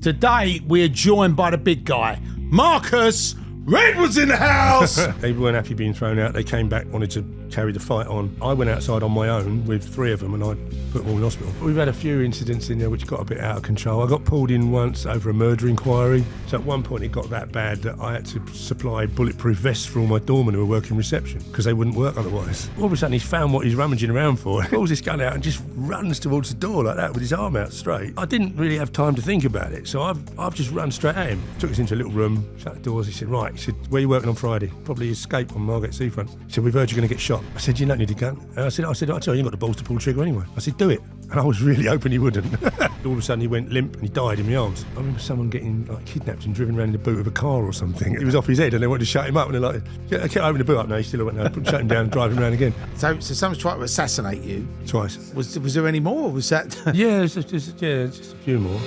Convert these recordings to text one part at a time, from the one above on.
Today, we are joined by the big guy, Marcus Redwood's in the house. They weren't happy being thrown out. They came back, wanted to carry the fight on. I went outside on my own with 3 of them and I put them all in hospital. We've had a few incidents in there which got a bit out of control. I got pulled in once over a murder inquiry. So at one point it got that bad that I had to supply bulletproof vests for all my doormen who were working reception because they wouldn't work otherwise. All of a sudden he's found what he's rummaging around for. He pulls his gun out and just runs towards the door like that with his arm out straight. I didn't really have time to think about it, so I've just run straight at him. Took us into a little room, shut the doors. He said, right, he said, where are you working on Friday? Probably escape on Margate seafront. He said, we've heard you're going to get shot. I said, you don't need a gun. And I said, I tell you, you ain't got the balls to pull the trigger anyway. I said, do it. And I was really hoping he wouldn't. All of a sudden he went limp and he died in my arms. I remember someone getting kidnapped and driven around in the boot of a car or something. He was off his head and they wanted to shut him up and they're like, I kept opening the boot up. No, he still went, no, shut him down and drive him around again. So someone's tried to assassinate you? Twice. Was there any more? Or was that? Yeah, just a few more.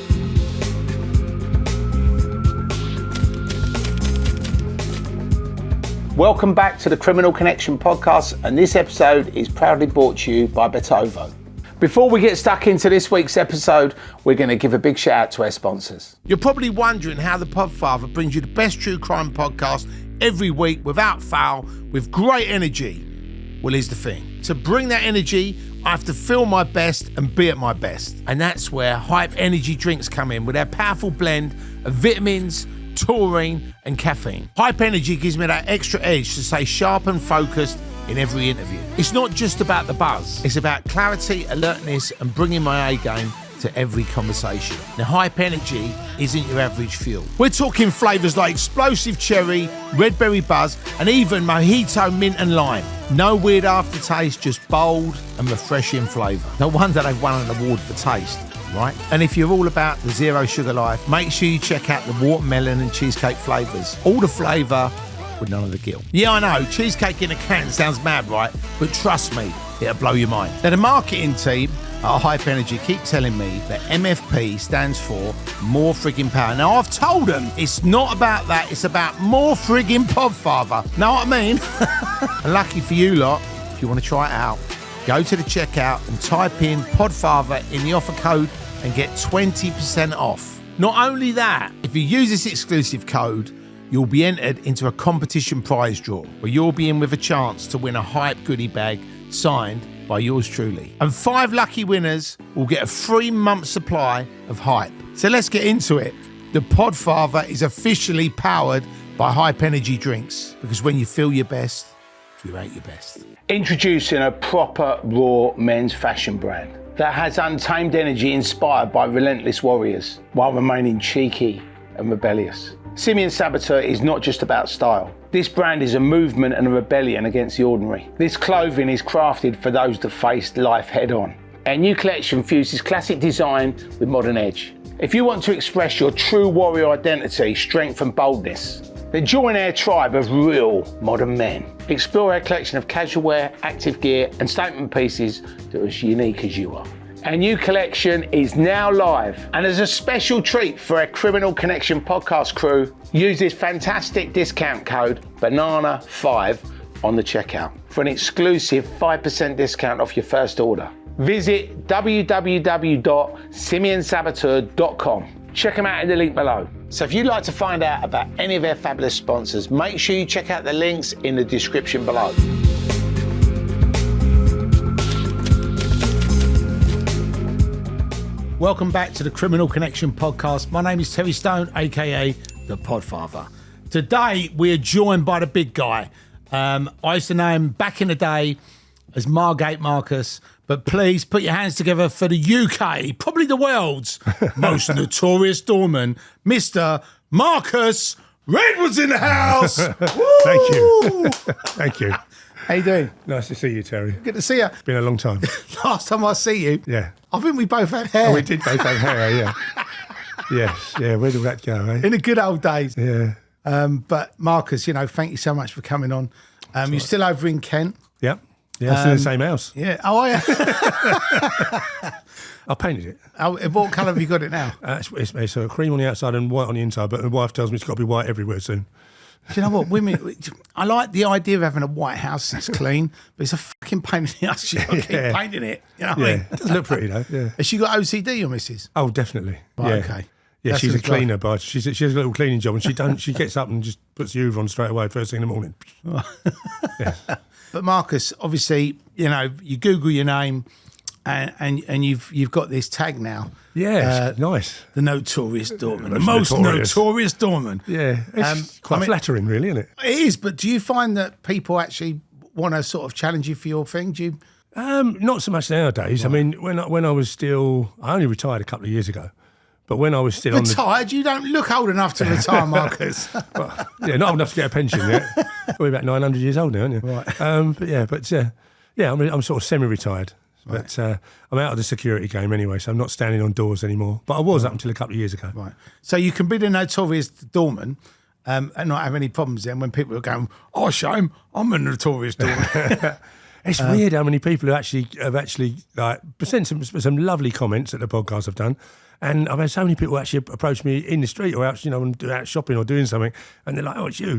Welcome back to the Criminal Connection podcast, and this episode is proudly brought to you by Betovo. Before we get stuck into this week's episode, we're going to give a big shout out to our sponsors. You're probably wondering how the Podfather brings you the best true crime podcast every week without fail, with great energy. Well, here's the thing. To bring that energy, I have to feel my best and be at my best. And that's where Hype energy drinks come in with their powerful blend of vitamins, taurine and caffeine. Hype energy gives me that extra edge to stay sharp and focused in every interview. It's not just about the buzz, it's about clarity, alertness and bringing my A game to every conversation. Now, Hype energy isn't your average fuel. We're talking flavours like explosive cherry, red berry buzz and even mojito, mint and lime. No weird aftertaste, just bold and refreshing flavour. No wonder they've won an award for taste. Right? And if you're all about the zero sugar life, make sure you check out the watermelon and cheesecake flavours. All the flavour with none of the guilt. Yeah, I know, cheesecake in a can sounds mad, right? But trust me, it'll blow your mind. Now, the marketing team at Hype Energy keep telling me that MFP stands for more frigging power. Now, I've told them it's not about that, it's about more frigging Podfather. Know what I mean? And lucky for you lot, if you want to try it out, go to the checkout and type in Podfather in the offer code and get 20% off. Not only that, if you use this exclusive code, you'll be entered into a competition prize draw where you'll be in with a chance to win a Hype goodie bag signed by yours truly. And 5 lucky winners will get a 3-month supply of Hype. So let's get into it. The Podfather is officially powered by Hype Energy drinks, because when you feel your best, you're at your best. Introducing a proper raw men's fashion brand that has untamed energy inspired by relentless warriors while remaining cheeky and rebellious. Simian Saboteur is not just about style. This brand is a movement and a rebellion against the ordinary. This clothing is crafted for those that face life head on. Our new collection fuses classic design with modern edge. If you want to express your true warrior identity, strength and boldness, then join our tribe of real modern men. Explore our collection of casual wear, active gear and statement pieces that are as unique as you are. Our new collection is now live, and as a special treat for our Criminal Connection podcast crew, use this fantastic discount code BANANA5 on the checkout for an exclusive 5% discount off your first order. Visit www.simiansaboteur.com. Check them out in the link below. So if you'd like to find out about any of our fabulous sponsors, make sure you check out the links in the description below. Welcome back to the Criminal Connection podcast. My name is Terry Stone, aka the Podfather. Today we are joined by the big guy. I used to know him back in the day as Margate Marcus, but please put your hands together for the UK, probably the world's most notorious doorman, Mr. Marcus Redwood's in the house. Thank you. Thank you. How you doing? Nice to see you, Terry. Good to see you. It's been a long time. Last time I see you, Yeah. I think we both had hair. Oh, we did both have hair, yeah. Yes, yeah, where did that go, eh? In the good old days. Yeah. But Marcus, thank you so much for coming on. You're still over in Kent. Yep. Yeah, still in the same house. Yeah. Oh, are you? I painted it. Oh, what colour have you got it now? It's a cream on the outside and white on the inside, but my wife tells me it's got to be white everywhere soon. Do you know what? Women, I like the idea of having a white house that's clean, but it's a fucking pain in the ass. You've got to keep painting it. You know what I mean? It does look pretty, though. Yeah. Has she got OCD, your missus? Oh, definitely. Right, yeah. okay. Yeah, That's she's a the job. cleaner, but she has a little cleaning job, and she gets up and just puts the Hoover on straight away first thing in the morning. Yeah. But Marcus, obviously, you Google your name, and you've got this tag now. Yeah, it's nice. The Notorious Doorman, the Most most notorious. notorious doorman. Yeah, it's quite flattering, really, isn't it? It is. But do you find that people actually want to sort of challenge you for your thing? Do you? Not so much nowadays. Right. I mean, when I was still, I only retired a couple of years ago. But when I was still retired, you don't look old enough to retire, Marcus. Well, yeah, not old enough to get a pension yet. Probably about 900 years old now, aren't you? Right. I'm sort of semi-retired. Right. But I'm out of the security game anyway, so I'm not standing on doors anymore. But I was up until a couple of years ago. Right. So you can be the notorious doorman and not have any problems then when people are going, "Oh, shame, I'm a notorious doorman." It's weird how many people have actually like sent some lovely comments at the podcast I've done. And I've had so many people actually approach me in the street or out, out shopping or doing something, and they're like, "Oh, it's you,"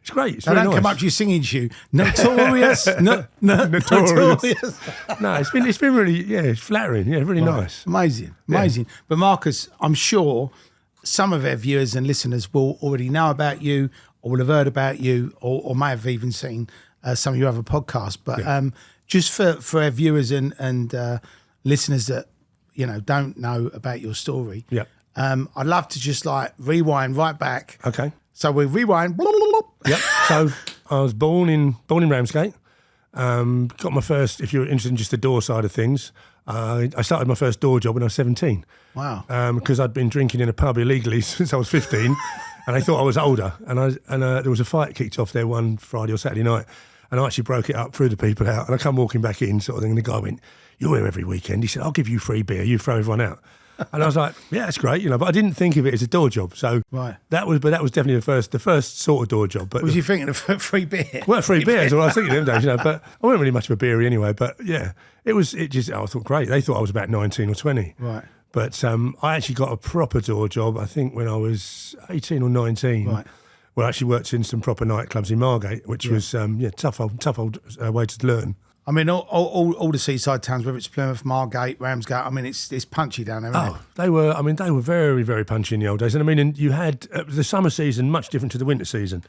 It's great. It's they very don't nice. come up to you singing to you, "Notorious, notorious." No, it's been really, it's flattering. Yeah, really nice. Amazing. Yeah. But Marcus, I'm sure some of our viewers and listeners will already know about you, or will have heard about you, or may have even seen some of your other podcasts. But just for our viewers and listeners that don't know about your story, I'd love to just like rewind right back. Okay. So we rewind. Yep. So I was born in Ramsgate. Got my first, if you're interested in just the door side of things, I started my first door job when I was 17. Wow. Because I'd been drinking in a pub illegally since I was 15, and they thought I was older. And there was a fight kicked off there one Friday or Saturday night, and I actually broke it up, threw the people out, and I come walking back in, sort of thing, and the guy went, "You're here every weekend." He said, "I'll give you free beer. You throw everyone out." And I was like, "Yeah, that's great," but I didn't think of it as a door job. So that was definitely the first sort of door job. But was you thinking of free beer? Well, free beer is what I was thinking them days, But I wasn't really much of a beery anyway. But yeah, I thought great. They thought I was about 19 or 20. Right. But I actually got a proper door job, I think, when I was 18 or 19. Right. Where I actually worked in some proper nightclubs in Margate, which was tough old way to learn. I mean, all the seaside towns, whether it's Plymouth, Margate, Ramsgate, I mean, it's punchy down there, isn't it? They were very, very punchy in the old days. And I mean, you had the summer season much different to the winter season.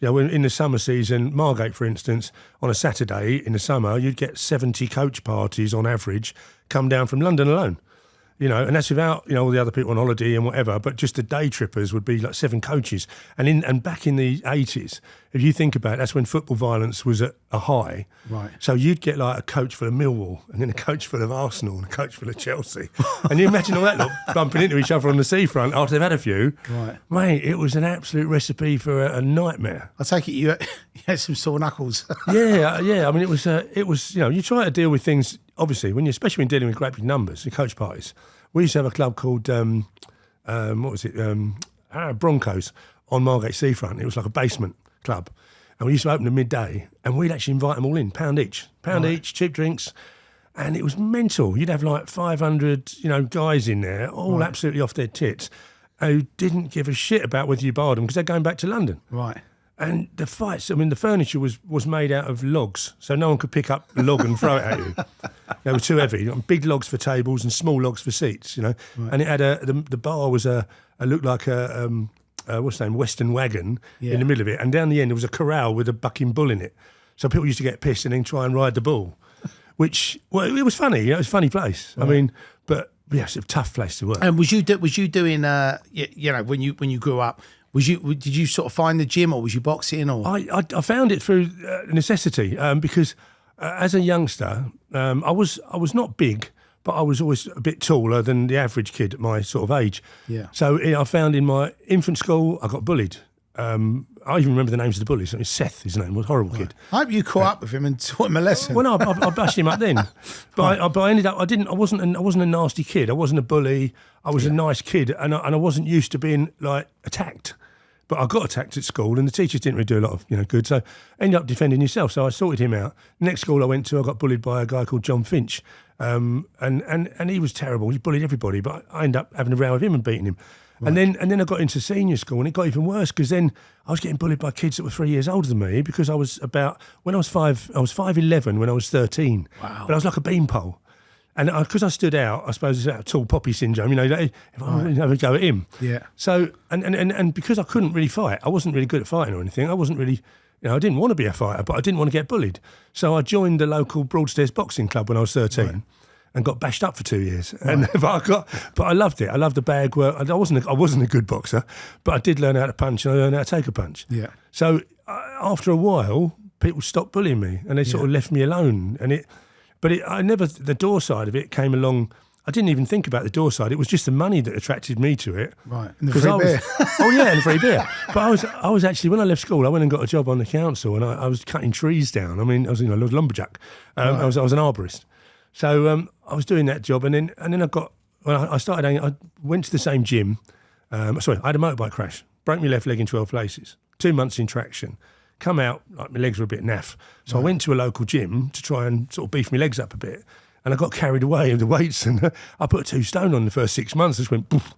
In the summer season, Margate, for instance, on a Saturday in the summer, you'd get 70 coach parties on average come down from London alone. And that's without, all the other people on holiday and whatever, but just the day trippers would be like 7 coaches. And back in the 80s, if you think about it, that's when football violence was at a high. Right. So you'd get like a coach full of Millwall and then a coach full of Arsenal and a coach full of Chelsea. And you imagine all that lot bumping into each other on the seafront after they've had a few. Right. Mate, it was an absolute recipe for a nightmare. I take it you had some sore knuckles. Yeah. I mean, it was you try to deal with things, obviously, especially when dealing with great big numbers, the coach parties. We used to have a club called, Broncos on Margate Seafront. It was like a basement club. And we used to open at midday, and we'd actually invite them all in, £1 each. £1 each, cheap drinks. And it was mental. You'd have like 500, guys in there, all absolutely off their tits, who didn't give a shit about whether you barred them because they're going back to London. Right. And the fights, the furniture was made out of logs, so no one could pick up a log and throw it at you. They were too heavy. Big logs for tables and small logs for seats, Right. And it had the bar was looked like a Western wagon in the middle of it, and down the end there was a corral with a bucking bull in it. So people used to get pissed and then try and ride the bull, which it was funny. It was a funny place. Right. But yes, it's a tough place to work. And was you doing when you grew up? Did you sort of find the gym, or was you boxing? Or I found it through necessity because as a youngster, I was not big, but I was always a bit taller than the average kid at my sort of age. Yeah. So I found in my infant school, I got bullied. I even remember the names of the bullies. It was Seth, his name was a horrible kid. I hope you caught up with him and taught him a lesson. Well, no, I bashed him up then, but I ended up. I wasn't a nasty kid. I wasn't a bully. I was a nice kid, and I wasn't used to being like attacked. But I got attacked at school, and the teachers didn't really do a lot of good. So I ended up defending yourself. So I sorted him out. Next school I went to, I got bullied by a guy called John Finch, and he was terrible. He bullied everybody, but I ended up having a row with him and beating him. Right. And then I got into senior school, and it got even worse because then I was getting bullied by kids that were 3 years older than me because I was 5'11" when I was 13. Wow. But I was like a beanpole. And because I stood out, I suppose it's that tall poppy syndrome, you know, if I really have a go at him. Yeah. So, and because I couldn't really fight, I wasn't really good at fighting or anything. I wasn't really, you know, I didn't want to be a fighter, but I didn't want to get bullied. So I joined the local Broadstairs boxing club when I was 13 and got bashed up for 2 years. And but I loved it. I loved the bag work. I wasn't a good boxer, but I did learn how to punch and I learned how to take a punch. Yeah. So after a while, people stopped bullying me and they sort of left me alone. The door side of it came along. I didn't even think about the door side. It was just the money that attracted me to it. Right, and the free beer. And the free beer. But I was actually, when I left school, I went and got a job on the council and I was cutting trees down. I mean, I was a lumberjack. I was an arborist. So I was doing that job and then I went to the same gym. I had a motorbike crash, broke my left leg in 12 places, 2 months in traction. Come out, like my legs were a bit naff. So I went to a local gym to try and sort of beef my legs up a bit. And I got carried away with the weights and I put 2 stone on the first 6 months. I just went, poof,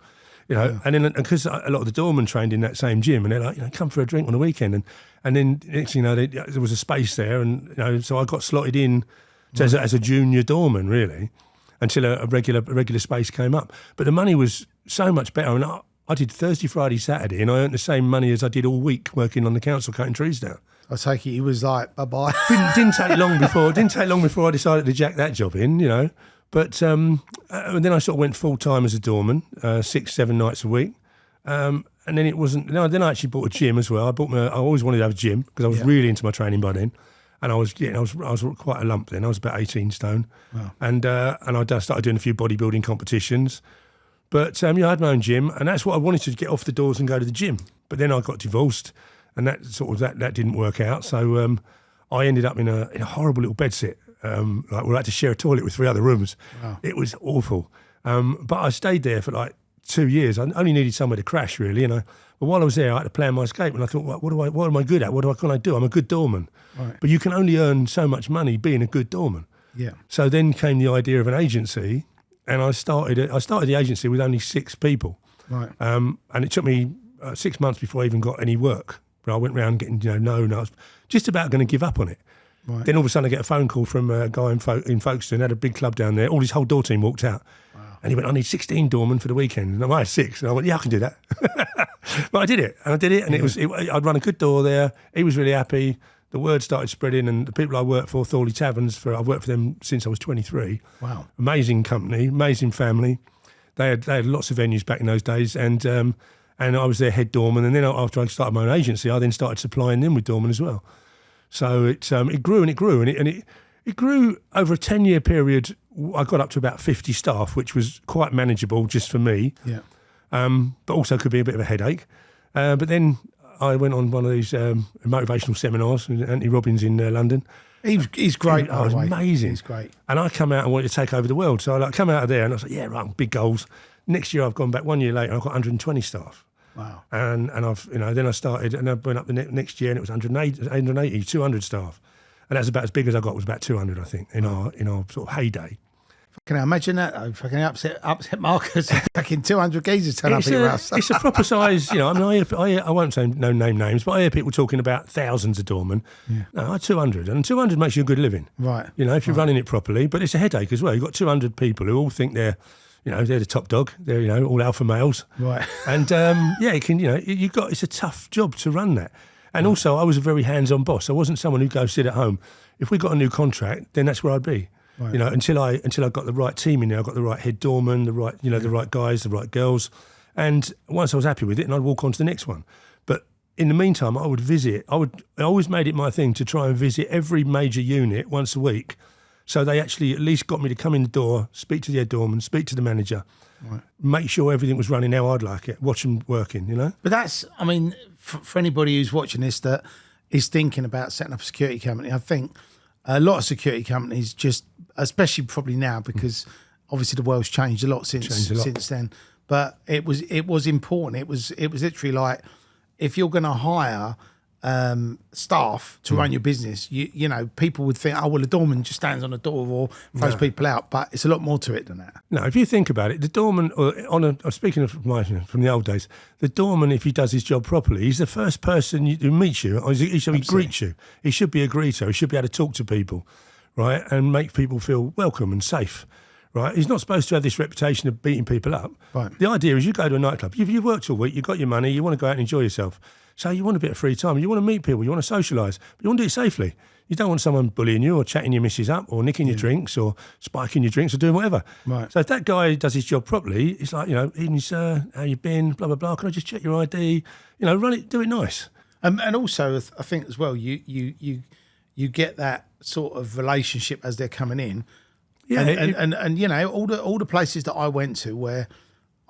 you know. Yeah. And then because a lot of the doormen trained in that same gym and they're like, you know, come for a drink on the weekend. And then next thing you know, there was a space there. And, you know, so I got slotted in as a junior doorman, really, until a regular space came up. But the money was so much better. And I did Thursday, Friday, Saturday, and I earned the same money as I did all week working on the council cutting trees down. I take it he was like, bye-bye. Didn't take long before I decided to jack that job in, you know. But then I sort of went full-time as a doorman, 6-7 nights a week. And then it wasn't... No, then I actually bought a gym as well. I always wanted to have a gym because I was really into my training by then. And I was quite a lump then. I was about 18 stone. Wow. And I started doing a few bodybuilding competitions. But I had my own gym, and that's what I wanted to get off the doors and go to the gym. But then I got divorced, and that didn't work out. So I ended up in a horrible little bedsit. Like we had to share a toilet with 3 other rooms. Wow. It was awful. But I stayed there for like 2 years. I only needed somewhere to crash, really. But while I was there, I had to plan my escape, and I thought, what am I good at? What can I do? I'm a good doorman. Right. But you can only earn so much money being a good doorman. Yeah. So then came the idea of an agency. And I started the agency with only 6 people. Right. And it took me 6 months before I even got any work. But I went around getting, and I was just about going to give up on it. Right. Then all of a sudden I get a phone call from a guy in Folkestone, had a big club down there. All his whole door team walked out. Wow. And he went, I need 16 doormen for the weekend. And I had 6. And I went, yeah, I can do that. But I did it. And I'd run a good door there. He was really happy. The word started spreading, and the people I worked for, Thorley Taverns, I've worked for them since I was 23. Wow. Amazing company, amazing family. They had lots of venues back in those days, and I was their head doorman. And then after I started my own agency, I then started supplying them with doormen as well. So it grew and it grew, and it grew over a 10-year period. I got up to about 50 staff, which was quite manageable just for me. Yeah. But also could be a bit of a headache. But then I went on one of these motivational seminars, Anthony Robbins in London. He's great. It was amazing. He's great. And I come out and wanted to take over the world. So I come out of there and I was like, yeah, right, big goals. Next year I've gone back 1 year later, I've got 120 staff. Wow. And I've, then I started and I went up the next year and it was 180, 200 staff. And that's about as big as I got, was about 200, I think, in our sort of heyday. Can I imagine that? If I can upset Marcus, fucking 200 geezers turn up at your house. It's a proper size, I mean, I won't say name names, but I hear people talking about thousands of doormen. Yeah. No, I had 200, and 200 makes you a good living. Right. If you're running it properly, but it's a headache as well. You've got 200 people who all think they're the top dog. They're, all alpha males. Right. And it's a tough job to run that. And also, I was a very hands-on boss. I wasn't someone who goes sit at home. If we got a new contract, then that's where I'd be. Right. Until I got the right team in there, I got the right head doorman, the right guys, the right girls. And once I was happy with it, and I'd walk on to the next one. But in the meantime, I would visit. I always made it my thing to try and visit every major unit once a week. So they actually at least got me to come in the door, speak to the head doorman, speak to the manager, right. Make sure everything was running how I'd like it, watch them working, But that's, I mean, for anybody who's watching this that is thinking about setting up a security company, I think a lot of security companies just, especially probably now, because obviously the world's changed a lot since then. But it was important. It was literally like, if you're going to hire staff to run your business, people would think, oh well, the doorman just stands on the door or throws people out. But it's a lot more to it than that. No, if you think about it, the doorman, speaking of from the old days, the doorman, if he does his job properly, he's the first person who meets you. Or he greets you. He should be a greeter. He should be able to talk to people, right, and make people feel welcome and safe, right? He's not supposed to have this reputation of beating people up. Right. The idea is you go to a nightclub, you've worked all week, you've got your money, you want to go out and enjoy yourself. So you want a bit of free time, you want to meet people, you want to socialise, but you want to do it safely. You don't want someone bullying you or chatting your missus up or nicking your drinks or spiking your drinks or doing whatever. Right. So if that guy does his job properly, it's like, evening sir, how you been, blah, blah, blah, can I just check your ID? Run it, do it nice. And also, I think as well, you get that sort of relationship as they're coming in. Yeah. And all the places that I went to where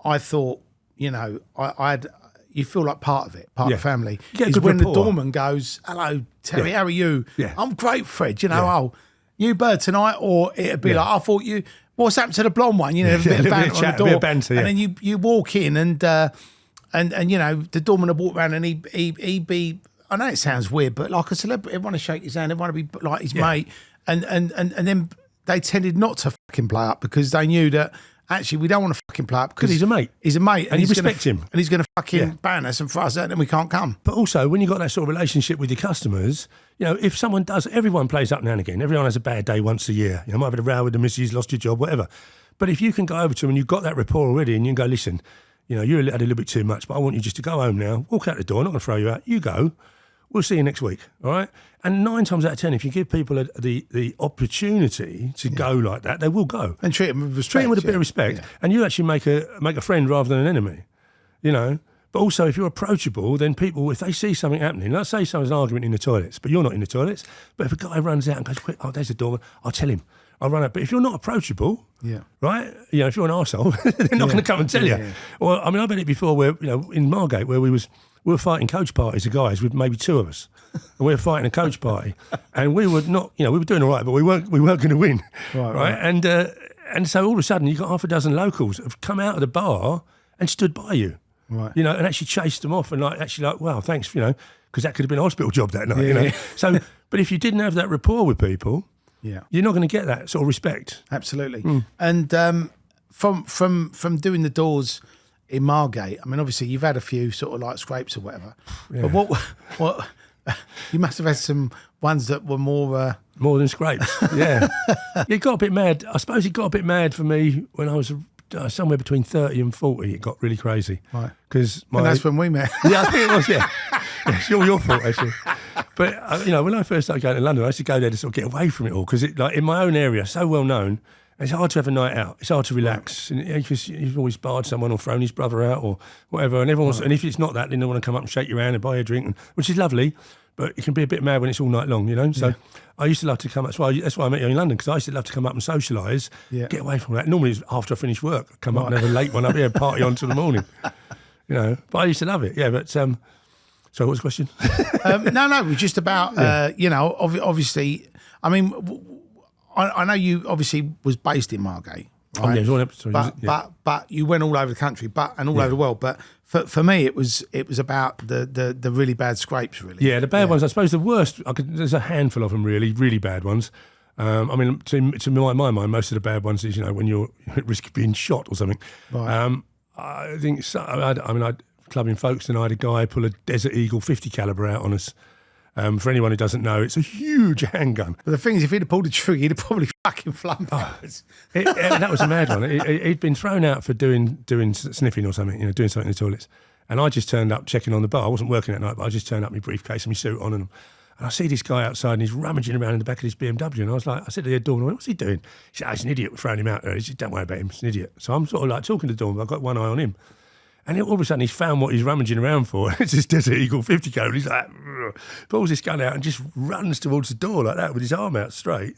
I thought, you feel like part of it, part of the family. Is when rapport. the doorman goes, "Hello, Terry, how are you? Yeah. I'm great, Fred. Oh, new bird tonight," or it'd be like, "I thought you. What's happened to the blonde one? A bit of banter on the door." A bit of banter, and then you walk in and the doorman would walk around and he'd be. I know it sounds weird, but like a celebrity, everyone to shake his hand, everyone to be like his mate, and then they tended not to fucking play up because they knew that. Actually, we don't want to fucking play up because he's a mate. He's a mate, and you respect him, and he's going to fucking ban us and for us, then we can't come. But also, when you've got that sort of relationship with your customers, if someone does, everyone plays up now and again. Everyone has a bad day once a year. You might have had a row with the missus, lost your job, whatever. But if you can go over to them and you've got that rapport already, and you can go, listen, you had a little bit too much, but I want you just to go home now, walk out the door. I'm not going to throw you out. You go. We'll see you next week, all right? And 9 times out of 10, if you give people the opportunity to go like that, they will go. And treat them with respect. Treat them with a bit of respect. Yeah. And you actually make a friend rather than an enemy, But also, if you're approachable, then people, if they see something happening, let's say someone's an argument in the toilets, but you're not in the toilets, but if a guy runs out and goes, quick, there's the doorman, I'll tell him. I'll run out. But if you're not approachable, right, if you're an arsehole, they're not going to come and tell you. Yeah. Well, I've had it before where, in Margate, where we were fighting coach parties of guys with maybe 2 of us. And we were fighting a coach party. And we were not, we were doing all right, but we weren't going to win. Right. And so all of a sudden, you got half a dozen locals have come out of the bar and stood by you. Right. And actually chased them off and wow, thanks, because that could have been a hospital job that night, So, but if you didn't have that rapport with people, you're not going to get that sort of respect. Absolutely. And from doing the doors in Margate, I mean, obviously you've had a few sort of like scrapes or whatever. Yeah. But what you must have had some ones that were more than scrapes. Yeah. It got a bit mad. I suppose it got a bit mad for me when I was somewhere between 30 and 40. It got really crazy. Right. And that's when we met. Yeah, I think it was, yeah. It's your fault, actually. But, when I first started going to London, I used to go there to sort of get away from it all because in my own area, so well known, it's hard to have a night out. It's hard to relax. Right. And because you've always barred someone or thrown his brother out or whatever. And and if it's not that, then they want to come up and shake your hand and buy you a drink, which is lovely. But it can be a bit mad when it's all night long, So I used to love to come up. That's why I met you in London, because I used to love to come up and socialise, get away from that. Normally, it's after I finish work, I'd come up and have a late one up here, party on till the morning. But I used to love it. Yeah, but so what was the question? No, it was just about obviously. I mean, I know you obviously was based in Margate, right? Oh, yeah, but you went all over the country, and all over the world. But for me, it was about the really bad scrapes, really. Yeah, the bad ones. I suppose the worst. There's a handful of them, really, really bad ones. I mean, to my mind, most of the bad ones is when you're at risk of being shot or something. Right. I think so. I clubbing Folkestone, I had a guy pull a Desert Eagle 50 caliber out on us. For anyone who doesn't know, it's a huge handgun. But the thing is, if he'd have pulled the trigger, he'd have probably fucking flung that was a mad one. He'd been thrown out for doing sniffing or something, doing something in the toilets. And I just turned up checking on the bar. I wasn't working that night, but I just turned up my briefcase and my suit on, and I see this guy outside and he's rummaging around in the back of his BMW. And I said to the doorman, what's he doing? He said, he's an idiot. We're throwing him out there. He said, don't worry about him. He's an idiot. So I'm sort of like talking to the doorman. I've got one eye on him. And all of a sudden, he's found what he's rummaging around for. It's this Desert Eagle 50 caliber. He's like, pulls his gun out and just runs towards the door like that with his arm out straight.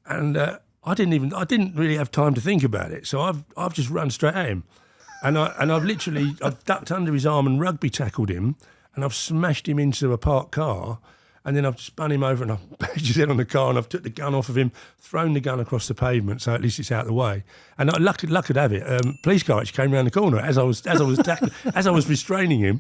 And I didn't really have time to think about it. So I've just run straight at him, and I've ducked under his arm and rugby tackled him, and I've smashed him into a parked car. And then I've spun him over and I've bashed his head on the car and I've took the gun off of him, thrown the gun across the pavement so at least it's out of the way. And luck could have it. Police car actually came around the corner as I was restraining him.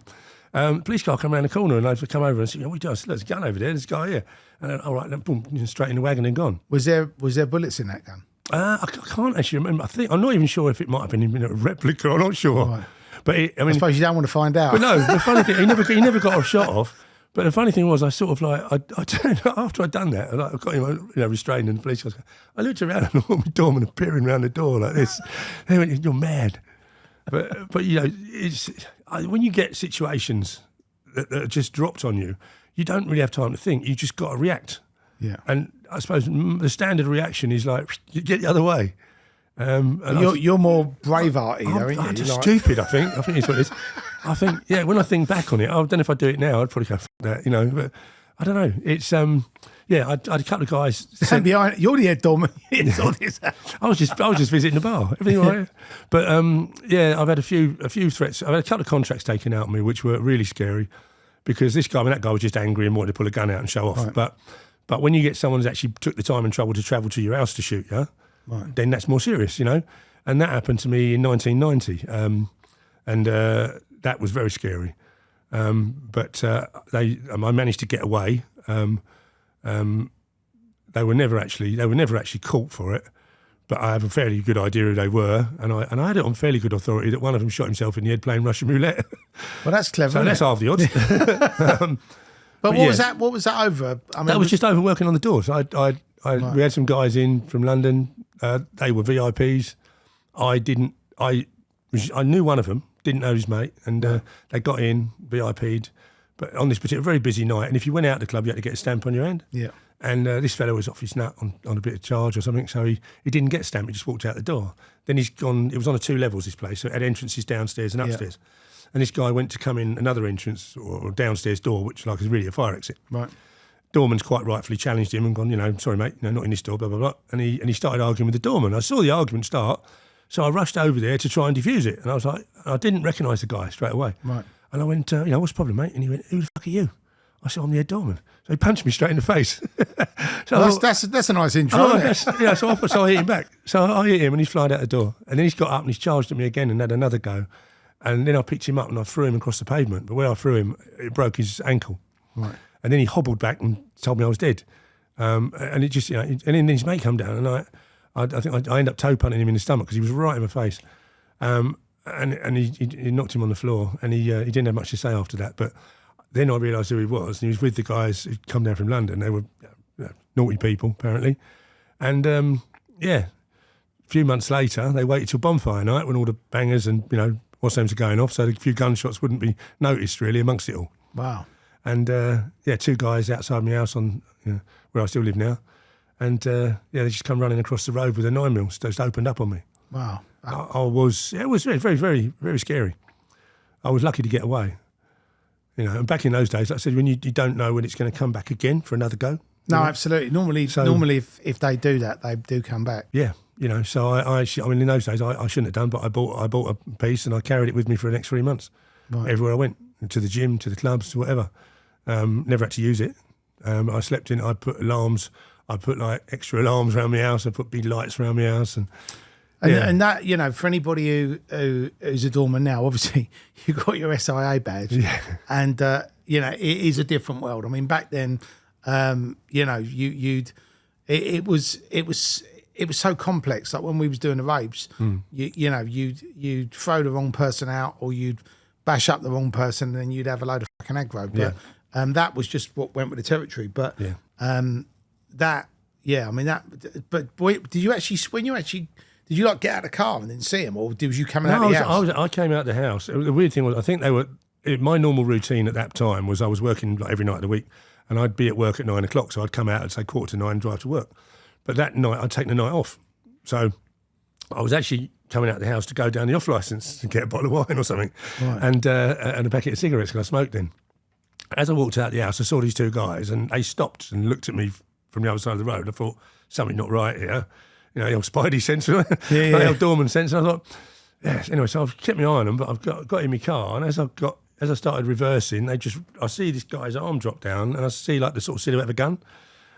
Police car came around the corner and I've come over and said, "What are you doing?" I said, "There's a gun over there. There's a guy here." And then, all right, then boom, straight in the wagon and gone. Was there bullets in that gun? I can't actually remember. I'm not even sure if it might have been a replica. I'm not sure. Right. But I suppose you don't want to find out. But no, the funny thing, he never got a shot off. But the funny thing was, I sort of like, I turned, after I'd done that, and I got him, restrained, and the police guys, I looked around and saw my doorman appearing around the door like this. They went, "You're mad." But it's when you get situations that are just dropped on you, you don't really have time to think. You just got to react. Yeah. And I suppose the standard reaction is like, you get the other way. You're more brave-hearted, aren't you? I'm just stupid, I think. I think it's what it is. I think, when I think back on it, I don't know if I'd do it now. I'd probably go, "F that," but I don't know. It's, I had a couple of guys. You're the head doorman. I was just visiting the bar. Everything all right. But, I've had a few threats. I've had a couple of contracts taken out on me, which were really scary because that guy was just angry and wanted to pull a gun out and show off. Right. But when you get someone who's actually took the time and trouble to travel to your house to shoot you, right, then that's more serious, And that happened to me in 1990. That was very scary. But I managed to get away. They were never actually caught for it. But I have a fairly good idea who they were, and I had it on fairly good authority that one of them shot himself in the head playing Russian roulette. Well, that's clever. So that's half the odds. But what was that? What was that over? That was just over working on the doors. We had some guys in from London. They were VIPs. I knew one of them, didn't know his mate, and they got in, VIP'd. But on this particular very busy night, and if you went out to the club, you had to get a stamp on your hand. Yeah. And this fellow was off his nut on a bit of charge or something, so he didn't get a stamp, he just walked out the door. Then he's gone, it was on 2 levels, this place, so it had entrances downstairs and upstairs. Yeah. And this guy went to come in another entrance or downstairs door, which is really a fire exit. Right. Doorman's quite rightfully challenged him and gone, "Sorry mate, not in this door, blah, blah, blah." And he started arguing with the doorman. I saw the argument start, so I rushed over there to try and defuse it. And I was like, I didn't recognise the guy straight away. Right. And I went, "What's the problem, mate?" And he went, "Who the fuck are you?" I said, "I'm the head doorman." So he punched me straight in the face. That's a nice intro, isn't it? So I hit him back. So I hit him and he's flying out the door. And then he's got up and he's charged at me again and had another go. And then I picked him up and I threw him across the pavement. But where I threw him, it broke his ankle. Right. And then he hobbled back and told me I was dead. And it just, and then his mate come down and I think I ended up toe punting him in the stomach because he was right in my face. And he knocked him on the floor and he didn't have much to say after that. But then I realised who he was, and he was with the guys who'd come down from London. They were naughty people, apparently. And, a few months later, they waited till bonfire night when all the bangers and, what's names are going off, so a few gunshots wouldn't be noticed, really, amongst it all. Wow. And, 2 guys outside my house where I still live now. And, they just come running across the road with a 9mm, just opened up on me. Wow. It was very, very, very, very scary. I was lucky to get away. And back in those days, like I said, when you don't know when it's going to come back again for another go. No, absolutely. Normally, if they do that, they do come back. Yeah, So I in those days, I shouldn't have done, but I bought a piece and I carried it with me for the next 3 months, right, everywhere I went, to the gym, to the clubs, to whatever. Never had to use it. I slept in. I put alarms. I put extra alarms around my house. I put big lights around my house and that, for anybody who's a doorman now, obviously you've got your SIA badge, and it is a different world. I mean, back then, it was so complex. Like when we was doing the raves, you'd throw the wrong person out, or you'd bash up the wrong person, and then you'd have a load of fucking aggro. But that was just what went with the territory. But did you actually? Did you get out of the car and then see them, or was you coming out of the house? I came out of the house. The weird thing was, I think they were. My normal routine at that time was I was working every night of the week, and I'd be at work at 9 o'clock. So I'd come out at say 9:15 and drive to work. But that night I'd taken the night off, so I was actually coming out of the house to go down the off licence and get a bottle of wine or something, right, and a packet of cigarettes because I smoked then. As I walked out of the house, I saw these 2 guys, and they stopped and looked at me from the other side of the road. I thought, something not right here. The old spidey sense, the old doorman sense. And I thought, yes. Anyway, so I've kept my eye on them, but I've got in my car, and as I started reversing, I see this guy's arm drop down, and I see the sort of silhouette of a gun.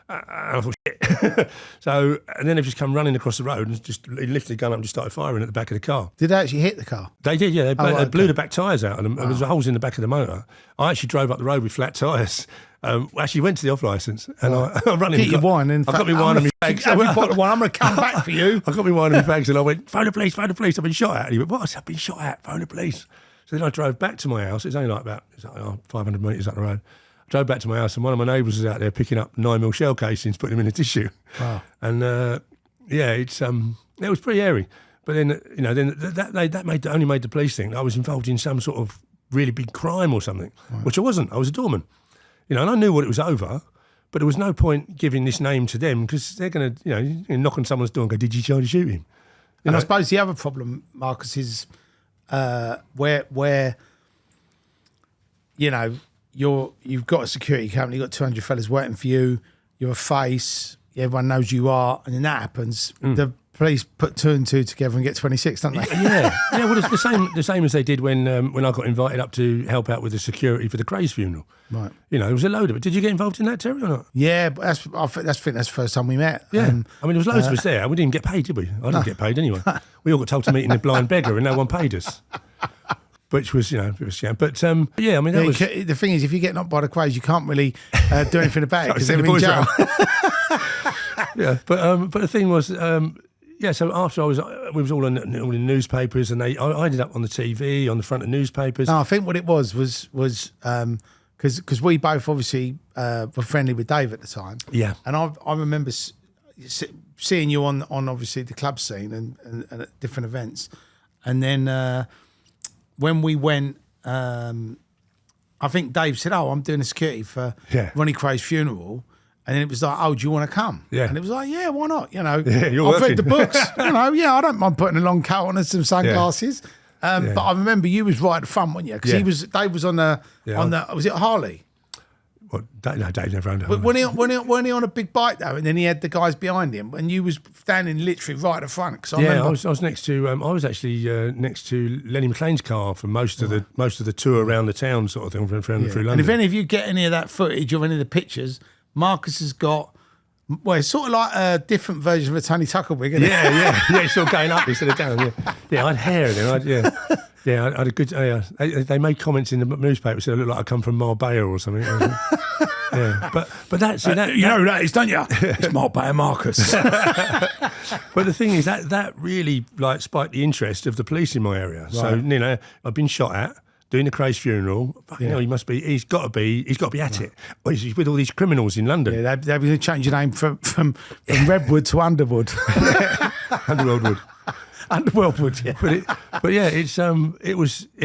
And I thought, shit. And then they've just come running across the road and just lifted the gun up and just started firing at the back of the car. Did they actually hit the car? They did, yeah. They blew the back tyres out, and there was holes in the back of the motor. I actually drove up the road with flat tyres. Actually went to the off licence, and I ran in. Get your wine, and I got my wine and my bags. Have you bottle of wine? I'm going to come back for you. I got my wine and my bags, and I went, phone the police, I've been shot at. And he went, what? I've been shot at, phone the police. So then I drove back to my house. It's only about 500 metres up the road. drove back to my house, and one of my neighbours was out there picking up 9mm shell casings, putting them in a tissue. Wow. And it was pretty hairy. But then that only made the police think I was involved in some sort of really big crime or something, which I wasn't. I was a doorman, and I knew what it was over. But there was no point giving this name to them because they're going to, knock on someone's door and go, "Did you try to shoot him?" And I suppose the other problem, Marcus, is where you've got a security company, you've got 200 fellas waiting for you, you're a face, everyone knows you are, and then that happens. The police put 2 and 2 together and get 26, don't they? Yeah. Well, it's the same as they did when I got invited up to help out with the security for the Krays funeral. Right. There was a load of it. Did you get involved in that, Terry, or not? Yeah, but I think that's the first time we met. Yeah. There was loads of us there. We didn't get paid, did we? I didn't get paid anyway. We all got told to meet in the blind beggar and no one paid us. Which was, a bit of a scam. But, that was... The thing is, if you get knocked by the Krays, you can't really do anything about it because they're in jail. Yeah, but the thing was... so after we was all in the newspapers, and I ended up on the TV, on the front of newspapers. No, I think what it was because we both obviously were friendly with Dave at the time. Yeah. And I remember seeing you on obviously the club scene and at different events. And then when we went, I think Dave said, "Oh, I'm doing a security for Ronnie Kray's funeral." And then it was like, "Oh, do you want to come?" Yeah. And it was like, "Yeah, why not?" you're I've working. read the books. I don't mind putting a long coat on and some sunglasses. But I remember you was right at the front, weren't you? Because Dave was on the was it Harley? Well, no, Dave never owned a Harley. But weren't he on a big bike though? And then he had the guys behind him, and you was standing literally right at the front. Cause I was next to. I was actually next to Lenny McLean's car for most of the tour around the town, sort of thing, through London. And if any of you get any of that footage or any of the pictures, Marcus has got. Well, it's sort of like a different version of a Tony Tucker wig, isn't it? Yeah, it's sort of going up instead of down. Yeah, I had hair then. I had a good. They made comments in the newspaper said I looked like I come from Marbella or something. Yeah, but that's you know who that is, don't you? It's Marbella Marcus. But the thing is that really spiked the interest of the police in my area. Right. So I've been shot at. Doing the Krays funeral, he's got to be at it. Well, he's with all these criminals in London. Yeah, they're going to change your name from Redwood to Underwood. Underworldwood. Underworldwood, yeah. But it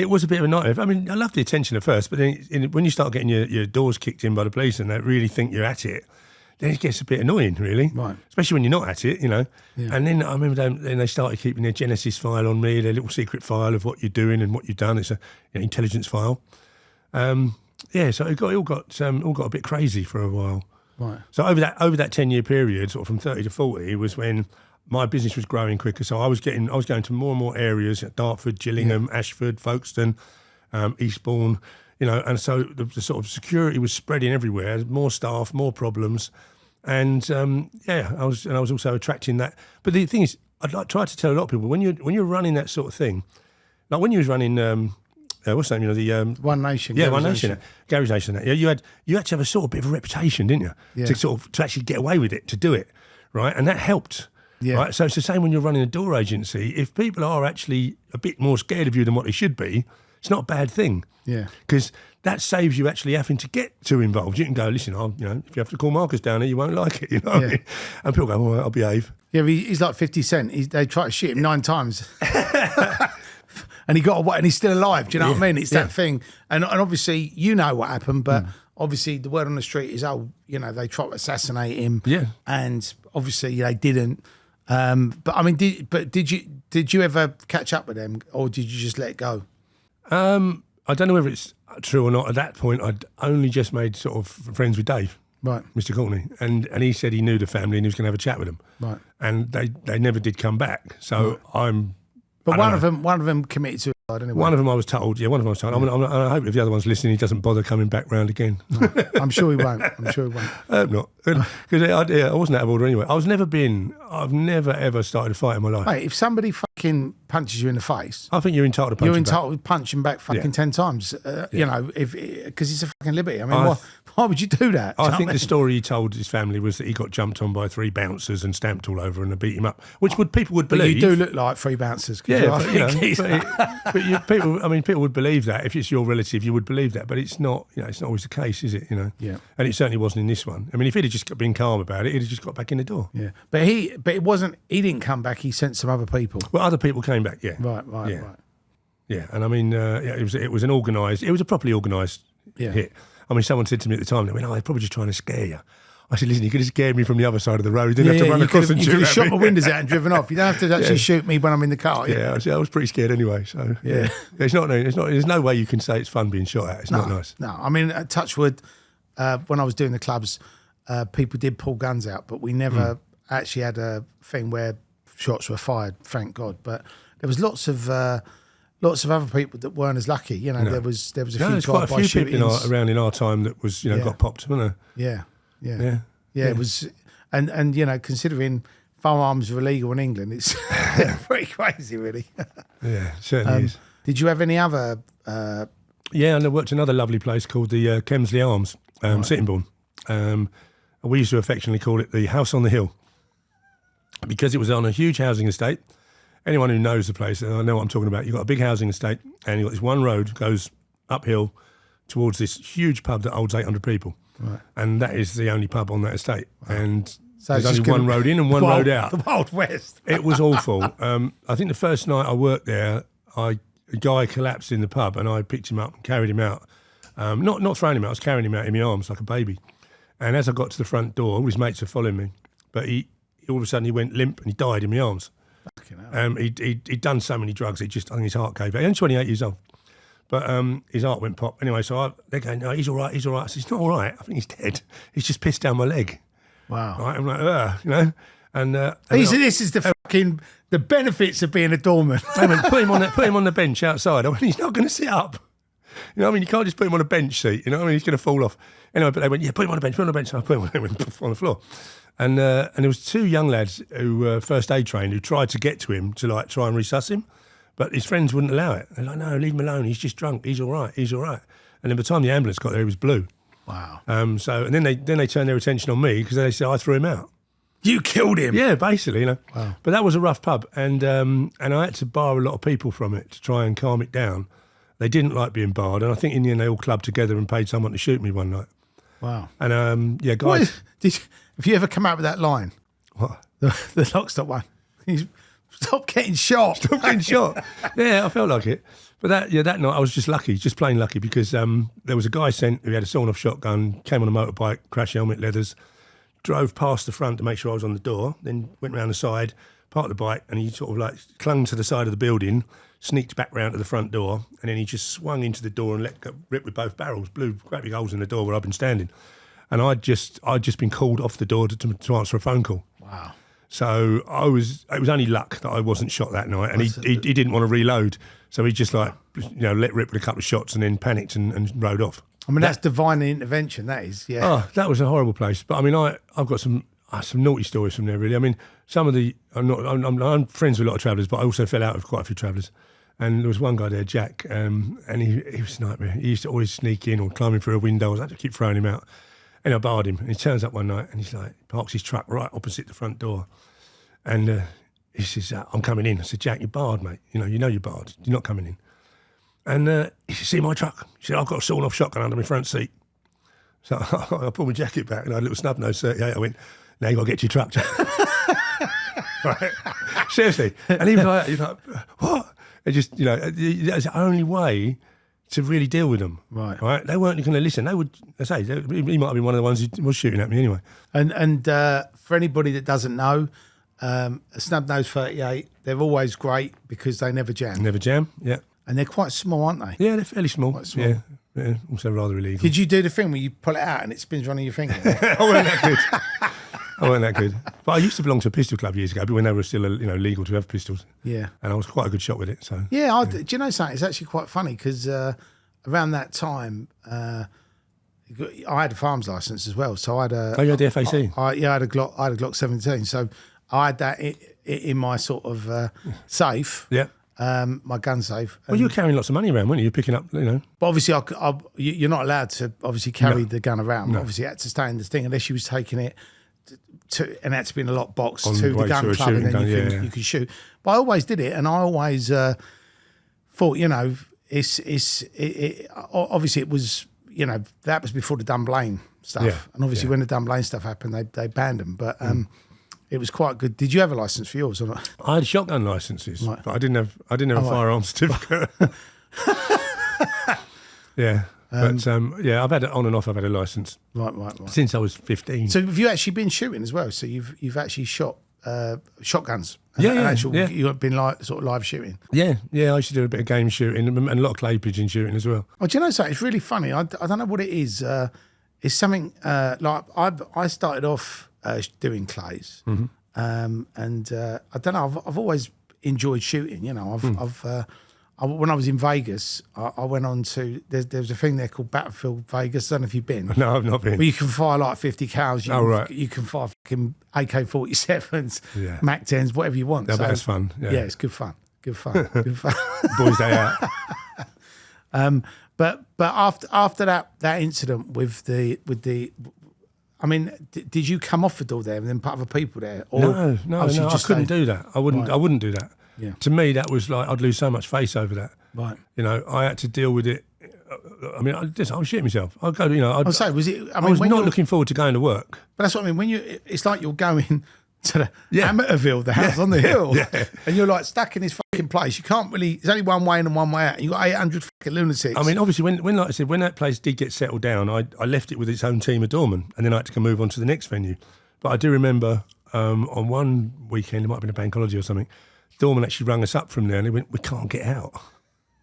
was a bit of a nightmare. I mean, I loved the attention at first, but then when you start getting your doors kicked in by the police and they really think you're at it, then it gets a bit annoying, really. Right. Especially when you're not at it, Yeah. And then I remember they started keeping their Genesis file on me, their little secret file of what you're doing and what you've done. It's a intelligence file. So it all got a bit crazy for a while. Right. So over that 10-year period, sort of from 30 to 40, was when my business was growing quicker. So I was going to more and more areas: Dartford, Gillingham, Ashford, Folkestone, Eastbourne. And so the sort of security was spreading everywhere. More staff, more problems, and I was also attracting that. But the thing is, I'd try to tell a lot of people when you're running that sort of thing, like when you was running, what's the name? The One Nation. Yeah, One Nation. Gary's Nation. You had to have a sort of bit of a reputation, didn't you? Yeah. To actually get away with it, to do it, right? And that helped. Yeah. Right. So it's the same when you're running a door agency. If people are actually a bit more scared of you than what they should be, it's not a bad thing. Yeah. Because that saves you actually having to get too involved. You can go, listen, if you have to call Marcus down here, you won't like it, what I mean? And people go, all right, I'll behave. Yeah, he's like 50 Cent. They try to shoot him 9 times. And he got away, and he's still alive. Do you know what I mean? It's that thing. And obviously, you know what happened, but obviously the word on the street is, they tried to assassinate him. Yeah. And obviously they didn't. But I mean, did you ever catch up with them, or did you just let it go? I don't know whether it's true or not. At that point, I'd only just made sort of friends with Dave, right, Mr. Courtney, and he said he knew the family and he was going to have a chat with them, right. And they never did come back. So But one of them committed suicide. Anyway. One of them I was told. Yeah, one of them I was told. I hope if the other one's listening, he doesn't bother coming back round again. No, I'm sure he won't. I hope not. Because I wasn't out of order anyway. I've never ever started a fight in my life. Mate, if somebody fucking punches you in the face, I think you're entitled to punch. You're entitled to punch him back fucking 10 times. Because it's a fucking liberty. I mean, why would you do that? I think the story he told his family was that he got jumped on by 3 bouncers and stamped all over and they beat him up, which people would believe. But you do look like 3 bouncers. Yeah, but But people would believe that. If it's your relative, you would believe that. But it's not, it's not always the case, is it? Yeah. And it certainly wasn't in this one. I mean, if he'd have just been calm about it, he'd have just got back in the door. Yeah. But it wasn't, he didn't come back, he sent some other people. Well, other people came back, yeah. Right. Yeah, and I mean, it was a properly organised hit. I mean, someone said to me at the time, they went, they're probably just trying to scare you. I said, listen, you could have scared me from the other side of the road. You didn't have to run across and shoot at me. You could have shot my windows out and driven off. You don't have to actually shoot me when I'm in the car. Yeah, I was pretty scared anyway. So there's no way you can say it's fun being shot at. It's not nice. No, I mean, touch wood, when I was doing the clubs, people did pull guns out, but we never actually had a thing where shots were fired, thank God. But there was lots of other people that weren't as lucky. There was a few there's quite a few shootings. people around in our time that was got popped, wasn't there? Yeah. It was, and considering firearms are illegal in England, it's pretty crazy, really. Yeah, it certainly is. Did you have any other? Yeah, and I worked at another lovely place called the Kemsley Arms, Sittingbourne. We used to affectionately call it the House on the Hill because it was on a huge housing estate. Anyone who knows the place, I know what I'm talking about. You've got a big housing estate, and you've got this one road goes uphill towards this huge pub that holds 800 people. Right. And that is the only pub on that estate. Wow. And so there's only one road in and one road out. The Wild West. It was awful. I think the first night I worked there, a guy collapsed in the pub and I picked him up and carried him out. Not throwing him out, I was carrying him out in my arms like a baby. And as I got to the front door, all his mates were following me. But he all of a sudden he went limp and he died in my arms. He'd done so many drugs, I think his heart gave out. He was 28 years old. But his heart went pop. Anyway, so they're going, no, he's all right. I said, he's not all right. I think he's dead. He's just pissed down my leg. Wow. Right? I'm like, And this is the fucking the benefits of being a doorman. Put him on the bench outside. I mean, he's not going to sit up. You can't just put him on a bench seat. He's going to fall off. Anyway, but they went, put him on a bench. So I put him on the floor. And there was two young lads who were first aid trained who tried to get to him to try and resusc him. But his friends wouldn't allow it. They're like, no, leave him alone. He's just drunk. He's all right. And then by the time the ambulance got there, he was blue. Wow. And then they turned their attention on me because they said I threw him out. You killed him. Yeah, basically, Wow. But that was a rough pub, and I had to bar a lot of people from it to try and calm it down. They didn't like being barred, and I think in the end they all clubbed together and paid someone to shoot me one night. Wow. And guys, have you ever come out with that line? What? The lock stop one. Stop getting shot. Stop getting shot. Yeah, I felt like it. But that night I was just lucky, just plain lucky, because there was a guy sent who had a sawn-off shotgun, came on a motorbike, crash helmet, leathers, drove past the front to make sure I was on the door, then went round the side, parked the bike, and he sort of clung to the side of the building, sneaked back round to the front door, and then he just swung into the door and ripped with both barrels, blew great big holes in the door where I'd been standing. And I'd just been called off the door to answer a phone call. Wow. So it was only luck that I wasn't shot that night, and he didn't want to reload, so he just let rip with a couple of shots and then panicked and rode off. I mean, that's divine intervention. That is, yeah. Oh, that was a horrible place. But I mean, I've got some naughty stories from there. Really, I mean, some of the I'm friends with a lot of travellers, but I also fell out with quite a few travellers. And there was one guy there, Jack, and he was a nightmare. He used to always sneak in or climb in through a window. I had to keep throwing him out. And I barred him, and he turns up one night, and he's like, parks his truck right opposite the front door, and he says, "I'm coming in." I said, "Jack, you're barred, mate. You know you're barred. You're not coming in." And he said, "See my truck?" He said, "I've got a sawn-off shotgun under my front seat." So I pulled my jacket back, and I had a little snub-nose 38. I went, "Now you got to get to your truck, Jack." Right? Seriously. And he was like, "What?" It just, that's the only way to really deal with them. Right? They weren't going to listen. They would, he might have been one of the ones who was shooting at me anyway. And for anybody that doesn't know, a snub-nose 38, they're always great because they never jam. Never jam, yeah. And they're quite small, aren't they? Yeah, they're fairly small. Quite small. Yeah, also rather illegal. Did you do the thing where you pull it out and it spins around on your finger? I weren't that good. But I used to belong to a pistol club years ago, but when they were still legal to have pistols. Yeah. And I was quite a good shot with it. So yeah, do you know something? It's actually quite funny because around that time, I had a farms license as well. So I had a. Oh, you had the FAC? I had a Glock 17. So I had that in my sort of safe. Yeah. My gun safe. Well, you were carrying lots of money around, weren't you? You're picking up, But obviously, you're not allowed to obviously carry the gun around. No. Obviously, you had to stay in the thing unless you was taking it and had to be in a lock box to the gun club, and then you can shoot. But I always did it, and I always thought, obviously it was, that was before the Dunblane stuff. Yeah, And obviously when the Dunblane stuff happened, they banned them. But it was quite good. Did you have a licence for yours or not? I had shotgun licences, Right. but I didn't have a firearms certificate. Yeah. But I've had it on and off. I've had a licence Right. since I was 15. So have you actually been shooting as well? So you've actually shot shotguns? Yeah. You've been like sort of live shooting? Yeah. I used to do a bit of game shooting and a lot of clay pigeon shooting as well. Oh, do you know something? It's really funny. I don't know what it is. It's something like I started off doing clays, and I don't know. I've always enjoyed shooting. When I was in Vegas, I went on to there's a thing there called Battlefield Vegas. I don't know if you've been. No, I've not been. But you can fire like 50 cals. You can fire fucking AK-47s, Yeah. Mac 10s, whatever you want. No, but that's fun. Yeah. It's good fun. Good fun. Boys' day out. But after that incident with the, I mean, did you come off the door there and then put other people there? Or No. I couldn't do that. I wouldn't do that. Yeah. To me, that was like I'd lose so much face over that. Right. I had to deal with it. I mean, I was shitting myself. I'd go. I'm saying, was it? I was not looking forward to going to work. But that's what I mean. It's like you're going to the Amateurville, the house on the hill, and you're like stuck in this fucking place. You can't really. There's only one way in and one way out. And you got 800 fucking lunatics. I mean, obviously, when like I said, when that place did get settled down, I left it with its own team of doormen, and then I had to go move on to the next venue. But I do remember on one weekend, it might have been a bank holiday or something. Doorman actually rang us up from there and he went, "We can't get out."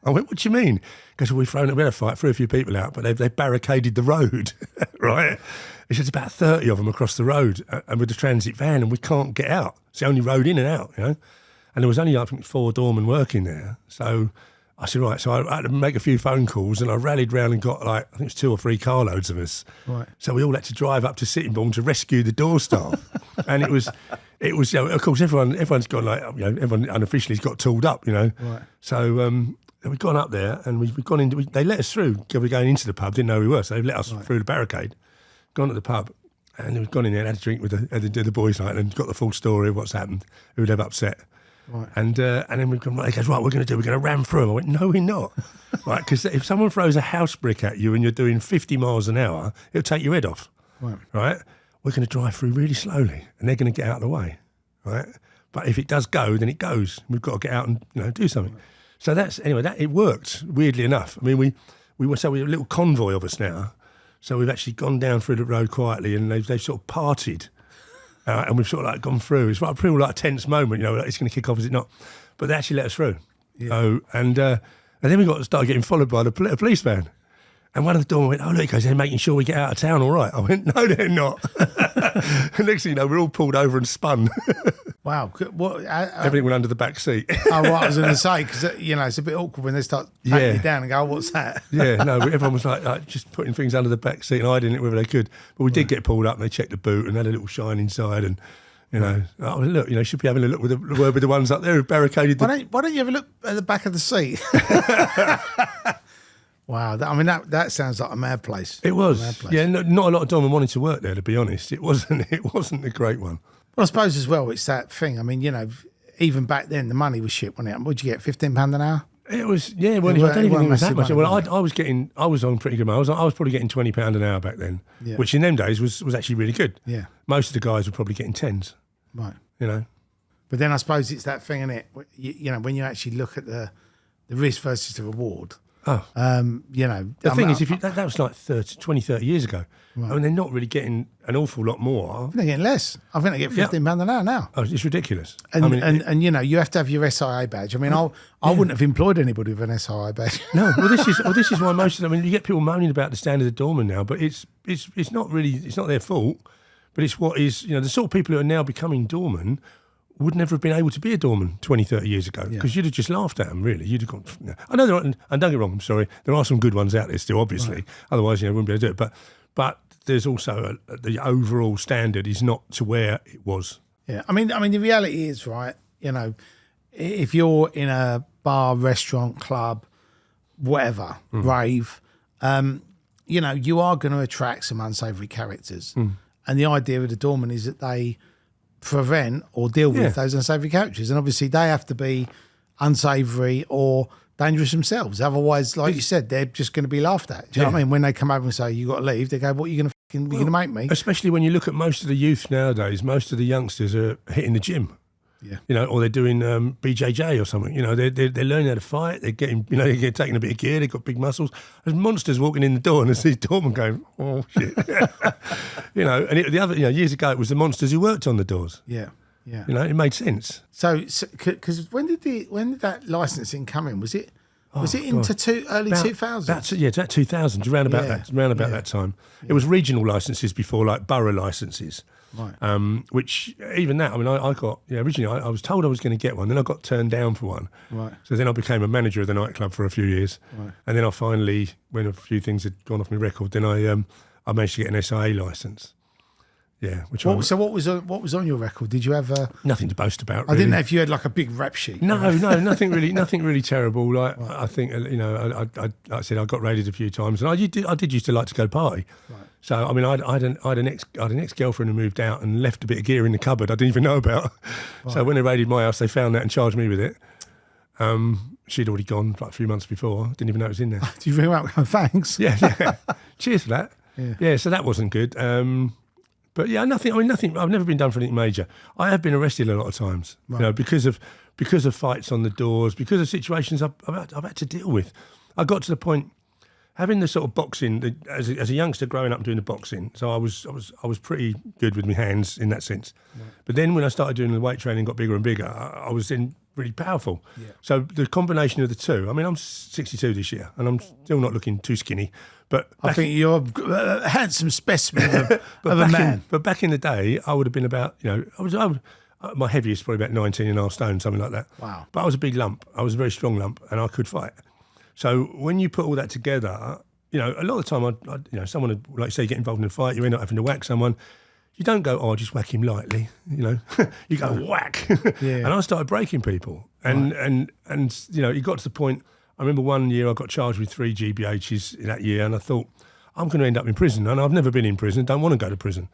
I went, "What do you mean?" Because we had a fight, threw a few people out, but they barricaded the road, right? He said, "There's about 30 of them across the road and with the transit van and we can't get out. It's the only road in and out, And there was only, I think, 4 doormen working there. So I said, right, so I had to make a few phone calls and I rallied round and got I think it was 2 or 3 carloads of us. Right. So we all had to drive up to Sittingbourne to rescue the door staff. And it was, of course, everyone's got everyone unofficially's got tooled up, Right. So we'd gone up there and we'd gone in. They let us through. We were going into the pub, didn't know who we were, so they let us through the barricade. Gone to the pub, and we'd gone in there and had a drink with the boys and got the full story of what's happened, who they've upset. Right. And then we've gone, right, he goes, right, we're going to ram through them. I went, no, we're not. Right, because if someone throws a house brick at you and you're doing 50 miles an hour, it'll take your head off. Right? We're going to drive through really slowly and they're going to get out of the way. Right? But if it does go, then it goes. We've got to get out and do something. Right. So it worked, weirdly enough. I mean, we're a little convoy of us now. So we've actually gone down through the road quietly and they've sort of parted. And we've sort of gone through. It's like a tense moment, it's going to kick off, is it not? But they actually let us through. Yeah. And then we started getting followed by a police van. And one of the doormen went, "Oh, look, they're making sure we get out of town all right." I went, "No, they're not." And next thing you know, we're all pulled over and spun. Wow. Everything went under the back seat. Oh, right, I was going to say, because, it's a bit awkward when they start patting you down and go, "Oh, what's that?" Yeah, no, everyone was like just putting things under the back seat and hiding it wherever they could. But we did get pulled up and they checked the boot and had a little shine inside and, look, should be having a look with the ones up there who barricaded the... Why don't you have a look at the back of the seat? Wow, that sounds like a mad place. It was, not a lot of doormen wanted to work there, to be honest. It wasn't a great one. Well, I suppose as well, it's that thing. I mean, even back then, the money was shit, wasn't it? What'd you get, £15 an hour? It was, I don't even think it was that much. Well, I was on pretty good money. I was probably getting £20 an hour back then, which in them days was actually really good. Yeah. Most of the guys were probably getting tens. Right. But then I suppose it's that thing, isn't it? When you actually look at the risk versus the reward. Oh. The thing is, that was like 30 years ago. Right. I mean, they're not really getting an awful lot more. I think they're getting less. I think they get £15 an hour now. Oh, it's ridiculous. And you have to have your SIA badge. I mean, I wouldn't have employed anybody with an SIA badge. No, well, this is why most of them. I mean, you get people moaning about the standard of doorman now, but it's not really, it's not their fault. But it's what is, the sort of people who are now becoming doormen would never have been able to be a doorman 20, 30 years ago because you'd have just laughed at them, really. You'd have gone, I know there are, and don't get wrong, I'm sorry, there are some good ones out there still, obviously. Right. Otherwise, wouldn't be able to do it. But there's also the overall standard is not to where it was. Yeah, I mean, the reality is, right, if you're in a bar, restaurant, club, whatever, rave, you are going to attract some unsavoury characters. And the idea of the doorman is that they prevent or deal with those unsavoury characters. And obviously they have to be unsavoury or dangerous themselves. Otherwise, like you said, they're just going to be laughed at. Do you know what I mean? When they come over and say, you got to leave, they go, what are you going to make me? Especially when you look at most of the youth nowadays, most of the youngsters are hitting the gym. Yeah. You know, or they're doing BJJ or something. You know, they're learning how to fight. They're getting, you know, they're taking a bit of gear. They've got big muscles. There's monsters walking in the door, and there's these doormen going, "Oh shit!" You know, and years ago it was the monsters who worked on the doors. Yeah, yeah. You know, it made sense. So, because when did that licensing come in? Was it into early 2000s? It's about 2000, around about that time. Yeah. It was regional licenses before, like borough licenses. Right. Which even that, I mean, I got originally I was told I was going to get one, then I got turned down for one. Right. So then I became a manager of the nightclub for a few years, right. And then I finally, when a few things had gone off my record, then I managed to get an SIA license. Yeah. So what was on your record? Did you have nothing to boast about? Really. I didn't know if you had like a big rap sheet. No, nothing really terrible. Like right. I think like I said, I got raided a few times, and I did used to like to go party. Right. So I mean, I had an ex-girlfriend who moved out and left a bit of gear in the cupboard I didn't even know about. Right. So when they raided my house, they found that and charged me with it. She'd already gone like a few months before. Didn't even know it was in there. Do you ring up? Thanks. Yeah. Cheers for that. Yeah. So that wasn't good. But yeah, nothing. I've never been done for anything major. I have been arrested a lot of times, right. You know, because of fights on the doors, because of situations I've had to deal with. I got to the point having the sort of boxing as a youngster growing up and doing the boxing. So I was pretty good with my hands in that sense. Right. But then when I started doing the weight training, got bigger and bigger, I was then really powerful. Yeah. So the combination of the two. I mean, I'm 62 this year, and I'm still not looking too skinny. But I think you're a handsome specimen of a man. But back in the day, I would have been about, you know, my heaviest probably about 19 and a half stone, something like that. Wow. But I was a big lump. I was a very strong lump, and I could fight. So when you put all that together, you know, a lot of the time, someone would, like say, get involved in a fight, you end up having to whack someone. You don't go, I'll just whack him lightly, you know. You go, whack. Yeah. And I started breaking people. And, right. and you know, it got to the point, I remember one year I got charged with 3 GBHs that year, and I thought, I'm going to end up in prison. And I've never been in prison, don't want to go to prison.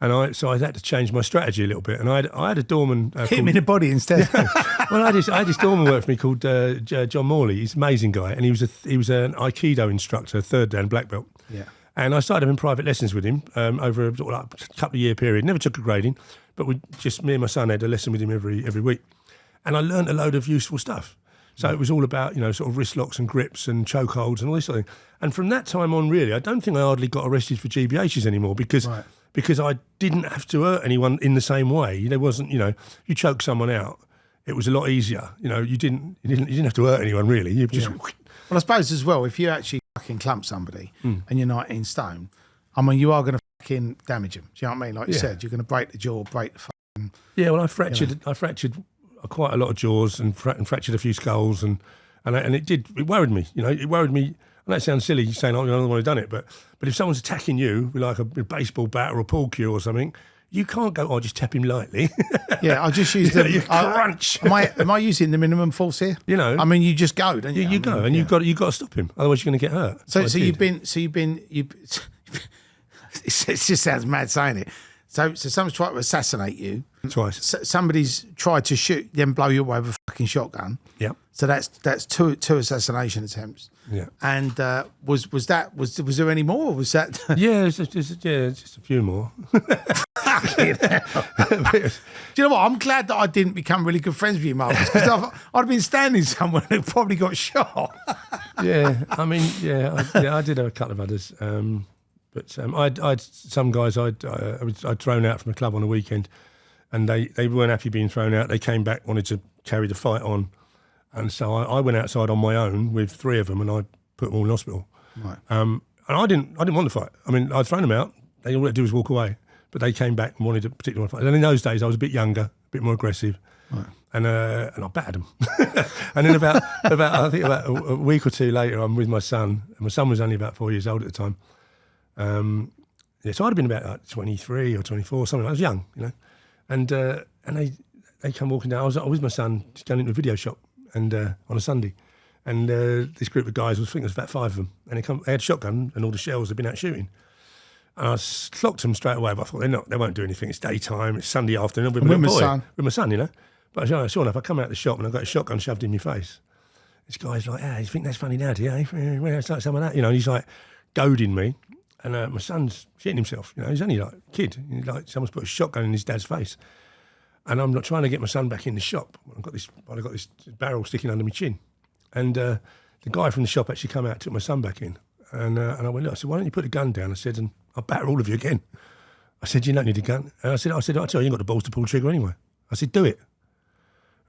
And so I had to change my strategy a little bit. And I had a doorman. Hit him in the body instead. Well, I had this doorman work for me called John Morley. He's an amazing guy. And he was an Aikido instructor, 3rd Dan black belt. Yeah. And I started having private lessons with him over a couple of year period. Never took a grading, but me and my son had a lesson with him every week. And I learned a load of useful stuff. So it was all about, you know, sort of wrist locks and grips and chokeholds and all this sort of thing. And from that time on, really, I don't think I hardly got arrested for GBHs anymore because I didn't have to hurt anyone in the same way. There wasn't, you know, you choke someone out, it was a lot easier. You know, you didn't have to hurt anyone really. You just. Yeah. Well, I suppose as well, if you actually fucking clump somebody and you're 19 stone, I mean, you are going to fucking damage them. Do you know what I mean? Like you said, you're going to break the jaw, break the fucking. Yeah, well, I fractured quite a lot of jaws and fractured a few skulls and it worried me. You know, it worried me. And that sounds silly saying, oh, I don't want to have done it, but if someone's attacking you with like a baseball bat or a pool cue or something, you can't go, just tap him lightly. Yeah, I just use the crunch. Am I using the minimum force here? You know, I mean, you just go, don't you? You go, and you've got to stop him, otherwise you're going to get hurt. So you've been. It just sounds mad saying it. So someone's tried to assassinate you. Twice. Somebody's tried to shoot, then blow you away with a fucking shotgun. Yeah. So that's two assassination attempts. Yeah. And was there any more? Or was that? Yeah, just a few more. Do you know what? I'm glad that I didn't become really good friends with you, Marcus, because I'd have been standing somewhere and probably got shot. Yeah, I mean, I did have a couple of others. But I'd some guys I'd thrown out from a club on a weekend, and they weren't happy being thrown out. They came back, wanted to carry the fight on, and so I went outside on my own with 3 of them, and I put them all in hospital. Right. And I didn't want to fight. I mean, I'd thrown them out. All they had to do was walk away, but they came back and wanted to particularly fight. And in those days, I was a bit younger, a bit more aggressive. Right. And I battered them. And then about a week or 2 later, I'm with my son, and my son was only about 4 years old at the time. So I'd have been about like 23 or 24, something. I was young, you know, and they come walking down. I was with my son just going into a video shop and on a Sunday, and this group of guys, I think there was about 5 of them, and they had a shotgun and all the shells had been out shooting. And I clocked them straight away, but I thought they won't do anything. It's daytime, it's Sunday afternoon. With my son, you know. But sure enough, I come out of the shop and I've got a shotgun shoved in my face. this guy's like, you think that's funny now, do you? Well, it's like some of that, and he's like goading me. And my son's shitting himself, he's only like a kid. Like someone's put a shotgun in his dad's face. And I'm not trying to get my son back in the shop. I've got this barrel sticking under my chin. And the guy from the shop actually come out, took my son back in. And I went, look, I said, why don't you put the gun down? I said, and I'll batter all of you again. I said, you don't need a gun. And I said, I tell you, you ain't got the balls to pull the trigger anyway. I said, do it.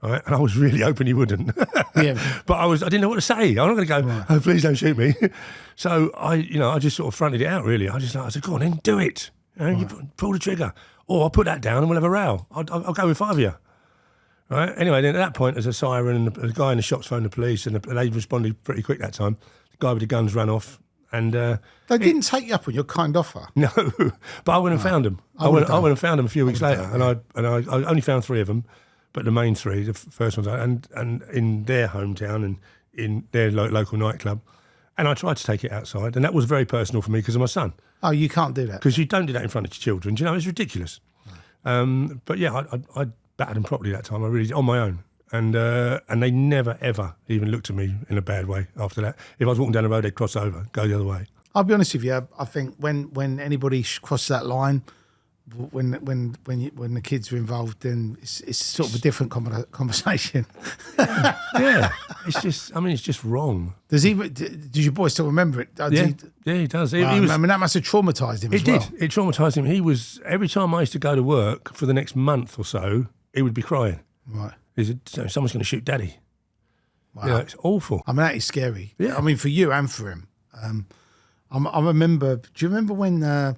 All right? And I was really hoping he wouldn't. Yeah. But I didn't know what to say. I'm not going to go, oh, please don't shoot me. So I just sort of fronted it out, really. I said, go on then, do it. You pull the trigger. Or I'll put that down and we'll have a row. I'll go with 5 of you. Right? Anyway, then at that point, there's a siren and the guy in the shop's phoned the police and they responded pretty quick that time. The guy with the guns ran off. And they didn't take you up on your kind offer. No, but I went and found them. I went and found them a few weeks later, and I only found 3 of them, but the main 3, the first ones, and in their hometown and in their local nightclub, and I tried to take it outside, and that was very personal for me because of my son. Oh, you can't do that because you don't do that in front of your children. Do you know, it's ridiculous. But yeah, I battered them properly that time. I really did, on my own. And they never, ever even looked at me in a bad way after that. If I was walking down the road, they'd cross over, go the other way. I'll be honest with you. I think when anybody crosses that line, when the kids are involved, then it's sort of a different conversation. Yeah, it's just wrong. Does your boy still remember it? He does. I mean, that must have traumatised him. It traumatised him. He was, every time I used to go to work for the next month or so, he would be crying. Right. He said, someone's going to shoot Daddy. Wow. It's awful. I mean, that is scary. Yeah. I mean, for you and for him. I remember, do you remember when, I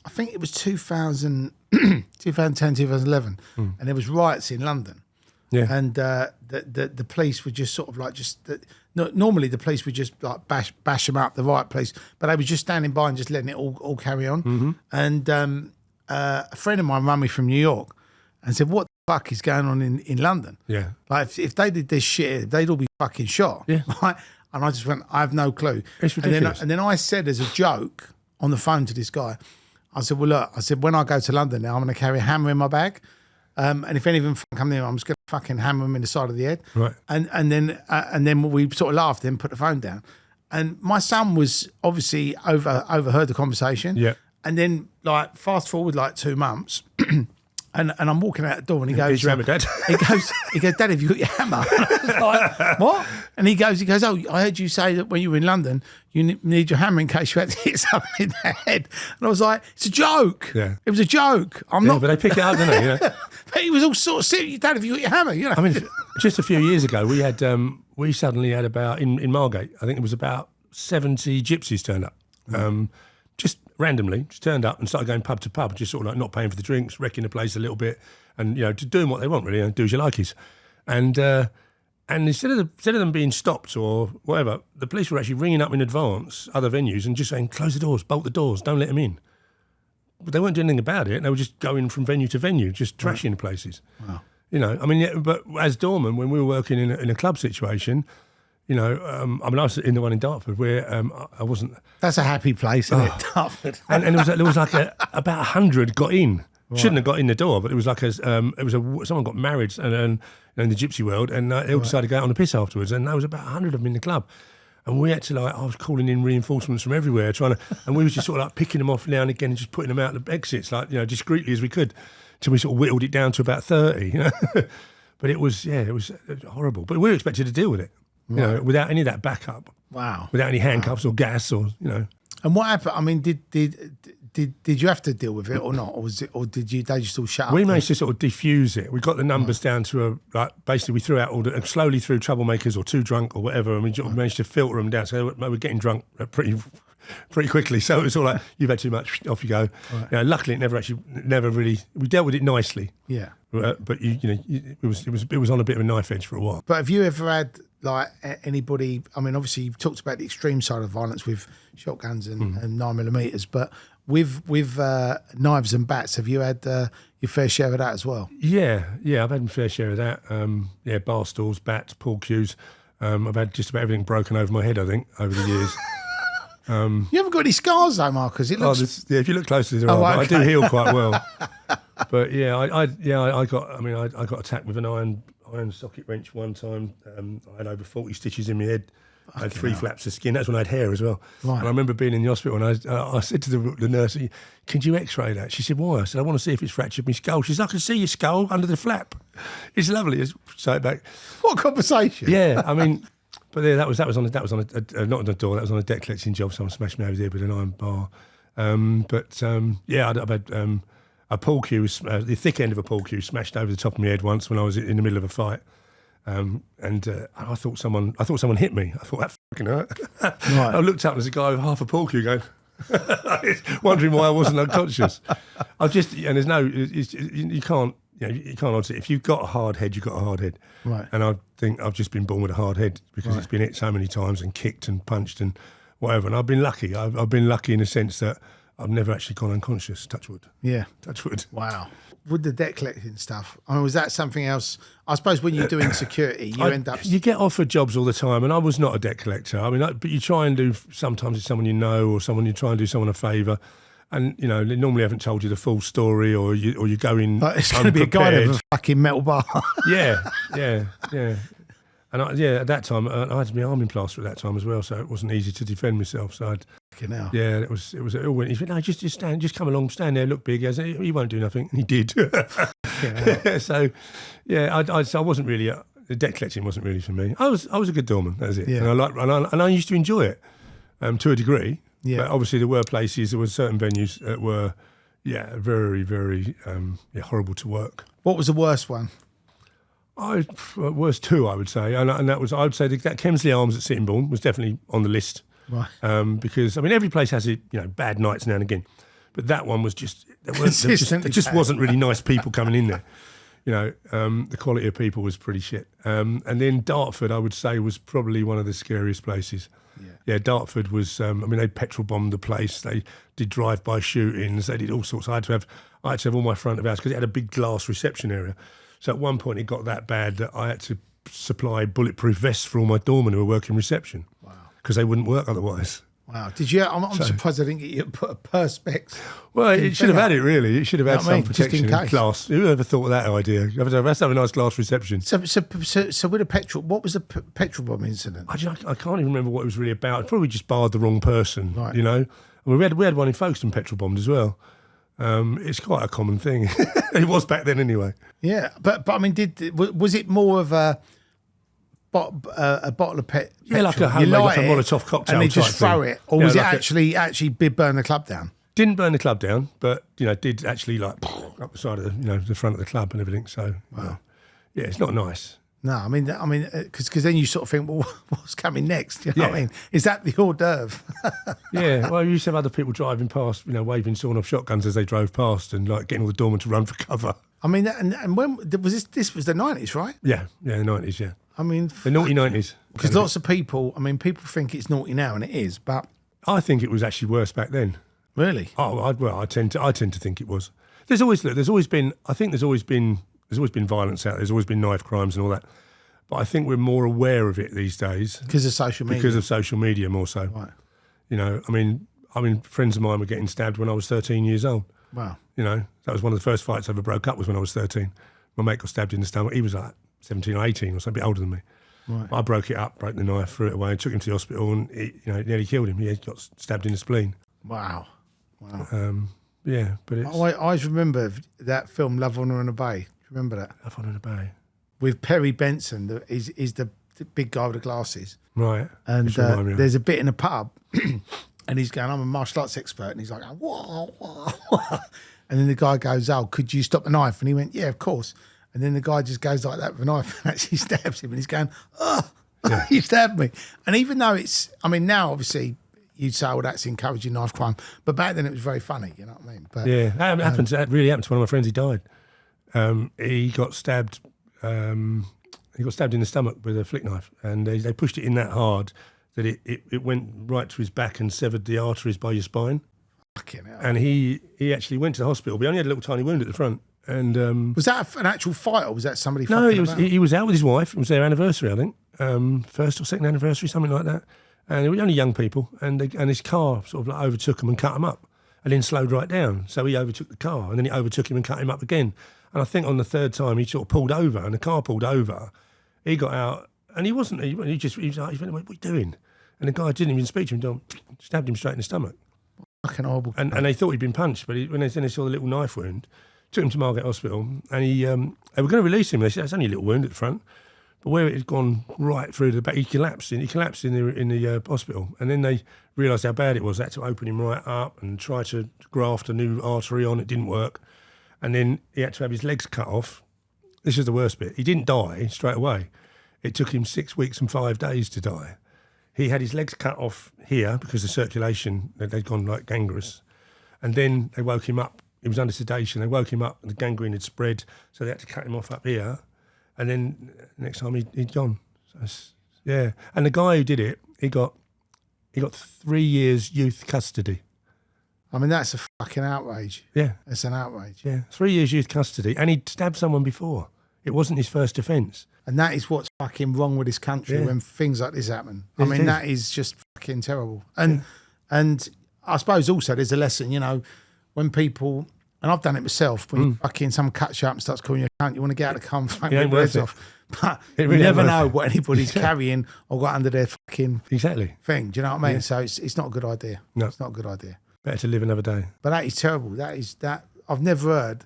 think it was 2010, 2011, and there was riots in London. Yeah. And the police would just sort of like normally the police would just like bash them up, the riot police, but they were just standing by and just letting it all carry on. Mm-hmm. And a friend of mine rang me from New York and said, what the fuck is going on in London? Yeah. Like if they did this shit, they'd all be fucking shot. Yeah. Right? And I just went, I have no clue. It's ridiculous. And then I said as a joke on the phone to this guy, I said, well, look, when I go to London now, I'm going to carry a hammer in my bag. And if any of them come near, I'm just going to fucking hammer them in the side of the head. Right. And then we sort of laughed and put the phone down. And my son was obviously overheard the conversation. Yeah. And then like fast forward like 2 months. And I'm walking out the door and he goes, "Here's your hammer, Dad." He goes, "Dad, have you got your hammer?" I was like, "What?" And he goes, "Oh, I heard you say that when you were in London, you need your hammer in case you had to hit something in the head." And I was like, "It's a joke." Yeah. It was a joke. I'm not. But they pick it up, don't they? You know? But he was all sort of serious. "Dad, have you got your hammer?" You know. I mean, just a few years ago, we suddenly had about in Margate, I think it was about 70 gypsies turned up. Just randomly, just turned up and started going pub to pub, just sort of like not paying for the drinks, wrecking the place a little bit, and just doing what they want really, and do as you likeys. And instead of them being stopped or whatever, the police were actually ringing up in advance other venues and just saying, "Close the doors, bolt the doors, don't let them in." But they weren't doing anything about it. They were just going from venue to venue, just trashing the places. Wow. I mean, yeah, but as doorman, when we were working in a club situation. I was in the one in Dartford where I wasn't. That's a happy place, isn't it, Dartford? and there was like about 100 got in. Right. Shouldn't have got in the door, but it was like someone got married and in the gypsy world, and they all decided to go out on the piss afterwards. And there was about 100 of them in the club, and we had to I was calling in reinforcements from everywhere, and we was just sort of like picking them off now and again and just putting them out the exits, discreetly as we could, till we sort of whittled it down to about 30. But it was horrible. But we were expected to deal with it. Right. Without any of that backup. Wow. Without any handcuffs or gas or. And what happened? I mean, did you have to deal with it or not, or did they just all shut up? We managed to sort of diffuse it. We got the numbers down to basically we threw out slowly through troublemakers or too drunk or whatever, and we managed to filter them down. So we're getting drunk pretty quickly. So it was all like, you've had too much, off you go. Right. Luckily, it never really. We dealt with it nicely. Yeah. But it was on a bit of a knife edge for a while. But have you ever had like anybody? I mean, obviously you've talked about the extreme side of violence with shotguns and 9mm, but with knives and bats, have you had your fair share of that as well? Yeah, I've had my fair share of that. Bar stools, bats, pool cues. I've had just about everything broken over my head, I think, over the years. You haven't got any scars though, Marcus. It looks. If you look closely, there are. Okay. I do heal quite well. But I got attacked with an iron iron socket wrench one time. I had over 40 stitches in my head. I had 3 flaps of skin. That's when I had hair as well. Right. And I remember being in the hospital and I said to the nurse, can you x-ray that? She said, why? I said, I want to see if it's fractured my skull. She said, I can see your skull under the flap. It's lovely. Say it back. What a conversation. Yeah, I mean, but yeah, that was on a not on the door, that was on a debt collecting job. Someone smashed me over the head with an iron bar. I've had a pool cue, the thick end of a pool cue smashed over the top of my head once when I was in the middle of a fight. I thought someone hit me. I thought that fucking hurt. Right. I looked up and there's a guy with half a pool cue going, wondering why I wasn't unconscious. There's no, you can't honestly, if you've got a hard head, you've got a hard head. Right. And I think I've just been born with a hard head because it's been hit so many times and kicked and punched and whatever. And I've been lucky. I've been lucky in the sense that I've never actually gone unconscious, touch wood. Yeah. Touch wood. Wow. With the debt collecting stuff, I mean, was that something else? I suppose when you're doing security, you get offered jobs all the time, and I was not a debt collector. I mean, but you try and do, sometimes it's someone you know or someone you try and do someone a favour, and you know they normally haven't told you the full story, or you go in. Like, it's going to be a guy with a fucking metal bar. Yeah. And at that time, I had my arm in plaster at that time as well, so it wasn't easy to defend myself. So it was. It went. He said, "No, just come along, stand there, look big." He won't do nothing, and he did. So, I wasn't really. The debt collecting wasn't really for me. I was a good doorman. That was it. Yeah. And I used to enjoy it to a degree. Yeah. But obviously, there were certain venues that were, very, very horrible to work. What was the worst one? Worst 2, I would say, and that was, I would say that Kemsley Arms at Sittingbourne was definitely on the list, right? Because I mean every place has bad nights now and again, but that one was just there just wasn't really nice people coming in there. The quality of people was pretty shit. And then Dartford, I would say, was probably one of the scariest places. Yeah, Dartford was. They petrol bombed the place. They did drive-by shootings. They did all sorts. I had to have all my front of house because it had a big glass reception area. So at one point it got that bad that I had to supply bulletproof vests for all my doormen who were working reception. Wow. Because they wouldn't work otherwise. Wow. Did you? I'm surprised I didn't get you to put a perspex. Well, it should have had it, really. It should have had some protection just in case. Glass. Who ever thought of that idea? Let's have a nice glass reception. So with a petrol, what was the petrol bomb incident? I can't even remember what it was really about. It probably just barred the wrong person, right. We had one in Folkestone petrol bombed as well. It's quite a common thing. It was back then anyway. Yeah, but I mean, was it more of a bottle of petrol? Yeah, like a Molotov cocktail, and they just throw thing. it, or was it actually burn the club down? Didn't burn the club down, but did actually up the side of the front of the club and everything. So it's not nice. No, I mean, because then you sort of think, well, what's coming next? You know what I mean? Is that the hors d'oeuvre? Yeah, well, you used to have other people driving past, waving sawn-off shotguns as they drove past and getting all the doormen to run for cover. I mean, and when was this? This was the 90s, right? Yeah, the 90s, yeah. I mean, the naughty 90s. Because lots of people, people think it's naughty now, and it is, but I think it was actually worse back then. Really? Oh, I tend to think it was. There's always been violence out there. There's always been knife crimes and all that. But I think we're more aware of it these days. Because of social media? Because of social media more so. Right. I mean, friends of mine were getting stabbed when I was 13 years old. Wow. That was one of the first fights I ever broke up was when I was 13. My mate got stabbed in the stomach. He was like 17 or 18 or something, a bit older than me. Right. I broke it up, broke the knife, threw it away, took him to the hospital and it nearly killed him. He got stabbed in the spleen. Wow. Yeah, but it's... I always remember that film Love, Honour and Obey. Do you remember that? Love, Honour and Obey. With Perry Benson, he's the big guy with the glasses. Right. And there's a bit in a pub and he's going, I'm a martial arts expert. And he's like, whoa, whoa, whoa. And then the guy goes, oh, could you stop the knife? And he went, yeah, of course. And then the guy just goes like that with a knife and actually stabs him. And he's going, oh, yeah. You stabbed me. And even though now obviously you'd say, well, that's encouraging knife crime. But back then it was very funny, you know what I mean? But, yeah, that really happened to one of my friends. He died. He got stabbed. He got stabbed in the stomach with a flick knife, and they pushed it in that hard that it went right to his back and severed the arteries by your spine. Fucking hell. And he actually went to the hospital, but he only had a little tiny wound at the front. And was that an actual fight, or was that somebody? No, he was out with his wife. It was their anniversary, I think, first or second anniversary, something like that. And they were only young people, and his car sort of overtook him and cut him up, and then slowed right down. So he overtook the car, and then it overtook him and cut him up again. And I think on the third time he sort of pulled over, and the car pulled over. He got out, and he was like, he was like, what are you doing? And the guy didn't even speak to him, stabbed him straight in the stomach. Fucking horrible. And they thought he'd been punched, but when they saw the little knife wound, took him to Margate Hospital, and they were going to release him. They said, it's only a little wound at the front. But where it had gone right through the back, he collapsed in the hospital. And then they realised how bad it was. They had to open him right up and try to graft a new artery on. It didn't work. And then he had to have his legs cut off. This is the worst bit. He didn't die straight away. It took him 6 weeks and 5 days to die. He had his legs cut off here because the circulation, they'd gone like gangrenous. And then they woke him up. He was under sedation. They woke him up and the gangrene had spread. So they had to cut him off up here. And then next time he'd gone. So yeah. And the guy who did it, he got 3 years youth custody. I mean, that's a fucking outrage. Yeah. It's an outrage. Yeah. 3 years youth custody. And he'd stabbed someone before. It wasn't his first offence. And that is what's fucking wrong with this country when things like this happen. I mean, that is just fucking terrible. And I suppose also there's a lesson, you know, when people, and I've done it myself, when fucking someone cuts you up and starts calling you a cunt, you want to get out of the car and fucking rip their heads off. But you never know what anybody's carrying or got under their fucking thing. Do you know what I mean? Yeah. So it's not a good idea. No. It's not a good idea. Better to live another day. But that is terrible. That I've never heard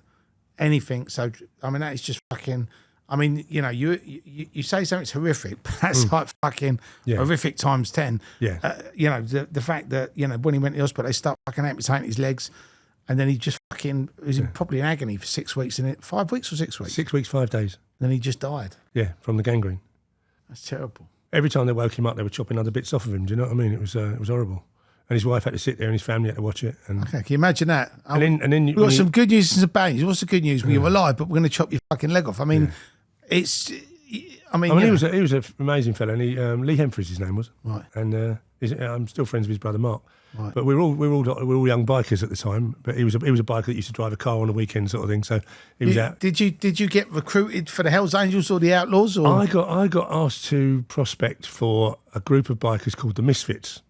anything. So, I mean, that is just fucking, I mean, you know, you say something's horrific, but that's like fucking horrific times 10. Yeah. You know, the fact that, you know, when he went to the hospital, they start fucking amputating his legs. And then he just fucking was probably in agony for 6 weeks. 5 weeks or 6 weeks? 6 weeks, 5 days. And then he just died. Yeah, from the gangrene. That's terrible. Every time they woke him up, they were chopping other bits off of him. Do you know what I mean? It was horrible. And his wife had to sit there, and his family had to watch it. And okay, can you imagine that? And then we've got some good news and some bad news. What's the good news? Well, you're alive, but we're going to chop your fucking leg off. I mean, it's. I mean, he was an amazing fella, and Lee Hemphreys his name was. Right. And I'm still friends with his brother Mark. Right. But we were all young bikers at the time. But he was a biker that used to drive a car on the weekend, sort of thing. So he was out. Did you get recruited for the Hells Angels or the Outlaws? Or I got asked to prospect for a group of bikers called the Misfits,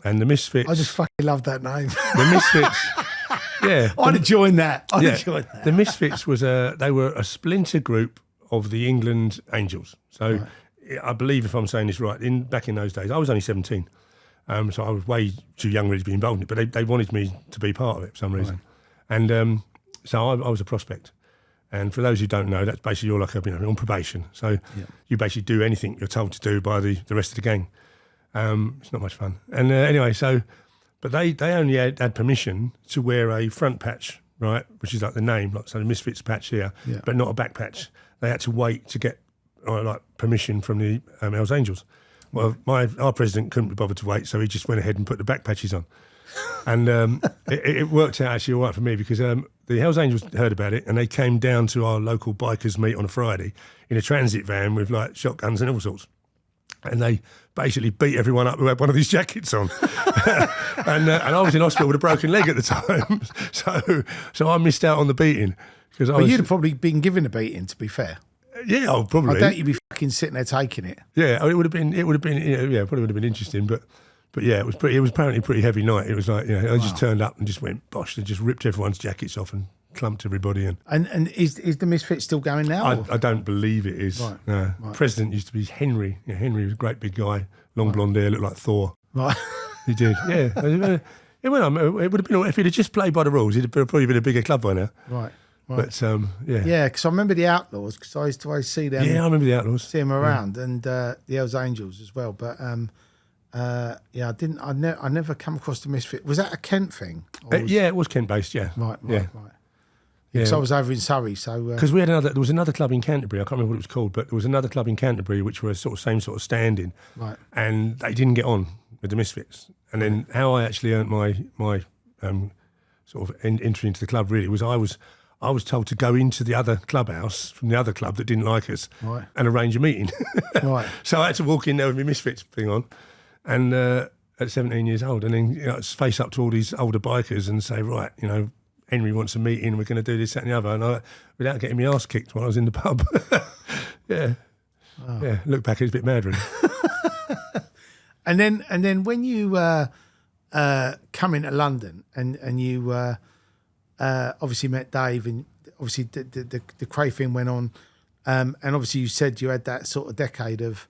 and the Misfits. I just fucking love that name. The Misfits. Yeah, I'd have joined that. The Misfits they were a splinter group of the England Angels. So I believe, if I'm saying this right, back in those days, I was only 17. So I was way too young really to be involved in it, but they wanted me to be part of it for some reason. Right. And so I was a prospect. And for those who don't know, that's basically you're like on probation. So you basically do anything you're told to do by the rest of the gang. It's not much fun. And anyway, but they only had permission to wear a front patch, right, which is like the name, like so the Misfits patch here, but not a back patch. They had to wait to get permission from the Hells Angels. Well, our president couldn't be bothered to wait, so he just went ahead and put the back patches on. And it worked out actually all right for me because the Hells Angels heard about it and they came down to our local bikers meet on a Friday in a transit van with like shotguns and all sorts. And they basically beat everyone up who had one of these jackets on. and I was in hospital with a broken leg at the time. So I missed out on the beating. But you'd have probably been given a beating, to be fair. Yeah, probably. I doubt you'd be fucking sitting there taking it. Yeah, it would have been. Probably would have been interesting. But yeah, it was apparently a pretty heavy night. It was like, I just turned up and just went bosh and just ripped everyone's jackets off and clumped everybody. And is the Misfit still going now? I don't believe it is. Right. No. Right. President used to be Henry. Yeah, Henry was a great big guy, long blonde hair, looked like Thor. Right. He did. Yeah. It would have been if he'd have just played by the rules. He'd have probably been a bigger club by now. Right. But yeah, because I remember the Outlaws because I used to always see them. Yeah, I remember the Outlaws. See them around and the Hells Angels as well. But I never come across the Misfit. Was that a Kent thing? It was Kent based. Yeah. Right. Yeah, because I was over in Surrey, so because there was another club in Canterbury. I can't remember what it was called, but there was another club in Canterbury which were same sort of standing. Right. And they didn't get on with the Misfits. And then how I actually earned my sort of entry into the club really was I was told to go into the other clubhouse from the other club that didn't like us and arrange a meeting. Right. So I had to walk in there with my Misfits thing on and at 17 years old and then face up to all these older bikers and say, right, Henry wants a meeting, we're going to do this, that and the other. And without getting my arse kicked while I was in the pub. Yeah. Wow. Yeah, look back, it's a bit mad really. And then when you come into London and you... obviously met Dave, and obviously the Kray thing went on, and obviously you said you had that sort of decade of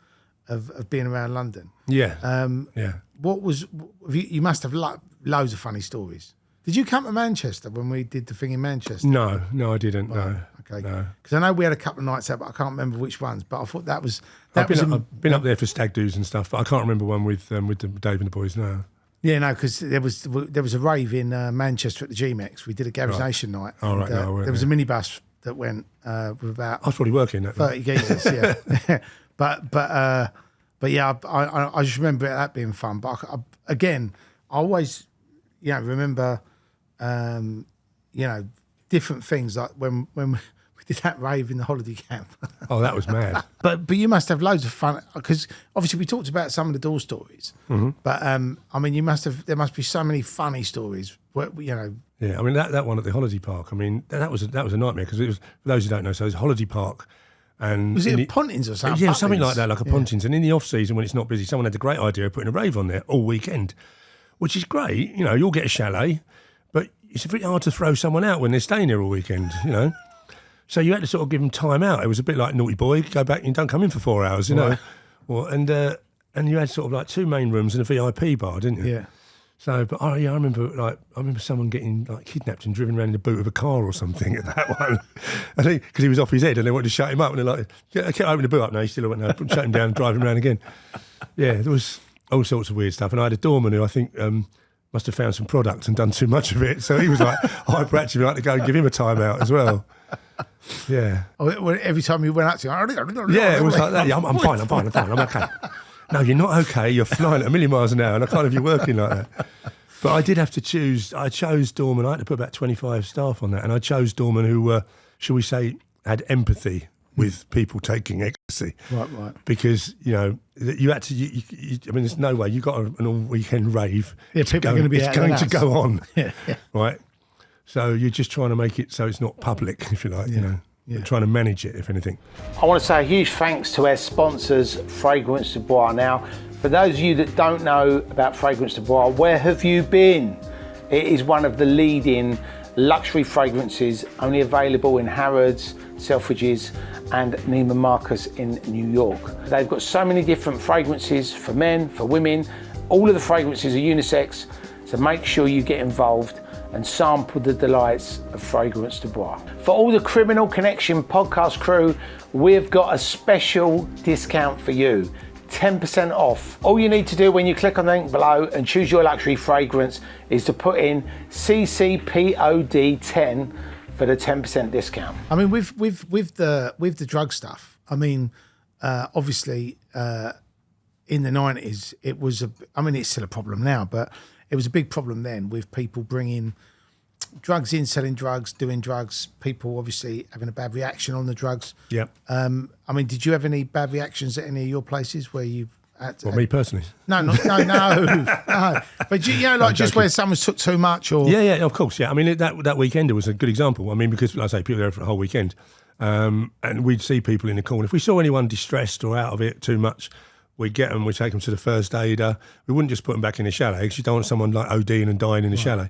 being around London. Yeah. Yeah. What was you must have loads of funny stories. Did you come to Manchester when we did the thing in Manchester? No, I didn't. Right. No. Okay. No. Because I know we had a couple of nights out, but I can't remember which ones. But I thought that was I've been up there for stag do's and stuff, but I can't remember one with Dave and the boys. No. Yeah, no, because there was a rave in Manchester at the GMX. We did a Assassination night. Oh, right. No, there was a minibus that went with about I was probably working that 30 geezers. Yeah, but yeah, I just remember that being fun. But I always, remember, different things like when we did that rave in the holiday camp. Oh, that was mad. But you must have loads of fun because obviously we talked about some of the door stories. Mm-hmm. But I mean, there must be so many funny stories. Where, Yeah, I mean that one at the holiday park. I mean that was a nightmare because it was, for those who don't know, so it was a holiday park. And was it a Pontins or something? Yeah, something like that, like a Pontins. And in the off season when it's not busy, someone had the great idea of putting a rave on there all weekend, which is great. You'll get a chalet, but it's a bit hard to throw someone out when they're staying there all weekend. So you had to sort of give them time out. It was a bit like naughty boy, go back and don't come in for 4 hours, you know. Well, and you had sort of like 2 main rooms and a VIP bar, didn't you? Yeah. So, but I remember someone getting like kidnapped and driven around in the boot of a car or something at that one. I think because he was off his head and they wanted to shut him up and they're like, I can't open the boot up now. He still went, no, shut him down and drive him around again. Yeah, there was all sorts of weird stuff. And I had a doorman who I think must have found some product and done too much of it. So he was like hyperactive. We had to go and give him a timeout as well. Yeah. Oh, every time you went out to him, yeah, it was like that. Yeah, I'm fine, I'm okay. No, you're not okay. You're flying at a million miles an hour, and I can't have you working like that. But I did have to choose. I chose doorman. I had to put about 25 staff on that, and I chose doorman who, shall we say, had empathy with people taking ecstasy. Right. Because you had to. I mean, there's no way you got an all-weekend rave. Yeah, people are going to be. It's going to go on. Yeah. Right. So you're just trying to make it so it's not public, if you like. Yeah. You're trying to manage it, if anything. I want to say a huge thanks to our sponsors, Fragrance du Bois. Now, for those of you that don't know about Fragrance du Bois, where have you been? It is one of the leading luxury fragrances, only available in Harrods, Selfridges and Neiman Marcus in New York. They've got so many different fragrances for men, for women. All of the fragrances are unisex, so make sure you get involved and sample the delights of Fragrance du Bois. For all the Criminal Connection podcast crew, we've got a special discount for you. 10% off. All you need to do when you click on the link below and choose your luxury fragrance is to put in CCPOD10 for the 10% discount. I mean, with the drug stuff, I mean, obviously in the 90s, it was it's still a problem now, but it was a big problem then with people bringing drugs in, selling drugs, doing drugs, people obviously having a bad reaction on the drugs. Yeah. I mean, did you have any bad reactions at any of your places where you've had to... Well, me personally? No. But just where someone took too much or... Yeah, of course, yeah. I mean, that weekend, it was a good example. I mean, because, like I say, people were there for a whole weekend. And we'd see people in the corner. If we saw anyone distressed or out of it too much, we'd get them, we'd take them to the first aider. We wouldn't just put them back in the chalet because you don't want someone like ODing and dying in the chalet.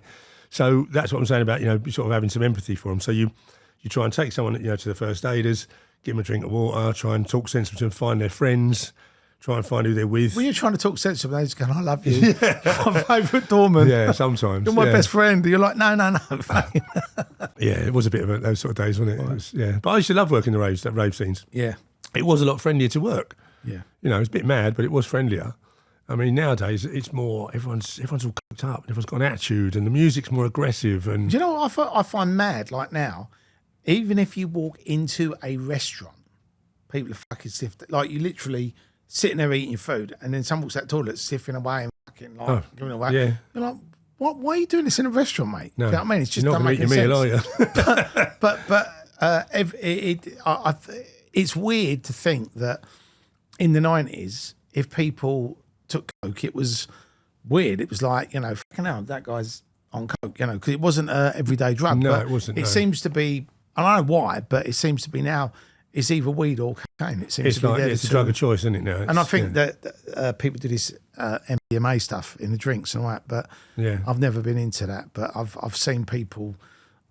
So that's what I'm saying about, sort of having some empathy for them. So you try and take someone, to the first aiders, give them a drink of water, try and talk sense to them, find their friends, try and find who they're with. When you're trying to talk sense to them, they just go, I love you. Yeah. You're my favourite doorman. Yeah, sometimes. You're my best friend. You're like, no. Yeah, it was a bit of those sort of days, wasn't it? Right. It was, yeah. But I used to love working the rave scenes. Yeah. It was a lot friendlier to work. Yeah. It's a bit mad, but it was friendlier. I mean, nowadays it's more everyone's all cooked up. Everyone's got an attitude, and the music's more aggressive. And do you know what I find mad? Like now, even if you walk into a restaurant, people are fucking stiff. Like you literally sitting there eating your food, and then someone walks out the toilet, stiffing away and fucking giving away. Yeah. You're like, what? Why are you doing this in a restaurant, mate? No, do you know what I mean? It's just you're not don't make meal, any sense. are you? It's weird to think that in the 90s, if people took coke, it was weird. It was like, fucking hell, that guy's on coke, because it wasn't an everyday drug. No, but it wasn't. It seems to be, I don't know why, but it seems to be now, it's either weed or cocaine. It seems to be it's a drug of choice, isn't it now? And I think that people do this MDMA stuff in the drinks and all that, but I've never been into that. But I've seen people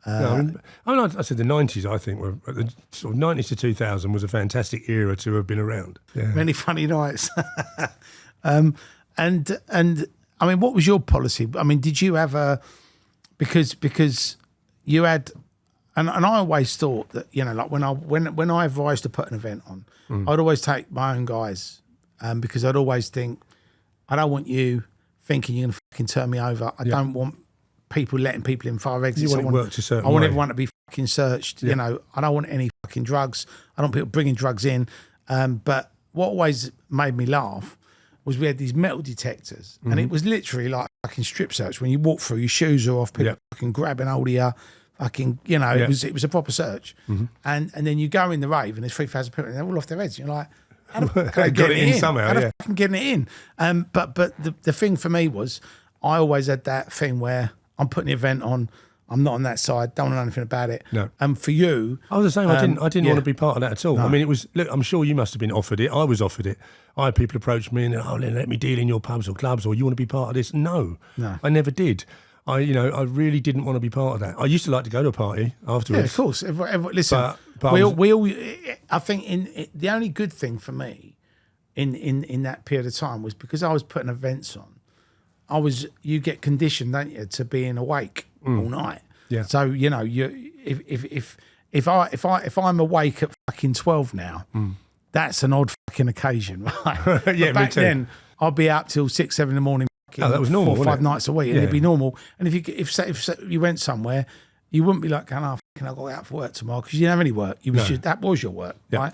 I said the 90s, I think, were the sort of 90s to 2000 was a fantastic era to have been around. Yeah. Many funny nights. And I mean, what was your policy? I mean, did you have because you had, and I always thought that, you know, like when I advised to put an event on, I'd always take my own guys, because I'd always think, I don't want you thinking you're going to fucking turn me over. I don't want people letting people in fire exits. You want it worked a certain I want way. everyone to be fucking searched. You know, I don't want any fucking drugs. I don't want people bringing drugs in. But what always made me laugh was we had these metal detectors, and it was literally like fucking strip search. When you walk through, your shoes are off, people fucking grabbing hold of you, fucking, you know, it was a proper search. And then you go in the rave, and there's 3,000 people, and they're all off their heads. And you're like, how the fuck can I get it in somehow? How the fucking getting it in? But the thing for me was, I always had that thing where I'm putting the event on. I'm not on that side. Don't know anything about it. No. And for you, I was the same. I didn't want to be part of that at all. No. I mean, it was. Look, I'm sure you must have been offered it. I was offered it. I had people approach me and let me deal in your pubs or clubs, or you want to be part of this? No, I never did. I really didn't want to be part of that. I used to like to go to a party afterwards. yeah, of course. Listen, But we all. I think the only good thing for me in that period of time was because I was putting events on. You get conditioned, don't you, to being awake all night. Yeah. So you know, if I'm awake at fucking 12 now, that's an odd fucking occasion, right? Yeah, but back me too. then I'd be up till 6, 7 in the morning. That was normal. 4 or 5 nights a week, and it'd be normal. And if you went somewhere, you wouldn't be like, "Can I go out for work tomorrow?" Because you didn't have any work. That was your work, right?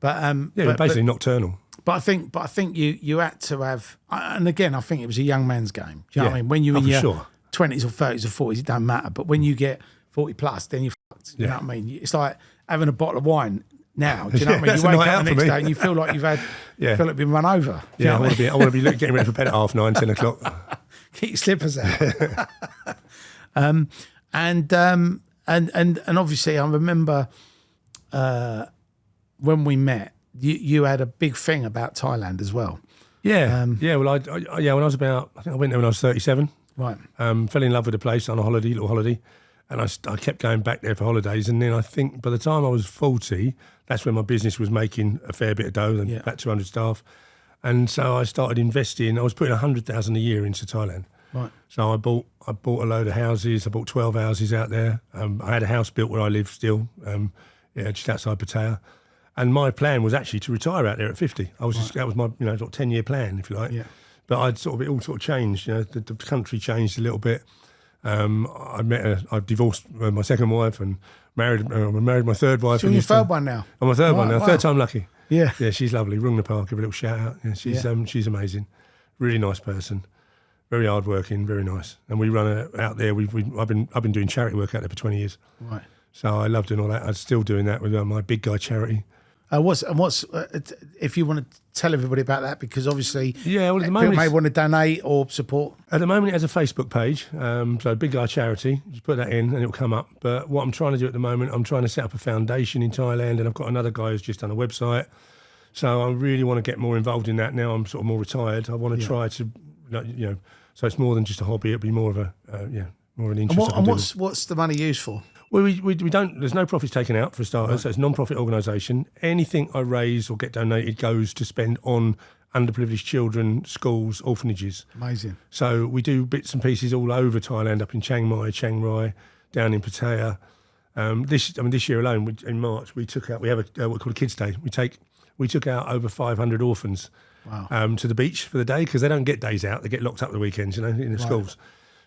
Basically nocturnal. But I think you had to have, and again, I think it was a young man's game. Do you know what I mean? When you're in your 20s or 30s or 40s, it don't matter. But when you get 40 plus, then you're fucked. You know what I mean? It's like having a bottle of wine now. Do you know what I mean? You wake up the next day and you feel like you've had, feel like you've been run over. I want to be getting ready for bed at 9:30, 10 o'clock. Get your slippers out. And obviously, I remember when we met. You had a big thing about Thailand as well. Yeah, Well, when I was about, I think I went there when I was 37. Right. Fell in love with the place on a little holiday, and I kept going back there for holidays. And then I think by the time I was 40, that's when my business was making a fair bit of dough, and about 200 staff. And so I started investing. I was putting 100,000 a year into Thailand. Right. So I bought a load of houses. I bought 12 houses out there. I had a house built where I live still, just outside Pattaya. And my plan was actually to retire out there at 50. That was my 10-year plan, if you like. Yeah. But it all sort of changed. You know, the country changed a little bit. I divorced my second wife and married my third wife. So you're your third one now? I'm my third one now. Wow. Third time lucky. Yeah. Yeah, she's lovely. Rung the Park, give her a little shout out. Yeah, she's amazing. Really nice person. Very hard working, very nice. And we run out there. I've been doing charity work out there for 20 years. Right. So I love doing all that. I'm still doing that with my big guy charity. What's if you want to tell everybody about that, because obviously at the moment people may want to donate or support. At the moment it has a Facebook page, so Big Guy Charity, just put that in and it'll come up. But what I'm trying to do at the moment, I'm trying to set up a foundation in Thailand, and I've got another guy who's just done a website. So I really want to get more involved in that now. I'm sort of more retired. I want to try to, so it's more than just a hobby. It'll be more of more of an interest. And what's the money used for? Well, we don't. There's no profits taken out for starters. Right. So it's a non-profit organisation. Anything I raise or get donated goes to spend on underprivileged children, schools, orphanages. Amazing. So we do bits and pieces all over Thailand, up in Chiang Mai, Chiang Rai, down in Pattaya. This year alone, in March, we took out. We have what we call a kids' day. We took out over 500 orphans. Wow. To the beach for the day, because they don't get days out. They get locked up the weekends, in the schools.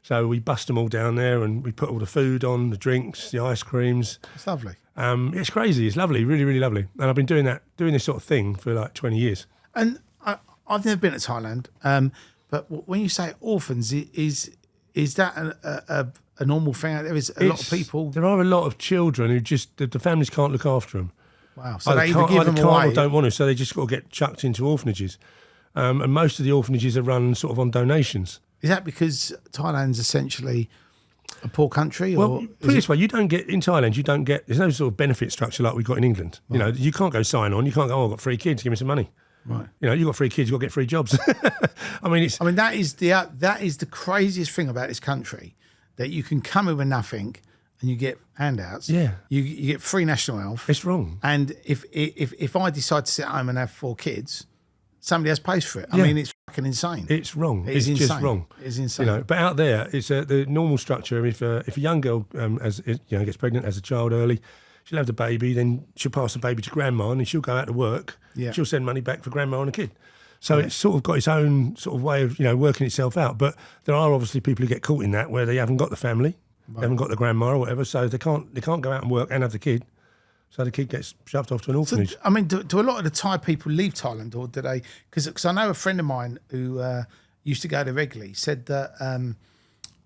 So we bust them all down there, and we put all the food on, the drinks, the ice creams. It's lovely. It's crazy. It's lovely, really, really lovely. And I've been doing this sort of thing for like 20 years. And I've never been to Thailand, but when you say orphans, is that a normal thing out there? Is a lot of people? There are a lot of children who just the families can't look after them. Wow. So they either give them away or don't want to, so they just got to get chucked into orphanages. And most of the orphanages are run sort of on donations. Is that because Thailand's essentially a poor country? Well, put it this way, in Thailand, there's no sort of benefit structure like we've got in England. Right. You can't go sign on. You can't go, I've got 3 kids, give me some money. Right. You've got 3 kids, you've got to get 3 jobs. that is the craziest thing about this country, that you can come in with nothing and you get handouts. Yeah. You get free national health. It's wrong. And if I decide to sit at home and have 4 kids, somebody else pays for it. I Yeah. mean, it's fucking insane. It's wrong. It's It's just insane. wrong. It's insane. You know, but out there, it's the normal structure. If a young girl gets pregnant, has a child early, she'll have the baby, then she'll pass the baby to grandma, and then she'll go out to work. Yeah. She'll send money back for grandma and the kid. So it's sort of got its own sort of way of working itself out. But there are obviously people who get caught in that where they haven't got the family, they haven't got the grandma or whatever, so they can't go out and work and have the kid. So the kid gets shoved off to an orphanage. So, I mean, do a lot of the Thai people leave Thailand, or do they? Because I know a friend of mine who used to go there regularly said that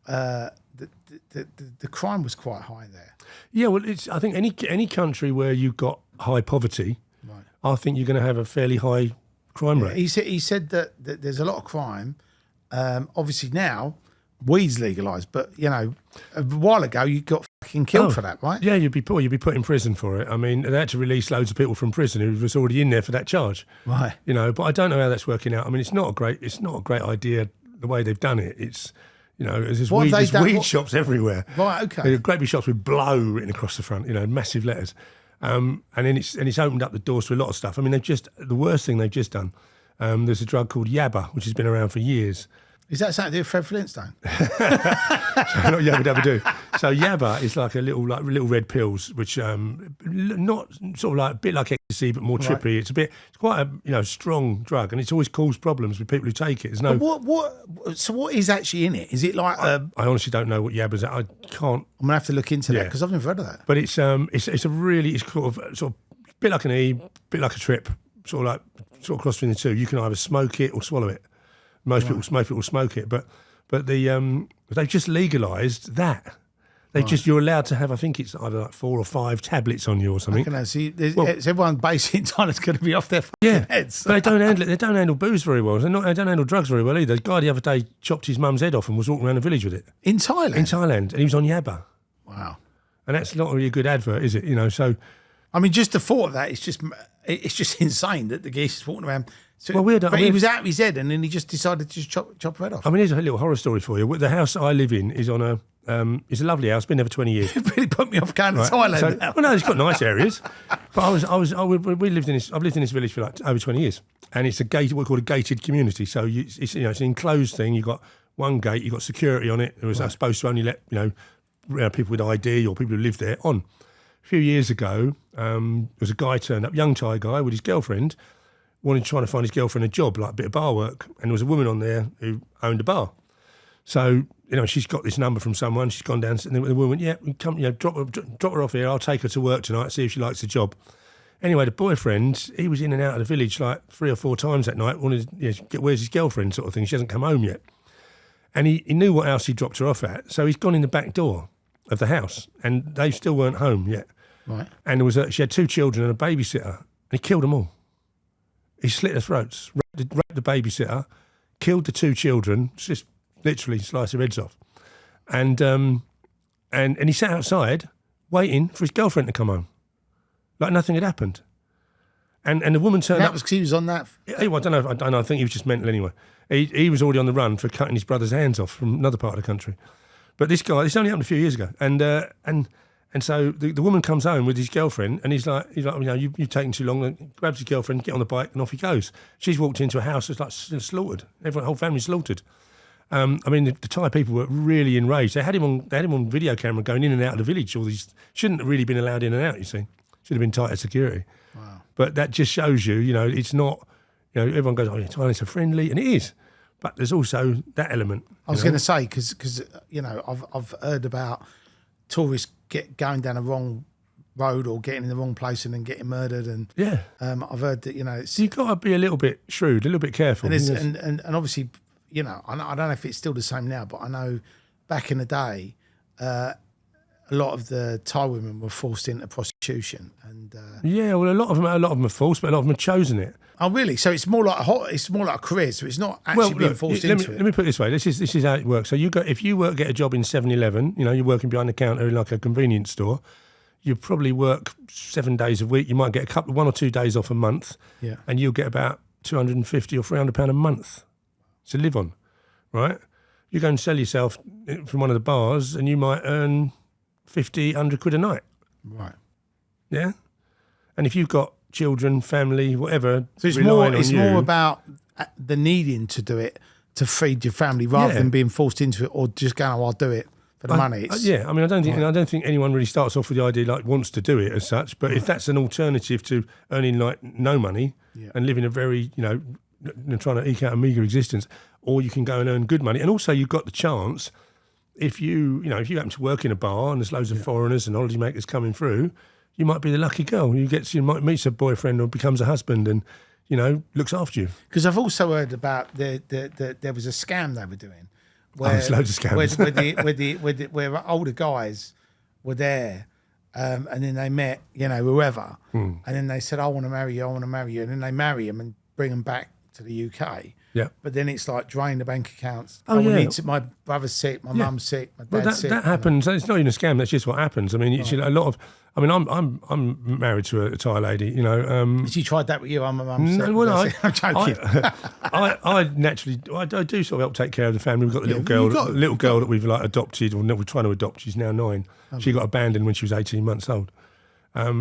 the crime was quite high there. Yeah, well, I think any country where you've got high poverty, Right. I think you're going to have a fairly high crime rate. He said that there's a lot of crime. Obviously now weed's legalised, but a while ago you got fucking killed for that, right? Yeah, you'd be put in prison for it. I mean, they had to release loads of people from prison who was already in there for that charge. Right. But I don't know how that's working out. I mean, it's not a great idea the way they've done it. It's there's What have they done? weed shops everywhere. Right, okay. There are great big shops with blow written across the front, massive letters. And then it's opened up the doors to a lot of stuff. I mean, the worst thing they've just done. There's a drug called Yabba, which has been around for years. Is that something to do with Fred Flintstone? Not Yabba Dabba Do. So Yabba is like little red pills, which not sort of like a bit like ecstasy, but more trippy. It's quite a strong drug, and it's always caused problems with people who take it. There's no. So what is actually in it? Is it like? I honestly don't know what Yabba's at. I can't. I'm gonna have to look into that Yeah. because I've never heard of that. But it's sort of a bit like an E, bit like a trip, sort of cross between the two. You can either smoke it or swallow it. Most people smoke it, but they've just legalised that. You're allowed to have, I think it's either like 4 or 5 tablets on you or something. See, everyone basically in Thailand's going to be off their fucking heads. But they don't handle it. They don't handle booze very well. They don't handle drugs very well either. The guy the other day chopped his mum's head off and was walking around the village with it. In Thailand? And he was on Yabba. Wow. And that's not really a good advert, is it? So. I mean, just the thought of that, it's just insane that the geese is walking around. So, But he was out of his head, and then he just decided to just chop her head off. I mean, here's a little horror story for you. The house I live in is on it's a lovely house. Been there for 20 years. It really put me off going to Thailand. Well, no, it's got nice areas. But I've lived in this village for like over 20 years, and it's what we call a gated community. So it's an enclosed thing. You've got one gate. You've got security on it. It was supposed to only let people with ID or people who live there on. A few years ago, there was a guy turned up, young Thai guy with his girlfriend, trying to find his girlfriend a job, like a bit of bar work, and there was a woman on there who owned a bar. So, she's got this number from someone, she's gone down, and the woman went, yeah, come, drop her off here, I'll take her to work tonight, see if she likes the job. Anyway, the boyfriend, he was in and out of the village like 3 or 4 times that night, wanted where's his girlfriend sort of thing, she hasn't come home yet. And he knew what house he dropped her off at, so he's gone in the back door of the house, and they still weren't home yet. Right. And she had 2 children and a babysitter, and he killed them all. He slit their throats, raped the babysitter, killed the 2 children, just literally sliced their heads off. And he sat outside waiting for his girlfriend to come home, like nothing had happened. And the woman turned up. That was because he was on that. I don't know. I think he was just mental anyway. He was already on the run for cutting his brother's hands off from another part of the country. But this only happened a few years ago, and so the woman comes home with his girlfriend, and he's like, you've taken too long. And grabs his girlfriend, get on the bike, and off he goes. She's walked into a house that's like slaughtered. The whole family's slaughtered. I mean, the Thai people were really enraged. They had him on video camera going in and out of the village. All these shouldn't have really been allowed in and out. You see, should have been tighter security. Wow. But that just shows you, it's not. Everyone goes, oh, yeah, Thailand's so friendly, and it is. But there's also that element. I was going to say because I've heard about tourists going down the wrong road or getting in the wrong place and then getting murdered, and I've heard that so you've got to be a little bit shrewd, a little bit careful, and obviously I don't know if it's still the same now, but I know back in the day a lot of the Thai women were forced into prostitution, and a lot of them are forced, but a lot of them have chosen it. Oh, really? So it's more like a career. So it's not actually being forced into it. Let me put it this way. This is how it works. So if you get a job in 7-Eleven, you're working behind the counter in like a convenience store. You probably work 7 days a week. You might get 1 or 2 days off a month, and you'll get about £250 or £300 a month to live on, right? you go and sell yourself from one of the bars and you might earn 50, 100 quid a night. Right. Yeah? And if you've got children, family, whatever, So it's more about the needing to do it to feed your family rather than being forced into it or just going, oh, I'll do it for the money. I mean, I don't think anyone really starts off with the idea like wants to do it as such. But if that's an alternative to earning like no money and living a very, trying to eke out a meagre existence, or you can go and earn good money, and also you've got the chance if you happen to work in a bar and there's loads of foreigners and holiday makers coming through, you might be the lucky girl. You might meet a boyfriend or becomes a husband and looks after you. Because I've also heard about there was a scam they were doing. Where, there's loads of scams. Where older guys were there, and then they met, whoever, and then they said, I want to marry you, and then they marry him and bring him back to the UK. Yeah. But then it's like drain the bank accounts. My brother's sick, my mum's sick, my dad's sick. That happens. It's not even a scam. That's just what happens. I mean, a lot of. I mean, I'm married to a Thai lady. She tried that with you. I'm a mum. No, well, I'm joking. I naturally, I do sort of help take care of the family. We've got the little girl that we've like adopted, or we're trying to adopt. She's now 9. She got abandoned when she was 18 months old.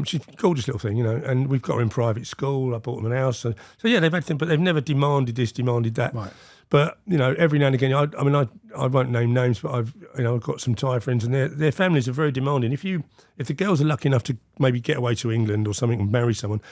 She's a gorgeous little thing, and we've got her in private school. I bought them an house. So yeah, they've had things, but they've never demanded this, demanded that. Right. But, every now and again, I won't name names, but I've got some Thai friends and their families are very demanding. If the girls are lucky enough to maybe get away to England or something and marry someone,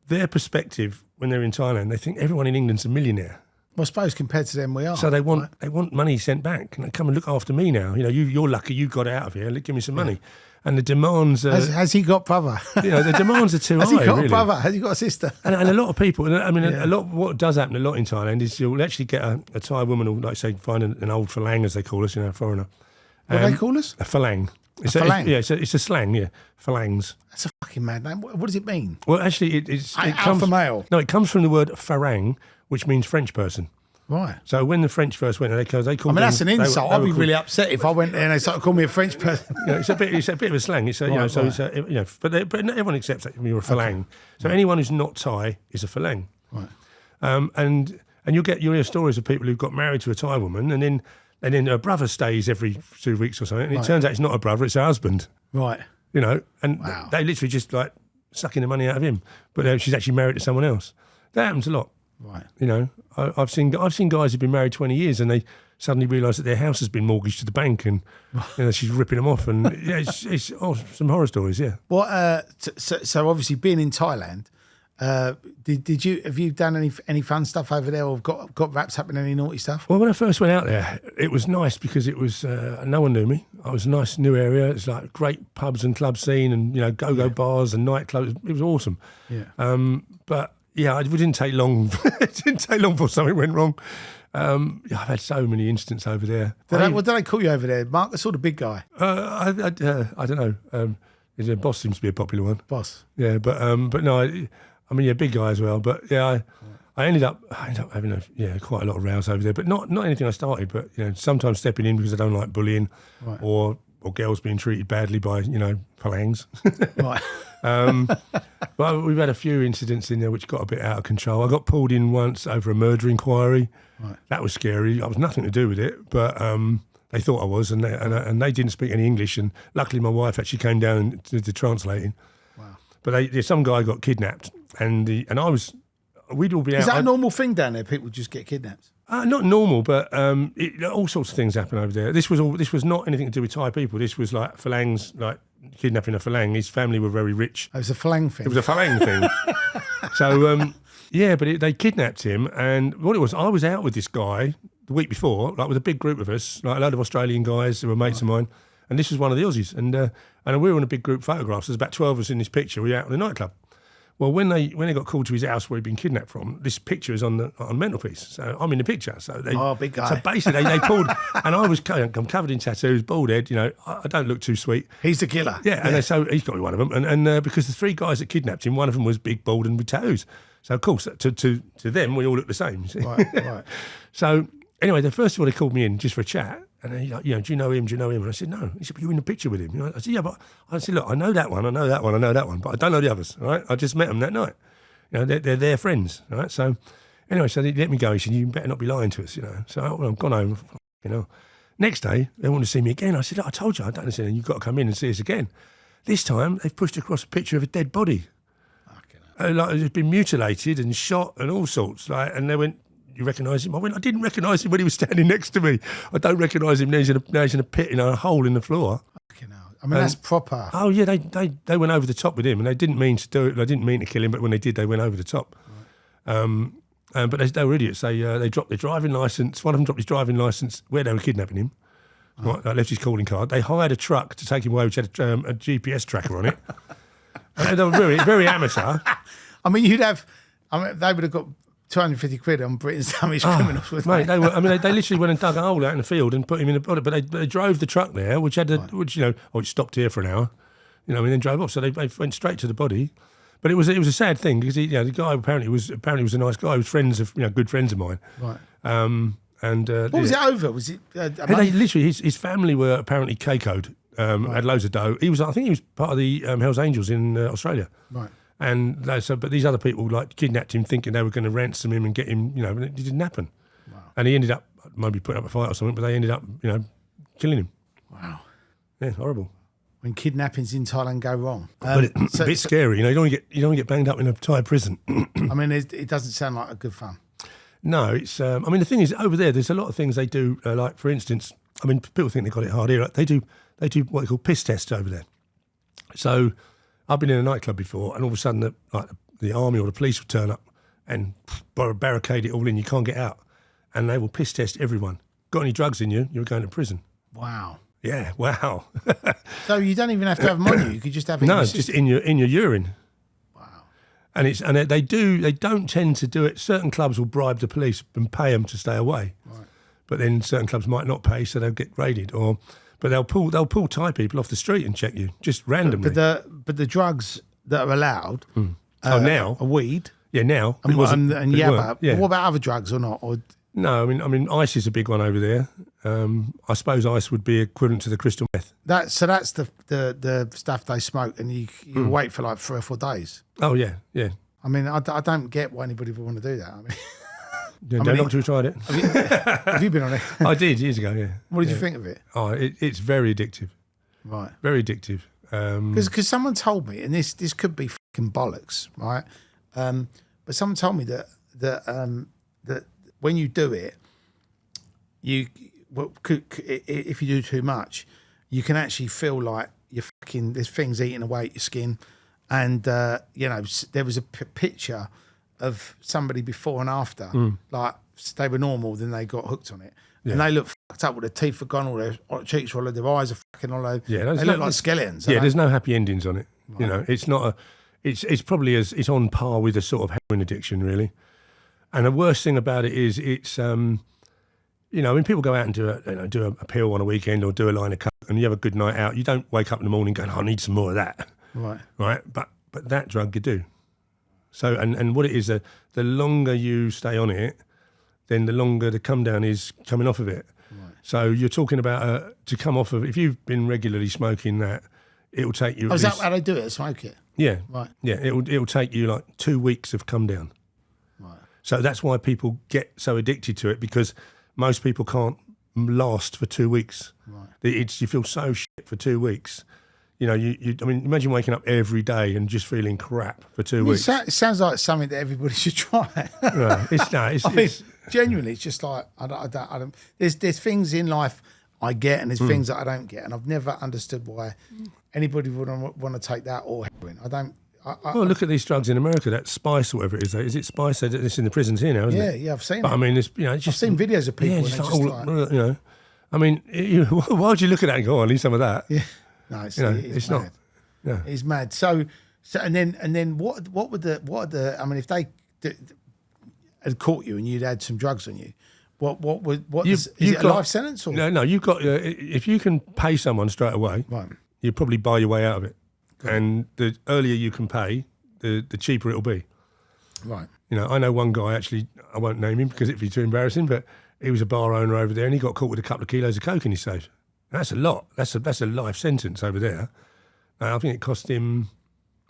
their perspective when they're in Thailand, they think everyone in England's a millionaire. Well, I suppose compared to them, we are. So they want money sent back. And come and look after me now. You're lucky you got out of here. Give me some money. And the demands are... Has he got brother? The demands are too high, Has he got really. a brother? Has he got a sister? And a lot of people, a lot. What does happen a lot in Thailand is you'll actually get a Thai woman, or like say, find an old phalang, as they call us, a foreigner. What do they call us? A phalang. Phalang? It's a slang, phalangs. That's a fucking mad name. What does it mean? Well, actually, it comes... Alpha male? No, it comes from the word farang, which means French person. Right. So when the French first went there, they called. That's an insult. I'd be really upset if I went there and they started calling me a French person. It's a bit of a slang. It's but everyone accepts that you're a phalang. Okay. So anyone who's not Thai is a phalang. Right. And you'll hear stories of people who've got married to a Thai woman, and then her brother stays every 2 weeks or something, and it turns out it's not a brother, it's her husband. Right. And they literally just like sucking the money out of him, but she's actually married to someone else. That happens a lot. Right. I've seen guys who've been married 20 years and they suddenly realise that their house has been mortgaged to the bank, and she's ripping them off, and it's some horror stories. Yeah. Well, so obviously being in Thailand, have you done any fun stuff over there, or got wraps happening, any naughty stuff? Well, when I first went out there, it was nice because it was no one knew me. I was a nice new area. It's like great pubs and club scene, and go-go bars and nightclubs. It was awesome. Yeah. But. Yeah, it didn't take long. It didn't take long before something went wrong. I've had so many incidents over there. What did they call you over there, Mark? The sort of big guy. I don't know. The boss seems to be a popular one. Boss. Yeah, but no, big guy as well. But yeah, I ended up having quite a lot of rows over there. But not anything I started. But sometimes stepping in because I don't like bullying, right. or girls being treated badly by phalangs. Right. Well, we've had a few incidents in there which got a bit out of control. I got pulled in once over a murder inquiry. Right. That was scary. I was nothing to do with it, but they thought I was, and they didn't speak any English. And luckily, my wife actually came down and did the translating. Wow. But some guy got kidnapped, and we'd all be out. Is that a normal thing down there? People just get kidnapped? Not normal, but all sorts of things happen over there. This was not anything to do with Thai people. This was like phalangs, like kidnapping a phalang. His family were very rich. It was a phalang thing. It was a phalang thing. So, they kidnapped him. And what it was, I was out with this guy the week before, like with a big group of us, like a load of Australian guys who were mates of mine. And this was one of the Aussies. And we were in a big group photographs. There's about 12 of us in this picture. We were out in the nightclub. Well, when they got called to his house where he'd been kidnapped from, this picture is on the mantelpiece. So I'm in the picture. So big guy. So basically, they pulled, and I'm covered in tattoos, bald head. I don't look too sweet. He's the killer. Yeah, and so he's got to be one of them. And because the 3 guys that kidnapped him, one of them was big, bald, and with tattoos. So of course, to them, we all look the same. You see? Right. So anyway, first of all, they called me in just for a chat. And he's like, do you know him? Do you know him? And I said, no. He said, but you're in the picture with him. I said, yeah, but I said, look, I know that one, I know that one, I know that one, but I don't know the others, all right? I just met them that night. They're their friends, all right? So anyway, so they let me go. He said, you better not be lying to us, So I've gone home. You know. Next day, they wanted to see me again. I said, I told you, I don't understand. You've got to come in and see us again. This time, they've pushed across a picture of a dead body. Like it's been mutilated and shot and all sorts. Like, and they went, you recognise him? I went, I didn't recognise him when he was standing next to me. I don't recognise him now. He's in a pit, a hole in the floor. I mean, that's proper. Oh yeah, they went over the top with him, and they didn't mean to do it. They didn't mean to kill him, but when they did, they went over the top. Right. But they were idiots. They dropped their driving licence. One of them dropped his driving licence where they were kidnapping him. Oh. Right, left his calling card. They hired a truck to take him away, which had a GPS tracker on it. They were very, very amateur. I mean, they would have got 250 quid on Britain's Dumbest Criminals. Mate, they literally went and dug a hole out in the field and put him in a body. But they drove the truck there, which had it stopped here for an hour, and then drove off. So they went straight to the body. But it was a sad thing because the guy apparently was a nice guy. He was good friends of mine. Right. What was it over? Was it? They literally his family were apparently K-code. Had loads of dough. I think he was part of the Hells Angels in Australia. Right. And but these other people kidnapped him, thinking they were going to ransom him and get him. And it didn't happen. Wow. And he ended up maybe putting up a fight or something, but they ended up killing him. Wow. Yeah, horrible. When kidnappings in Thailand go wrong, but it's a bit scary. You don't want to get banged up in a Thai prison. I mean, it doesn't sound like a good fun. No, it's. The thing is, over there's a lot of things they do. Like for instance, people think they got it hard here. They do what they call piss tests over there. So I've been in a nightclub before, and all of a sudden, the army or the police will turn up and barricade it all in. You can't get out, and they will piss test everyone. Got any drugs in you? You're going to prison. Wow. Yeah. Wow. So you don't even have to have them on you. You could just have it. No, it's just in your urine. Wow. And they don't tend to do it. Certain clubs will bribe the police and pay them to stay away. Right. But then certain clubs might not pay, so they'll get raided. But they'll pull Thai people off the street and check you just randomly. But the drugs that are allowed. Now are weed. Yeah, now and yabba. Yeah. What about other drugs or not? Or no, I mean, ice is a big one over there. I suppose ice would be equivalent to the crystal meth. That's the stuff they smoke, and you wait for like 3 or 4 days. Oh yeah. I mean, I don't get why anybody would want to do that. I mean, Doctor who tried it. Have you been on it? I did years ago. Yeah. What did you think of it? Oh, it's very addictive. Right. Very addictive. Because someone told me, and this could be fucking bollocks, right? But someone told me that when you do it, if you do too much, you can actually feel like there's things eating away at your skin, and there was a picture of somebody before and after, like they were normal, then they got hooked on it, and they look fucked up with their teeth are gone, all their cheeks are all over, their eyes are fucking all over. Yeah, they look like skeletons. Yeah, there's no happy endings on it. Right. It's not it's probably it's on par with a sort of heroin addiction, really. And the worst thing about it is it's, when people go out and do a pill on a weekend or do a line of coke and you have a good night out, you don't wake up in the morning going, I need some more of that. Right. Right. But that drug you do. So, and what it is, the longer you stay on it, then the longer the come down is coming off of it. Right. So you're talking about to come off of, if you've been regularly smoking that, it will take you. Is that how they do it? Smoke it? Yeah. Right. Yeah. It will take you like 2 weeks of come down. Right. So that's why people get so addicted to it, because most people can't last for 2 weeks. Right. You feel so shit for 2 weeks. Imagine waking up every day and just feeling crap for 2 weeks. It sounds like something that everybody should try. Right. It's genuinely, it's just like I don't. There's things in life I get, and there's things that I don't get, and I've never understood why anybody would want to take that or heroin. I don't. Well, look at these drugs in America. That spice or whatever it is. Is it spice? It's in the prisons here now, isn't it? Yeah, I've seen it. But I mean, it's just, I've seen videos of people. Yeah, I mean, why would you look at that and go, I need some of that? Yeah. No, it's mad. Not. Yeah. It's mad. So and then what would the I mean, if they had caught you and you'd had some drugs on you, is it a life sentence or? No, you've got if you can pay someone straight away, right, you probably buy your way out of it. And the earlier you can pay, the cheaper it'll be. Right. I know one guy, actually, I won't name him because it'd be too embarrassing, but he was a bar owner over there and he got caught with a couple of kilos of coke in his safe. That's a lot. That's a life sentence over there. I think it cost him,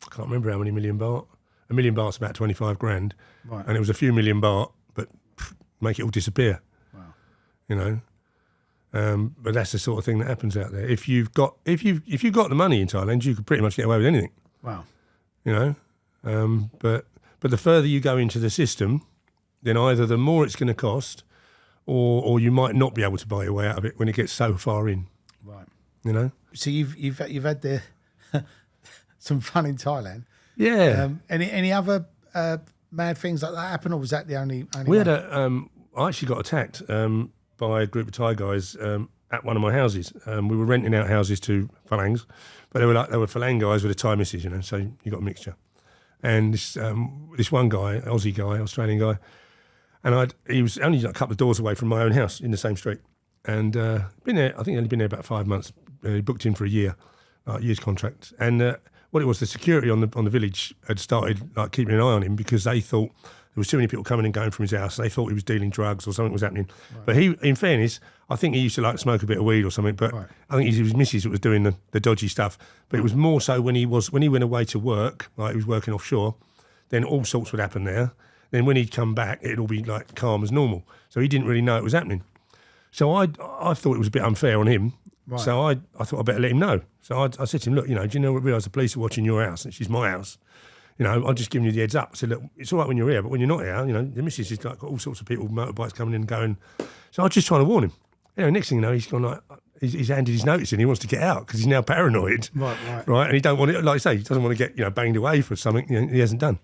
I can't remember how many million baht. $1 million baht's about 25 grand. Right. And it was a few million baht, but make it all disappear. Wow. But that's the sort of thing that happens out there. If you've got the money in Thailand, you could pretty much get away with anything. Wow. You know, but the further you go into the system, then either the more it's going to cost, or you might not be able to buy your way out of it when it gets so far in. Right. You know. So you've had some fun in Thailand. Yeah. Any other mad things like that happen, or was that the only We one? had I actually got attacked by a group of Thai guys at one of my houses. We were renting out houses to Phalangs, but they were Phalang guys with a Thai missus, you know, so you got a mixture. And this one guy, Aussie guy, Australian guy, and he was only like a couple of doors away from my own house in the same street. And been there, I think only been there about 5 months. He booked in for a year's contract. And what it was, the security on the village had started like keeping an eye on him because they thought there was too many people coming and going from his house. They thought he was dealing drugs or something was happening. Right. But he, in fairness, I think he used to like smoke a bit of weed or something. But right. I think it was his missus that was doing the dodgy stuff. But it was more so when he went away to work, like he was working offshore, then all sorts would happen there. Then when he'd come back, it'd all be like calm as normal. So he didn't really know it was happening. So I thought it was a bit unfair on him. Right. So I thought I'd better let him know. So I said to him, look, you know, do you realise the police are watching your house? And she's my house. You know, I'm just giving you the heads up. I said, look, it's all right when you're here, but when you're not here, you know, the missus is like got all sorts of people, motorbikes coming in and going. So I was just trying to warn him. You know, next thing you know, he's gone like, he's handed his notice in. He wants to get out because he's now paranoid. Right. And he don't want it, like I say, he doesn't want to get, you know, banged away for something he hasn't done.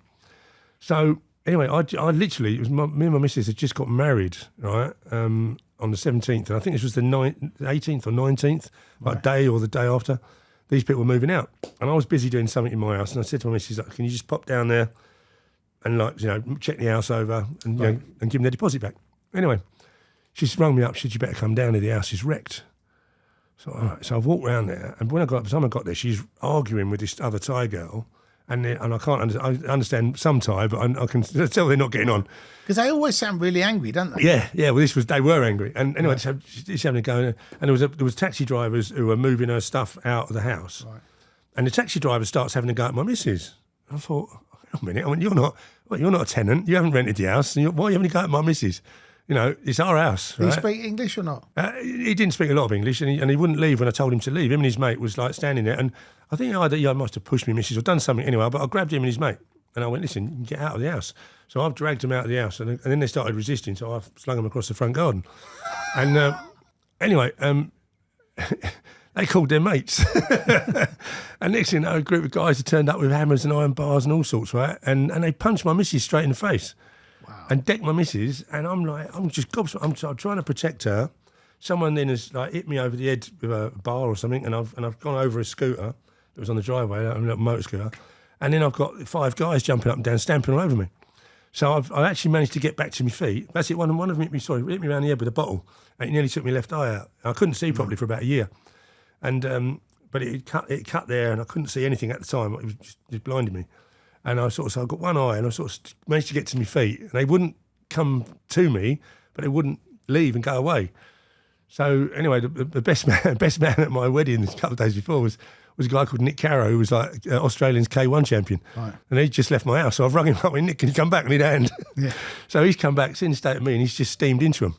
So anyway, I literally, me and my missus had just got married, right, on the 17th. And I think this was the 18th or 19th, like day or the day after. These people were moving out. And I was busy doing something in my house. And I said to my missus, like, can you just pop down there and, like, you know, check the house over and, you know, and give them their deposit back? Anyway, she's rung me up. She said, you better come down here. The house is wrecked. So, all right. So I've walked around there. And by the time I got there, she's arguing with this other Thai girl. And I can't I understand some Thai, but I can tell they're not getting on. Because they always sound really angry, don't they? Yeah. Well, they were angry. And anyway, so she's having a go. And there was taxi drivers who were moving her stuff out of the house. Right. And the taxi driver starts having a go at my missus. I thought, hang on a minute. I mean, you're not a tenant. You haven't rented the house. Why are you having a go at my missus? You know, it's our house. Did he speak English or not? He didn't speak a lot of English, and he wouldn't leave when I told him to leave. Him and his mate was like standing there, and I think I must have pushed me missus or done something anyway, but I grabbed him and his mate, and I went, listen, you can get out of the house. So I've dragged them out of the house, and then they started resisting, so I've slung them across the front garden. And anyway, they called their mates. And next thing you know, a group of guys had turned up with hammers and iron bars and all sorts, right? And they punched my missus straight in the face. Wow. And decked my missus, and I'm just gobsmacked. I'm trying to protect her. Someone then has like hit me over the head with a bar or something, and I've gone over a scooter that was on the driveway, a little motor scooter, and then I've got 5 guys jumping up and down, stamping all over me. So I've actually managed to get back to my feet. That's it. One of them hit me around the head with a bottle, and it nearly took my left eye out. I couldn't see properly for about a year, and but it cut there, and I couldn't see anything at the time. It was just blinded me. And I got one eye, and I sort of managed to get to my feet. And they wouldn't come to me, but they wouldn't leave and go away. So anyway, the best man at my wedding a couple of days before was a guy called Nick Carrow, who was like Australian's K1 champion. Right. And he just left my house. So I've rung him up, and Nick, can you come back? I need a hand. Yeah. So he's come back, sitting straight at me, and he's just steamed into him.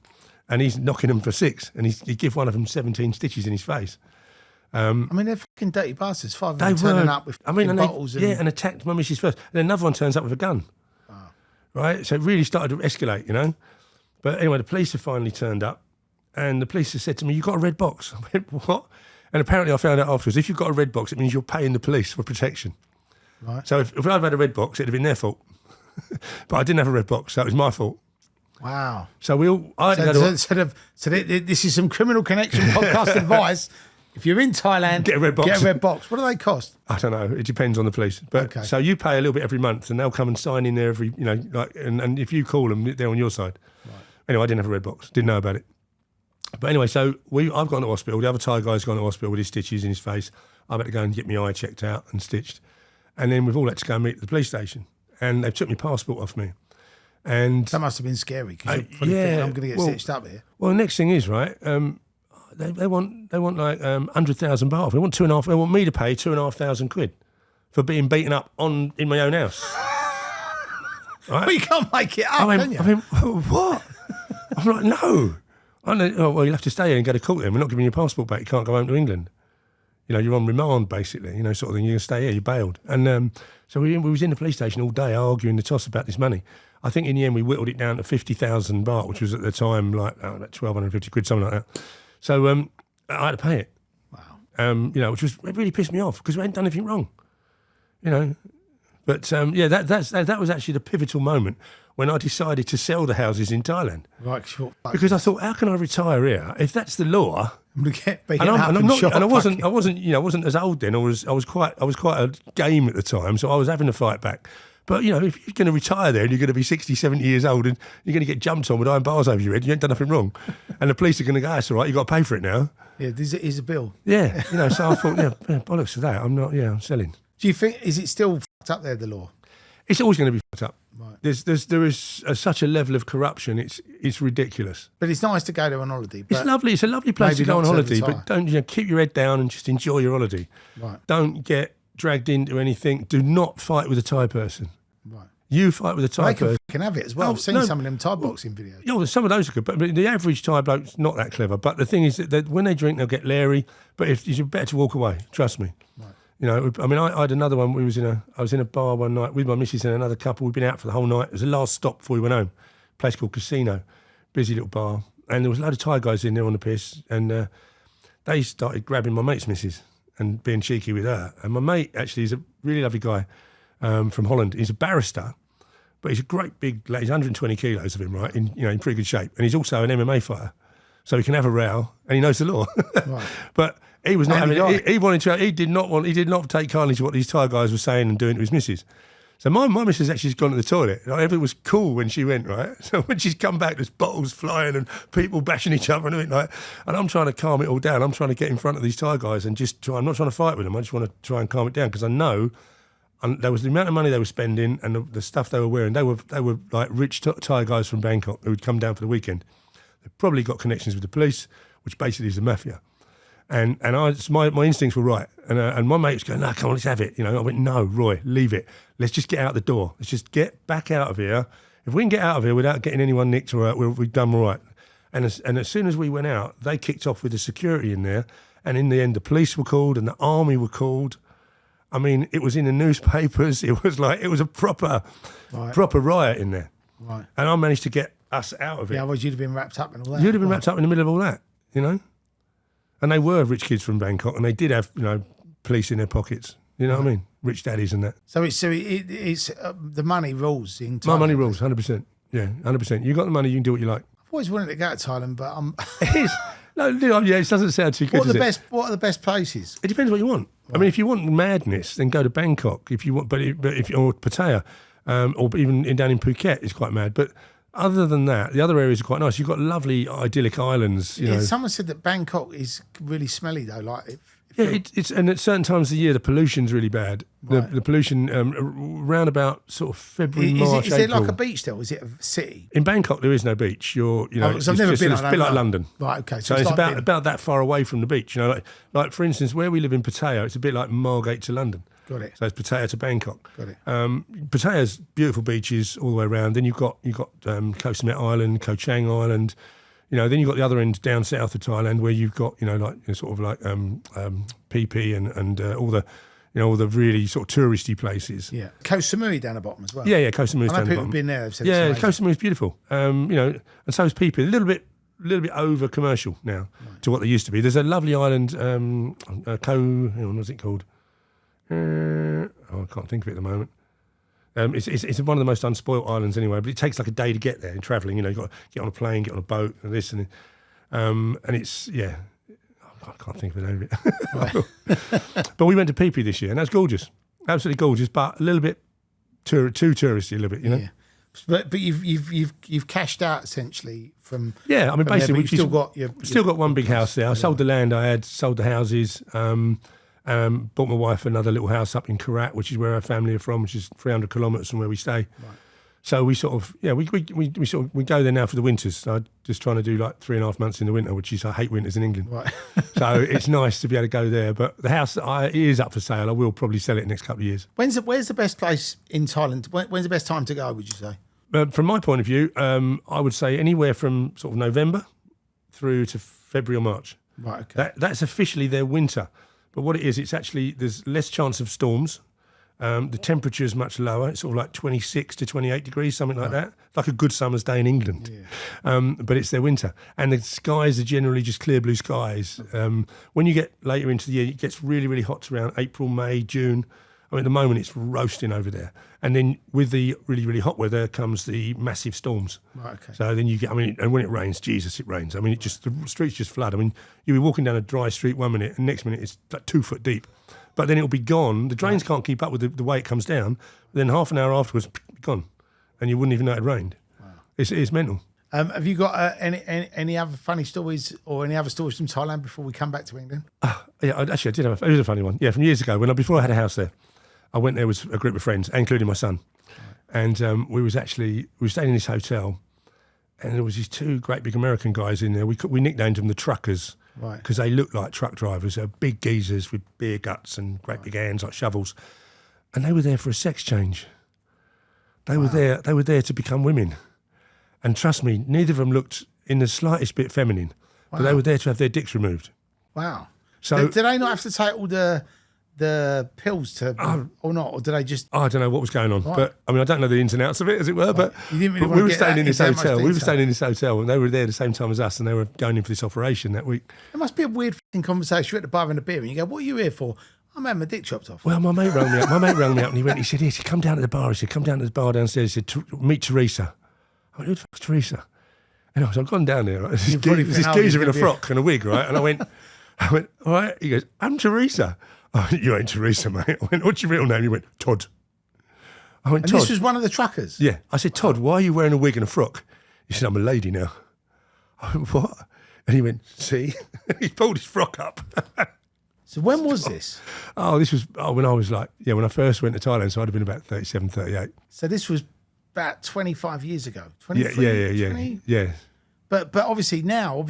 And he's knocking them for 6. And he give one of them 17 stitches in his face. I mean, they're fucking dirty bastards. 5 of them turning up with bottles. And attacked my missus first. And then another one turns up with a gun. Oh. Right? So it really started to escalate, you know. But anyway, the police have finally turned up. And the police have said to me, you've got a red box. I went, what? And apparently I found out afterwards, if you've got a red box, it means you're paying the police for protection. Right. So if I'd had a red box, it'd have been their fault. But I didn't have a red box, so it was my fault. Wow. So this is some Criminal Connection podcast advice. If you're in Thailand, get a red box. What do they cost? I don't know. It depends on the police. But okay. So you pay a little bit every month, and they'll come and sign in there every, you know, like, and if you call them, they're on your side. Right. Anyway, I didn't have a red box. Didn't know about it. But anyway, so I've gone to hospital. The other Thai guy's gone to hospital with his stitches in his face. I've had to go and get my eye checked out and stitched. And then we've all had to go and meet at the police station. And they've took my passport off me. And that must have been scary because you're probably thinking, I'm going to get stitched up here. Well, the next thing is, right, they want like 100,000 baht. They want They want me to pay 2,500 quid for being beaten up in my own house. Right? Well, you can't make it up, can you? I mean, what? I'm like, no. I know, oh, well, you'll have to stay here and go to court then. We're not giving you a passport back. You can't go home to England. You know, you're on remand, basically, you know, sort of thing. You're going to stay here, you're bailed. And so we was in the police station all day arguing the toss about this money. I think in the end we whittled it down to 50,000 baht, which was at the time like, about 1,250 quid, something like that. So I had to pay it. Wow. You know, which was, it really pissed me off because we hadn't done anything wrong, you know. But yeah, that was actually the pivotal moment when I decided to sell the houses in Thailand. Right, sure. Because I thought, how can I retire here if that's the law? I'm gonna get beaten And up I'm and not, shot. and I wasn't as old then. I was quite a game at the time, so I was having to fight back. But you know, if you're going to retire there and you're going to be 60, 70 years old and you're going to get jumped on with iron bars over your head, you ain't done nothing wrong, and the police are going to go, "That's all right, you got to pay for it now." Yeah, here's a bill. Yeah, you know. So I thought, yeah, bollocks to that. I'm selling. Do you think is it still fucked up there, the law? It's always going to be fucked up. Right. There is such a level of corruption. It's ridiculous. But it's nice to go there on holiday. But It's lovely. It's a lovely place to go on not to holiday. retire. But don't keep your head down and just enjoy your holiday. Right. Don't get dragged into anything. Do not fight with a Thai person. Right. You fight with a Thai They can person. fucking have it as well. Oh, I've seen no. some of them Thai boxing videos. You know, some of those are good, but the average Thai bloke's not that clever. But the thing is that when they drink, they'll get leery. But it's better to walk away. Trust me. Right. You know, I mean, I had another one. I was in a bar one night with my missus and another couple. We'd been out for the whole night. It was the last stop before we went home. A place called Casino, busy little bar, and there was a load of Thai guys in there on the piss, and they started grabbing my mate's missus and being cheeky with her. And my mate actually is a really lovely guy from Holland. He's a barrister, but he's a great big lad. He's 120 kilos of him, right? In pretty good shape, and he's also an MMA fighter, so he can have a row and he knows the law. Right. But he was not Handy having. guy. He wanted to. He did not take kindly to what these Thai guys were saying and doing to his missus. So my missus actually has gone to the toilet. Like, everything was cool when she went, right? So when she's come back, there's bottles flying and people bashing each other and everything, like. And I'm trying to calm it all down. I'm trying to get in front of these Thai guys and I'm not trying to fight with them. I just want to try and calm it down because I know. And there was the amount of money they were spending and the stuff they were wearing. They were like rich Thai guys from Bangkok who would come down for the weekend. They've probably got connections with the police, which basically is the mafia. And my instincts were right. And my mate was going, no, come on, let's have it. You know, I went, no, Roy, leave it. Let's just get out the door. Let's just get back out of here. If we can get out of here without getting anyone nicked or we've done all right. And as soon as we went out, they kicked off with the security in there. And in the end, the police were called and the army were called. I mean, it was in the newspapers. It was a proper riot in there. Right. And I managed to get us out of it. Yeah, otherwise you'd have been wrapped up in all that. You'd have been wrapped up in the middle of all that, you know? And they were rich kids from Bangkok, and they did have, police in their pockets. You know what I mean? Rich daddies and that. So it's the money rules in Thailand. My money rules, 100%. Yeah, 100%. You got the money, you can do what you like. I've always wanted to go to Thailand, but It is. No, yeah, it doesn't sound too good. What are the best places? It depends what you want. Right. I mean, if you want madness, then go to Bangkok. If you want, or Pattaya, or even down in Phuket, it's quite mad. But other than that, the other areas are quite nice. You've got lovely, idyllic islands. You know. Someone said that Bangkok is really smelly though. Like, and at certain times of the year, the pollution's really bad. Right. The pollution around about sort of February, March, is April. it like a beach still? Is it a city? In Bangkok, there is no beach. So I've never been. It's a bit like London. Right. Okay. So it's about that far away from the beach. You know, like for instance, where we live in Pattaya, it's a bit like Margate to London. Got it. So it's Pattaya to Bangkok. Got it. Pattaya's beautiful beaches all the way around. Then you've got Koh Samet Island, Koh Chang Island. Then you've got the other end down south of Thailand where you've got Phi Phi and all the all the really sort of touristy places. Yeah. Koh Samui down the bottom as well. Yeah, Koh Samui's I know down the people bottom. have been there. They've said Yeah, Koh Samui's beautiful. And so is Phi Phi. A little bit over commercial now to what they used to be. There's a lovely island, what's it called? I can't think of it at the moment. It's one of the most unspoilt islands anyway, but it takes like a day to get there in travelling. You've got to get on a plane, get on a boat, and this and it's I can't think of the name of it. But we went to Phi Phi this year, and that's gorgeous, absolutely gorgeous, but a little bit too touristy, a little bit, Yeah. But you've cashed out essentially from. Yeah, I mean basically we've still got one big house there. I sold the land I had, sold the houses. Bought my wife another little house up in Karat, which is where our family are from, which is 300 kilometres from where we stay. Right. So we sort of, we go there now for the winters. So I'm just trying to do like 3.5 months in the winter, which is, I hate winters in England. Right. So it's nice to be able to go there. But the house is up for sale. I will probably sell it in the next couple of years. Where's the best place in Thailand? When's the best time to go, would you say? From my point of view, I would say anywhere from sort of November through to February or March. Right, okay. That's officially their winter. But what it is, it's actually, there's less chance of storms. The temperature is much lower. It's sort of like 26 to 28 degrees, something like that. Like a good summer's day in England. Yeah. But it's their winter. And the skies are generally just clear blue skies. When you get later into the year, it gets really, really hot around April, May, June. I mean, at the moment, it's roasting over there. And then with the really, really hot weather comes the massive storms. Right, okay. So then you get, I mean, and when it rains, Jesus, it rains. I mean, the streets just flood. I mean, you'll be walking down a dry street 1 minute, and next minute it's like 2 foot deep. But then it'll be gone. The drains can't keep up with the way it comes down. Then half an hour afterwards, gone. And you wouldn't even know it rained. Wow. It's mental. Have you got any other funny stories or any other stories from Thailand before we come back to England? Yeah, I did have it was a funny one. Yeah, from years ago, before I had a house there, I went there with a group of friends, including my son. Right. And we were staying in this hotel, and there was these 2 great big American guys in there. We nicknamed them the truckers. Right. Because they looked like truck drivers. They're big geezers with beer guts and great big hands like shovels. And they were there for a sex change. They were there to become women. And trust me, neither of them looked in the slightest bit feminine. But they were there to have their dicks removed. Wow. So did they not have to take all the pills or not? Or did they just... I don't know what was going on. Right. But I mean, I don't know the ins and outs of it, as it were. Right. But, you didn't really but we were staying in this hotel. We were staying in this hotel, and they were there at the same time as us, and they were going in for this operation that week. It must be a weird fucking conversation. You're at the bar having a beer, and you go, "What are you here for?" I'm having my dick chopped off. Well, my mate rang me up. And he said, "He said, come down to the bar." He said, "Come down to the bar downstairs." He said, "Meet Teresa." I went, "Who the fuck's Teresa?" And I've gone down there. Right? This geezer in a frock and a wig, right? And I went, "All right." He goes, "I'm Teresa." I went, "You ain't Teresa, mate." I went, "What's your real name?" He went, "Todd." I went, "Todd." And this was one of the truckers? Yeah. I said, "Todd, why are you wearing a wig and a frock?" He said, "I'm a lady now." I went, "What?" And he went, "See?" He pulled his frock up. So when was this? This was when I was when I first went to Thailand, so I'd have been about 37, 38. So this was about 25 years ago. 23, yeah. 20? Yeah. But obviously now,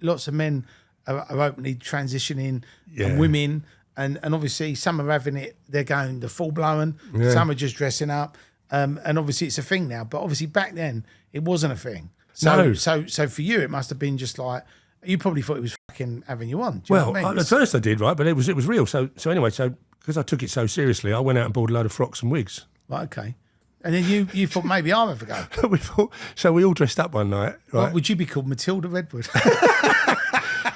lots of men are openly transitioning, and women, and obviously some are having it, they're going the full blown, some are just dressing up, and obviously it's a thing now. But obviously back then it wasn't a thing. So for you it must have been just like, you probably thought it was fucking having you on. Do you know what I mean? At first I did, right? But it was real. So anyway, because I took it so seriously, I went out and bought a load of frocks and wigs. Right, okay. And then you thought maybe I'll have a go. We all dressed up one night, right? What, would you be called Matilda Redwood?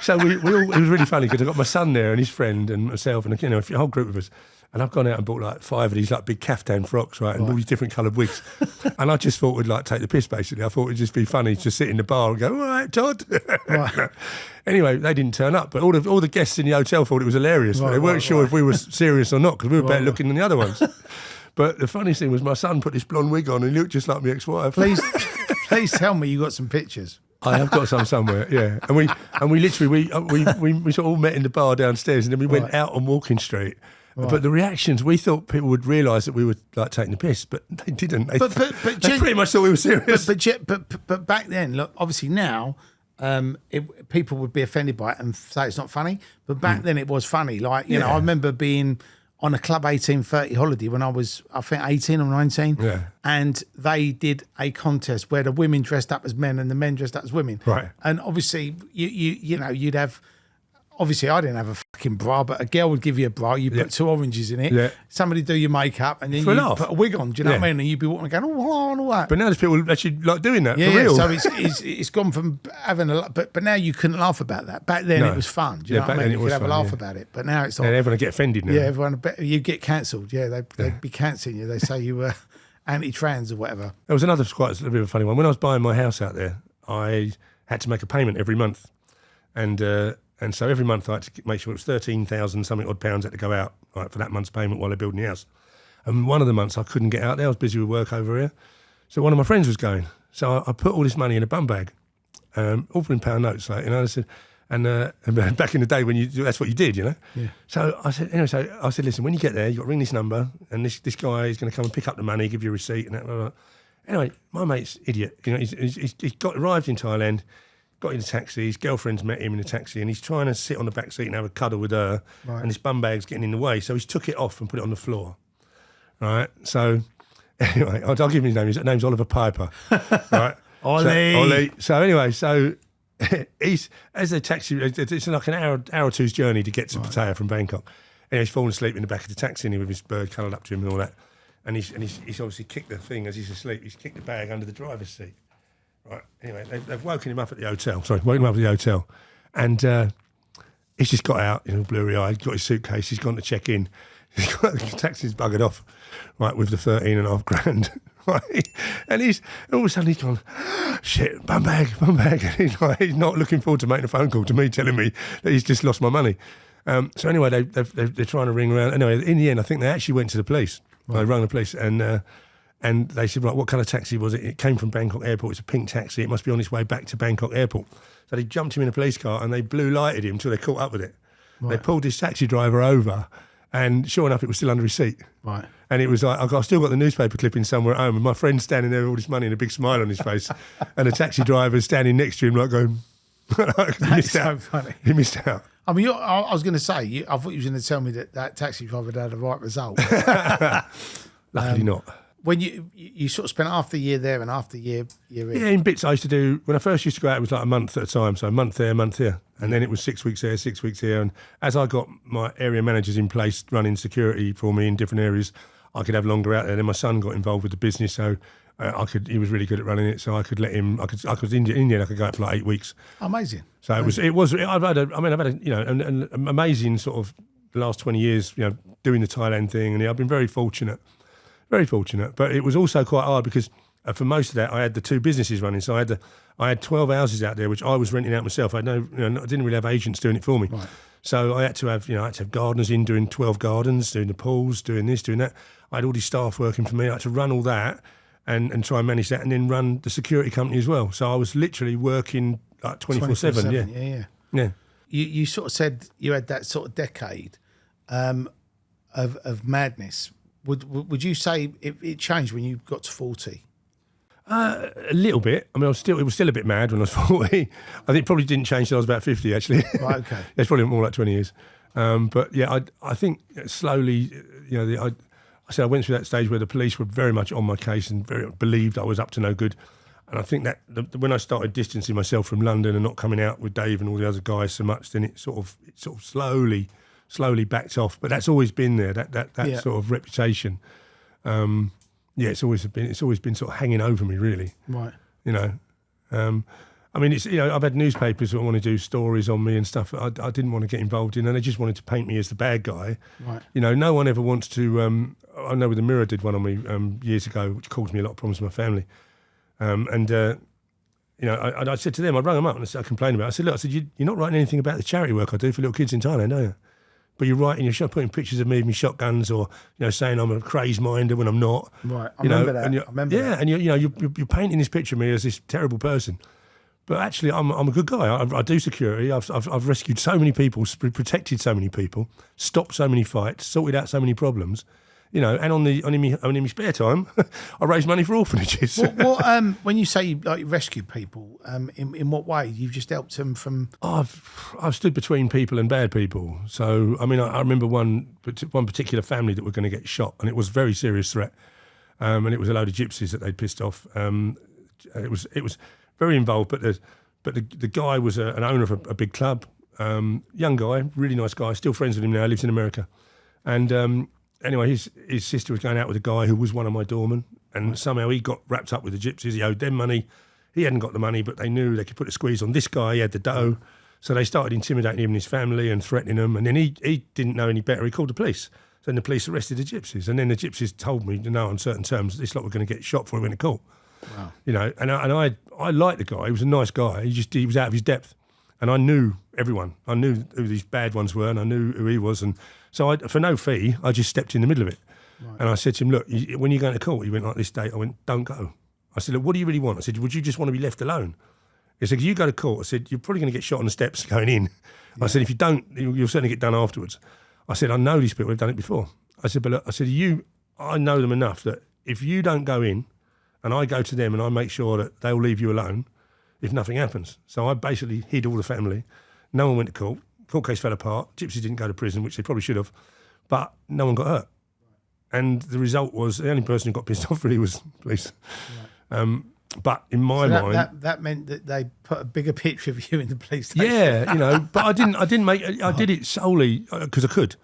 So we all, it was really funny because I got my son there and his friend and myself and a whole group of us. And I've gone out and bought like 5 of these like big caftan frocks, right? And all these different coloured wigs. And I just thought we'd like take the piss, basically. I thought it'd just be funny to sit in the bar and go, "All right, Todd." Right. Anyway, they didn't turn up, but all the guests in the hotel thought it was hilarious. But they weren't sure if we were serious or not because we were better looking than the other ones. But the funniest thing was my son put this blonde wig on and he looked just like my ex-wife. Please tell me you got some pictures. I have got some somewhere, yeah. And we literally we sort of all met in the bar downstairs, and then we went out on Walking Street. Right. But the reactions, we thought people would realise that we were like taking the piss, but they didn't. They pretty much thought we were serious. But back then, look, obviously now, people would be offended by it and say it's not funny. But back then it was funny. Like, you know, I remember being on a Club 1830 holiday when I was, I think, 18 or 19. Yeah. And they did a contest where the women dressed up as men and the men dressed up as women. Right. And obviously, you know, you'd have... Obviously, I didn't have a fucking bra, but a girl would give you a bra. You put 2 oranges in it. Yeah. Somebody do your makeup, and then you put a wig on. Do you know what I mean? And you'd be walking, going, "Oh, and all that." But now there's people actually like doing that for real. So it's gone from having a. But now you couldn't laugh about that. Back then it was fun. Do you know what I mean? You could have a laugh about it. But now it's like, everyone get offended now. Yeah, you get cancelled. Yeah, they'd be cancelling you. They say you were anti-trans or whatever. There was another quite a bit of a funny one. When I was buying my house out there, I had to make a payment every month, and so every month I had to make sure it was 13,000 something odd pounds had to go out for that month's payment while they're building the house. And one of the months I couldn't get out there. I was busy with work over here. So one of my friends was going. So I put all this money in a bum bag, all in pound notes. Like, you know, I said, and back in the day when that's what you did, you know. Yeah. So I said, listen, when you get there, you got to ring this number, and this guy is going to come and pick up the money, give you a receipt, and that. Blah, blah. Anyway, my mate's idiot. You know, he's arrived in Thailand. Got in a taxi, his girlfriend's met him in a taxi, and he's trying to sit on the back seat and have a cuddle with her, and this bum bag's getting in the way, so he's took it off and put it on the floor. Right? So, anyway, I'll give him his name. His name's Oliver Piper. Right? Ollie. So anyway, he's as a taxi. It's like an hour or two's journey to get to Pattaya from Bangkok. And he's fallen asleep in the back of the taxi with his bird cuddled up to him and all that. And he's obviously kicked the thing as he's asleep. He's kicked the bag under the driver's seat. Right. Anyway, they've woken him up at the hotel. And he's just got out, blurry-eyed, got his suitcase. He's gone to check in. The taxi's buggered off, right, with the 13.5 grand. Right. And all of a sudden he's gone, shit, bum bag. And he's not looking forward to making a phone call to me telling me that he's just lost my money. So anyway, they're trying to ring around. Anyway, in the end, I think they actually went to the police. Right. They rang the police and they said, right, what kind of taxi was it? It came from Bangkok Airport. It's a pink taxi. It must be on its way back to Bangkok Airport. So they jumped him in a police car and they blue lighted him until they caught up with it. Right. They pulled this taxi driver over and sure enough, it was still under his seat. Right. And it was like, I've still got the newspaper clipping somewhere at home and my friend's standing there with all this money and a big smile on his face and the taxi driver's standing next to him like going, That's so funny. He missed out. I mean, I was going to say, I thought you were going to tell me that taxi driver had the right result. Luckily not. When you sort of spent half the year there and half the year in. Yeah, in bits I used to do, when I first used to go out, it was like a month at a time. So a month there, a month here. And then it was 6 weeks there, 6 weeks here. And as I got my area managers in place running security for me in different areas, I could have longer out there. Then my son got involved with the business, so he was really good at running it. So I could let him, I could in the end, I could go out for like 8 weeks. Amazing. So I've had an amazing sort of the last 20 years, doing the Thailand thing. And I've been very fortunate. But it was also quite hard because for most of that, I had the two businesses running. So I had 12 houses out there, which I was renting out myself. I didn't really have agents doing it for me. Right. So I had to have gardeners in doing 12 gardens, doing the pools, doing this, doing that. I had all these staff working for me. I had to run all that and try and manage that and then run the security company as well. So I was literally working like 24/7. Yeah. You sort of said you had that sort of decade of madness. Would you say it changed when you got to 40? A little bit. I mean, it was still a bit mad when I was 40. I think it probably didn't change till I was about 50, actually. Right, okay. It's probably more like 20 years. But yeah, I think slowly, I went through that stage where the police were very much on my case and very believed I was up to no good. And I think that when I started distancing myself from London and not coming out with Dave and all the other guys so much, then it sort of slowly backed off. But that's always been there, that sort of reputation. It's always been sort of hanging over me, really. Right. I mean, I've had newspapers that want to do stories on me and stuff I didn't want to get involved in, and they just wanted to paint me as the bad guy. Right. No one ever wants to. I know the Mirror did one on me years ago, which caused me a lot of problems with my family. I said to them, I rang them up and I complained about it. I said, look, you're not writing anything about the charity work I do for little kids in Thailand, are you? But you're putting pictures of me with my shotguns or, saying I'm a Krays minder when I'm not. Right, I remember that. And you're painting this picture of me as this terrible person. But actually, I'm a good guy. I do security. I've rescued so many people, protected so many people, stopped so many fights, sorted out so many problems. And on my spare time, I raise money for orphanages. When you say you rescue people, in what way? You've just helped them from? I've stood between people and bad people. So I mean, I remember one particular family that were going to get shot, and it was a very serious threat. And it was a load of gypsies that they'd pissed off. It was very involved, but the guy was an owner of a big club, young guy, really nice guy. Still friends with him now. Lives in America, and. Anyway, his sister was going out with a guy who was one of my doormen, and somehow he got wrapped up with the gypsies. He owed them money. He hadn't got the money, but they knew they could put a squeeze on this guy. He had the dough. So they started intimidating him and his family and threatening him. And then he didn't know any better. He called the police. So then the police arrested the gypsies. And then the gypsies told me, on certain terms, this lot were going to get shot before he went to court. Wow. And I liked the guy. He was a nice guy. He was out of his depth. And I knew everyone. I knew who these bad ones were, and I knew who he was. And so for no fee, I just stepped in the middle of it. Right. And I said to him, look, when you're going to court, he went like this date. I went, don't go. I said, look, what do you really want? I said, would you just want to be left alone? He said, you go to court. I said, you're probably going to get shot on the steps going in. Yeah. I said, if you don't, you'll certainly get done afterwards. I said, I know these people have done it before. I said, but look, I know them enough that if you don't go in and I go to them and I make sure that they'll leave you alone, if nothing happens. So I basically hid all the family. No one went to court. Court case fell apart. Gypsies didn't go to prison, which they probably should have, but no one got hurt. And the result was the only person who got pissed off really was police. Right. But in my mind, that meant that they put a bigger picture of you in the police station. yeah, but I did it solely because I could,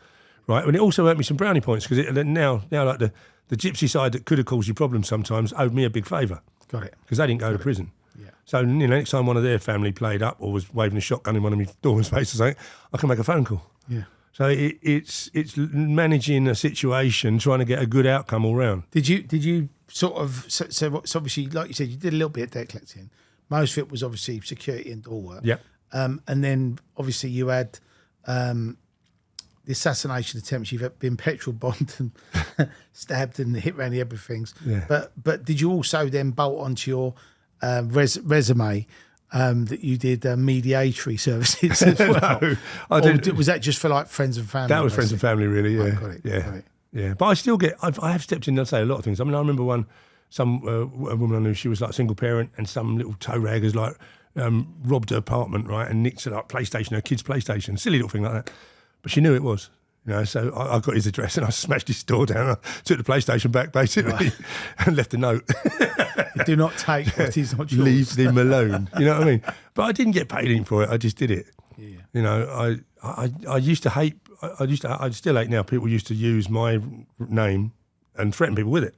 right? And it also earned me some brownie points because now like the gypsy side that could have caused you problems sometimes owed me a big favour. Got it. Because they didn't go to prison. Yeah. So next time one of their family played up or was waving a shotgun in one of my doorman's face or something, I can make a phone call. Yeah. So it's managing a situation, trying to get a good outcome all round. Did you sort of so obviously, like you said, you did a little bit of debt collecting. Most of it was obviously security and door work. Yeah. And then obviously you had the assassination attempts. You've been petrol bombed and stabbed and hit around the everythings. Yeah. But did you also then bolt onto your resume that you did mediatory services as well? No, I didn't. Was that just for like friends and family? That was friends and family, really. Yeah, got it, yeah, got it. yeah. But I still get. I have stepped in and say a lot of things. I mean, I remember a woman I knew. She was like a single parent, and some little toe raggers like robbed her apartment, right, and nicked her like PlayStation, her kid's PlayStation, silly little thing like that. But she knew it was. So I got his address and I smashed his door down. I took the PlayStation back, basically, and left a note. Do not take what is not yours. Leave them alone. You know what I mean? But I didn't get paid anything for it. I just did it. Yeah. I used to hate. I still hate now. People used to use my name and threaten people with it.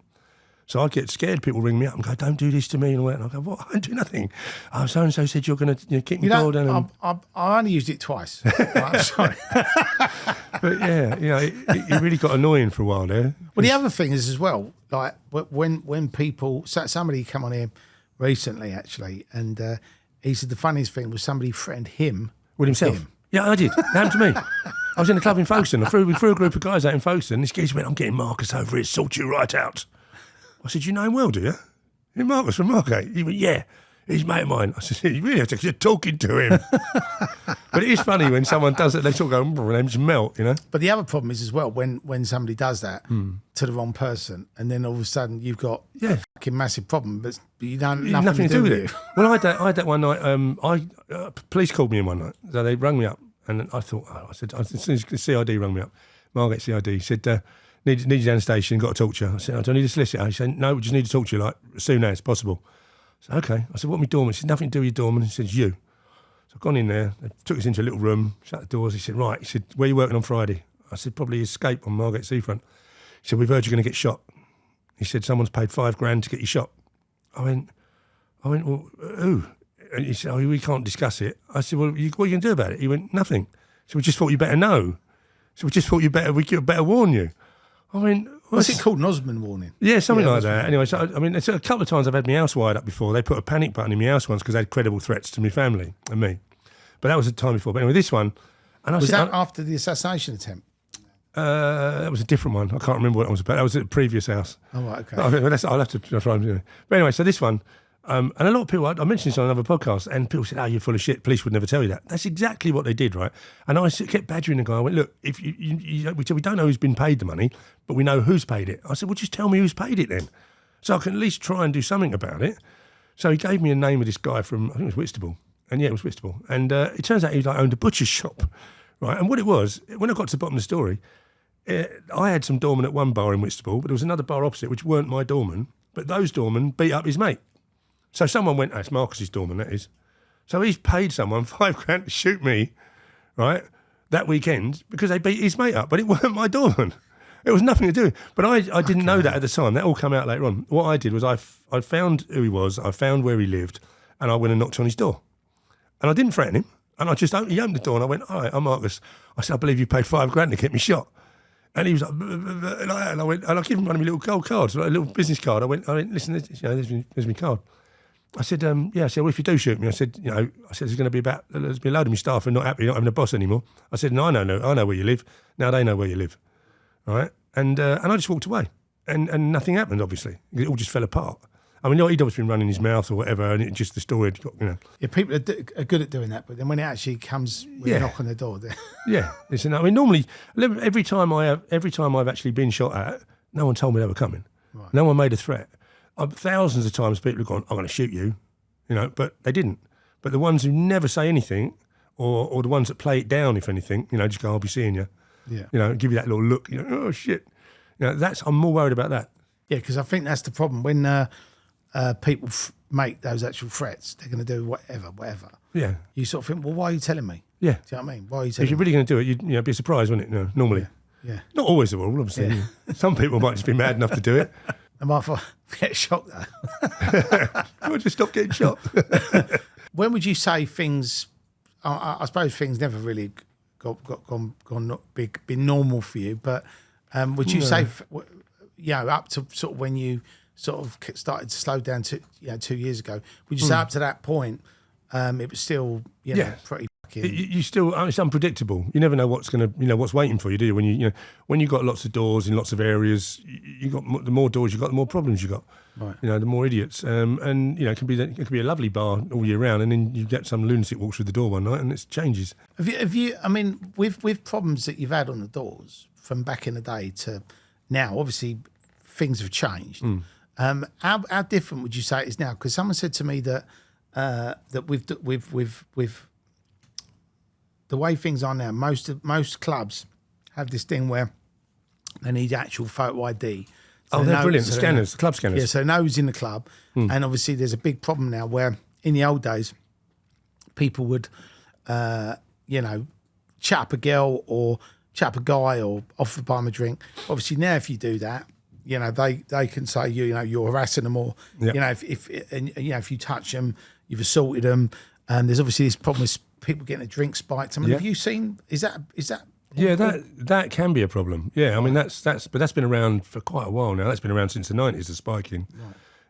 So I'd get scared. People ring me up and go, "Don't do this to me," and all that. And I go, "What? I don't do nothing." Oh, so and so said you're going to kick my door down. I only used it twice. I'm sorry. But yeah, it really got annoying for a while there. Well, the other thing is as well, like when people, somebody come on here recently actually, and he said the funniest thing was somebody threatened him with himself. Yeah, I did. It happened to me. I was in a club in Folkestone. We threw a group of guys out in Folkestone. This geezer went, "I'm getting Marcus over here, sort you right out." I said, "You know him well, do you?" "You're Marcus from Margate." He went, "Yeah, he's a mate of mine." I said, "You really have to, 'cause you're talking to him." But it is funny when someone does it, they sort of go, and they just melt, But the other problem is as well, when somebody does that to the wrong person, and then all of a sudden you've got a fucking massive problem, but you don't nothing to do with it. Well, I had that one night. Police called me in one night. So they rang me up, and I thought, as soon as the CID rang me up, Margate CID, said, Need you down the station, got to talk to you. I said, "I don't need a solicitor." He said, "No, we just need to talk to you like as soon as possible." I said, "Okay." I said, "What, my doorman?" He said, "Nothing to do with your doorman." He said, "You." So I've gone in there, they took us into a little room, shut the doors. He said, "Right." He said, "Where are you working on Friday?" I said, "Probably Escape on Margate Seafront." He said, "We've heard you're going to get shot." He said, "Someone's paid $5,000 to get you shot." I went, "Well, who?" And he said, "Oh, we can't discuss it." I said, "Well, what are you going to do about it?" He went, "Nothing." So we just thought you better know. So we just thought we better warn you. I mean, what's it called? An Osmond warning? Yeah, something like that. Anyway, so I mean, it's a couple of times I've had my house wired up before. They put a panic button in my house once because they had credible threats to my family and me. But that was a time before. But anyway, this one, and was that after the assassination attempt? That was a different one. I can't remember what it was about. That was at the previous house. Oh, right, okay. I'll have to try and do it. But anyway, so this one. And a lot of people, I mentioned this on another podcast, and people said, "Oh, you're full of shit. Police would never tell you that." That's exactly what they did, right? And I kept badgering the guy. I went, "Look, if we don't know who's been paid the money, but we know who's paid it." I said, "Well, just tell me who's paid it then, so I can at least try and do something about it." So he gave me a name of this guy from, I think it was Whitstable, and yeah, it was Whitstable. And it turns out he owned a butcher's shop, right? And what it was, when I got to the bottom of the story, I had some doormen at one bar in Whitstable, but there was another bar opposite which weren't my doormen, but those doormen beat up his mate. So someone went, "It's Marcus's doorman, that is." So he's paid someone $5,000 to shoot me, right, that weekend because they beat his mate up, but it weren't my doorman. It was nothing to do. But I didn't know that at the time. That all came out later on. What I did was I found who he was, I found where he lived, and I went and knocked on his door. And I didn't threaten him. And he opened the door and I went, "All right, I'm Marcus." I said, "I believe you paid $5,000 to get me shot." And he was like that. And I went, and I gave him one of my little gold cards, like a little business card. I went, "Listen, there's my card." I said, "Yeah." I said, "Well, if you do shoot me," I said, "there's going to be there's been a load of my staff who are not happy, not having a boss anymore." I said, "No, I know where you live. Now they know where you live." All right. And I just walked away. And nothing happened, obviously. It all just fell apart. I mean, he'd always been running his mouth or whatever, and the story had got, Yeah, people are good at doing that, but then when it actually comes, when you knock on the door, yeah. Listen, I mean, normally, every time I've actually been shot at, no one told me they were coming. Right. No one made a threat. Thousands of times people have gone, "I'm going to shoot you," but they didn't. But the ones who never say anything, or the ones that play it down, if anything, just go, "I'll be seeing you." Yeah. Give you that little look, "Oh shit." I'm more worried about that. Yeah, because I think that's the problem. When people make those actual threats, they're going to do whatever. Yeah. You sort of think, well, why are you telling me? Yeah. Do you know what I mean? Why are you telling If you're me? really going to do it, you'd be surprised, wouldn't it? No, normally. Yeah. Not always the rule, obviously. Yeah. Some people might just be mad enough to do it. I might get shocked though. Or just stop getting shot. When would you say things? I suppose things never really gone been normal for you. But would you say, up to sort of when you sort of started to slow down 2 years ago? Would you say up to that point, it was still pretty fucking? You still, it's unpredictable. You never know what's going to, what's waiting for you, do you? When you got lots of doors in lots of areas, you got the more doors you got, the more problems you got. Right. The more idiots. It can be a lovely bar all year round, and then you get some lunatic walks through the door one night, and it changes. Have you? I mean, with problems that you've had on the doors from back in the day to now, obviously things have changed. How different would you say it is now? Because someone said to me that with the way things are now, most clubs have this thing where they need actual photo ID. So they're brilliant. The scanners, the club scanners. Yeah, so no one's in the club. And obviously there's a big problem now where in the old days, people would, chat up a girl or chat up a guy or offer to buy them a drink. Obviously now if you do that, they can say you're harassing them, or if you touch them, you've assaulted them. And there's obviously this problem with people getting a drink spiked. I mean, have you seen? Is that? Yeah, that can be a problem. Yeah, I mean that's been around for quite a while now. That's been around since the 90s, the spiking.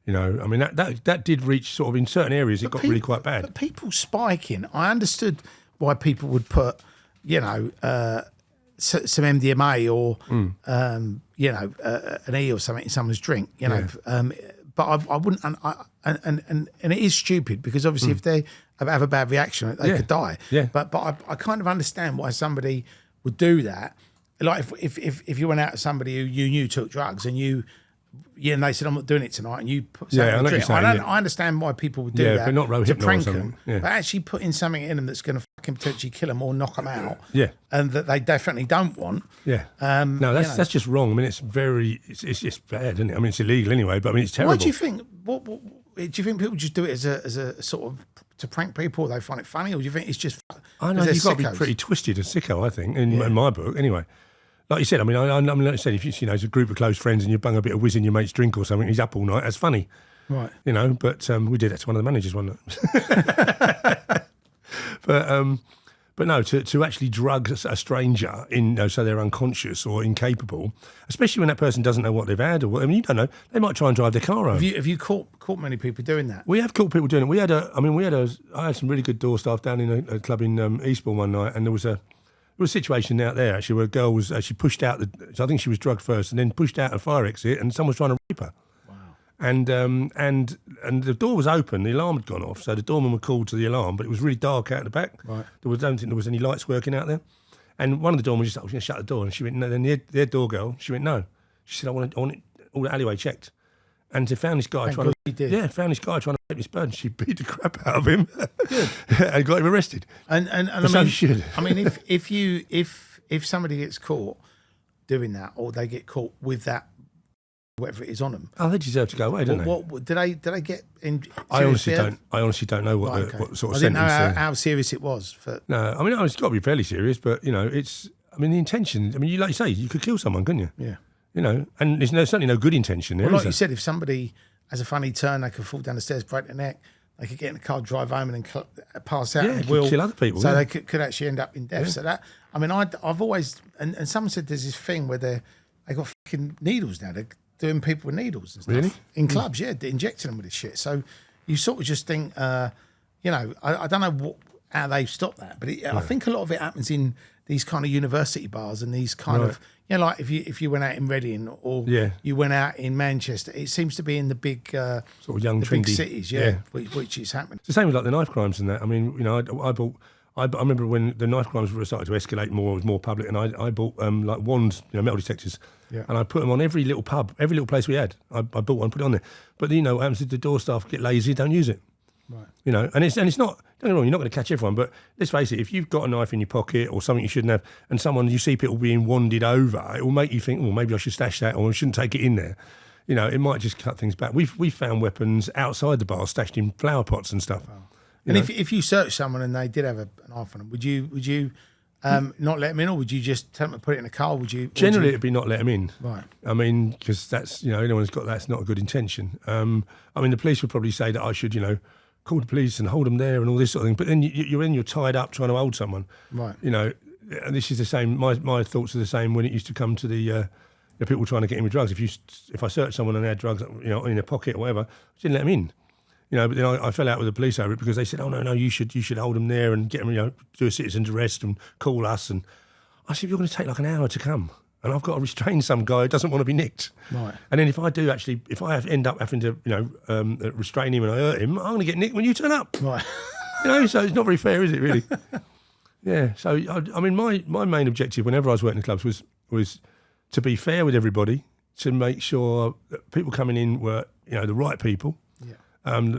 Right. I mean that did reach sort of in certain areas. It got really quite bad. But people spiking, I understood why people would put, some MDMA or an E or something in someone's drink. But I wouldn't. And it is stupid because obviously if they have a bad reaction, they could die. Yeah. But I kind of understand why somebody would do that. Like if you went out with somebody who you knew took drugs and and they said, I'm not doing it tonight, and you put something in the drink. I understand why people would do that. But not to prank or something. them. Yeah. But actually putting something in them that's going to fucking potentially kill them or knock them out. Yeah. And that they definitely don't want. Yeah. No, that's just wrong. I mean, it's just bad, isn't it? I mean, it's illegal anyway, but I mean, it's terrible. Why do you think? What do you think people just do it as a sort of to prank people? Or they find it funny, or do you think it's just? I know you've got to be pretty twisted and sicko. I think in my book, anyway. Like you said, I mean, like I said, if it's a group of close friends and you bung a bit of whiz in your mate's drink or something, he's up all night. That's funny, right? But we did that to one of the managers one night. But no, to actually drug a stranger in, so they're unconscious or incapable, especially when that person doesn't know what they've had, or you don't know, they might try and drive their car home. Have you caught many people doing that? We have caught people doing it. I had some really good door staff down in a club in Eastbourne one night, and there was a situation out there actually where a girl was she pushed out I think she was drugged first and then pushed out a fire exit, and someone was trying to rape her. Wow. And the door was open, the alarm had gone off, so the doorman were called to the alarm, but it was really dark out the back. Right. I don't think there was any lights working out there. And one of the doormen just said, I was going to shut the door, and she went, no. Then their door girl, she went, no. She said, I want it all the alleyway checked. And they found this guy trying to rape this bird, and she beat the crap out of him. And got him arrested. And so you should. I mean, if somebody gets caught doing that, or they get caught with that, whatever it is on them, they deserve to go away, don't they? What did they get in? I honestly don't know what sort of sentence. I didn't know how serious it was. No, I mean, it's got to be fairly serious, but it's. I mean, the intention. I mean, like you say, you could kill someone, couldn't you? Yeah. And there's certainly no good intention there. Well, like you said, if somebody has a funny turn, they could fall down the stairs, break their neck. They could get in the car, drive home, and then pass out. Yeah, and kill other people. So they could actually end up in death. Yeah. So that, I mean, I've always, and someone said there's this thing where they got fucking needles now. They're doing people with needles and stuff. Really? In clubs, yeah, they're injecting them with this shit. So you sort of just think, I don't know how they've stopped that, but I think a lot of it happens in these kind of university bars and these kind of, like if you went out in Reading or you went out in Manchester, it seems to be in the big sort of young, big cities, which is happening. It's the same with like the knife crimes and that. I mean, I remember when the knife crimes were starting to escalate more, it was more public, and I bought like wands, metal detectors, and I put them on every little pub, every little place we had. I bought one, put it on there. But what happens is the door staff get lazy, don't use it. Right. And it's not, don't get me wrong, you're not going to catch everyone, but let's face it, if you've got a knife in your pocket or something you shouldn't have, and you see people being wanded over, it will make you think, well, maybe I should stash that, or I shouldn't take it in there. You know, it might just cut things back. We found weapons outside the bar, stashed in flower pots and stuff. Wow. And if you search someone and they did have a knife on them, would you not let them in, or would you just tell them to put it in a car? Generally, it'd be not let them in. Right. I mean, because that's, you know, anyone's got that's not a good intention. I mean, the police would probably say that I should, you know, call the police and hold them there and all this sort of thing. But then you're tied up trying to hold someone. Right. You know, and this is the same. My thoughts are the same when it used to come to the people trying to get in with drugs. If I searched someone and they had drugs, you know, in their pocket or whatever, I didn't let them in. You know, but then I fell out with the police over it because they said, "Oh no, you should hold them there and get them, you know, do a citizen's arrest and call us." And I said, "You're going to take like an hour to come, and I've got to restrain some guy who doesn't want to be nicked." Right. And then if I end up having to, you know, restrain him and I hurt him, I'm going to get nicked when you turn up. Right. You know, so it's not very fair, is it? Really? Yeah. So I mean, my main objective whenever I was working in clubs was to be fair with everybody, to make sure that people coming in were, you know, the right people. And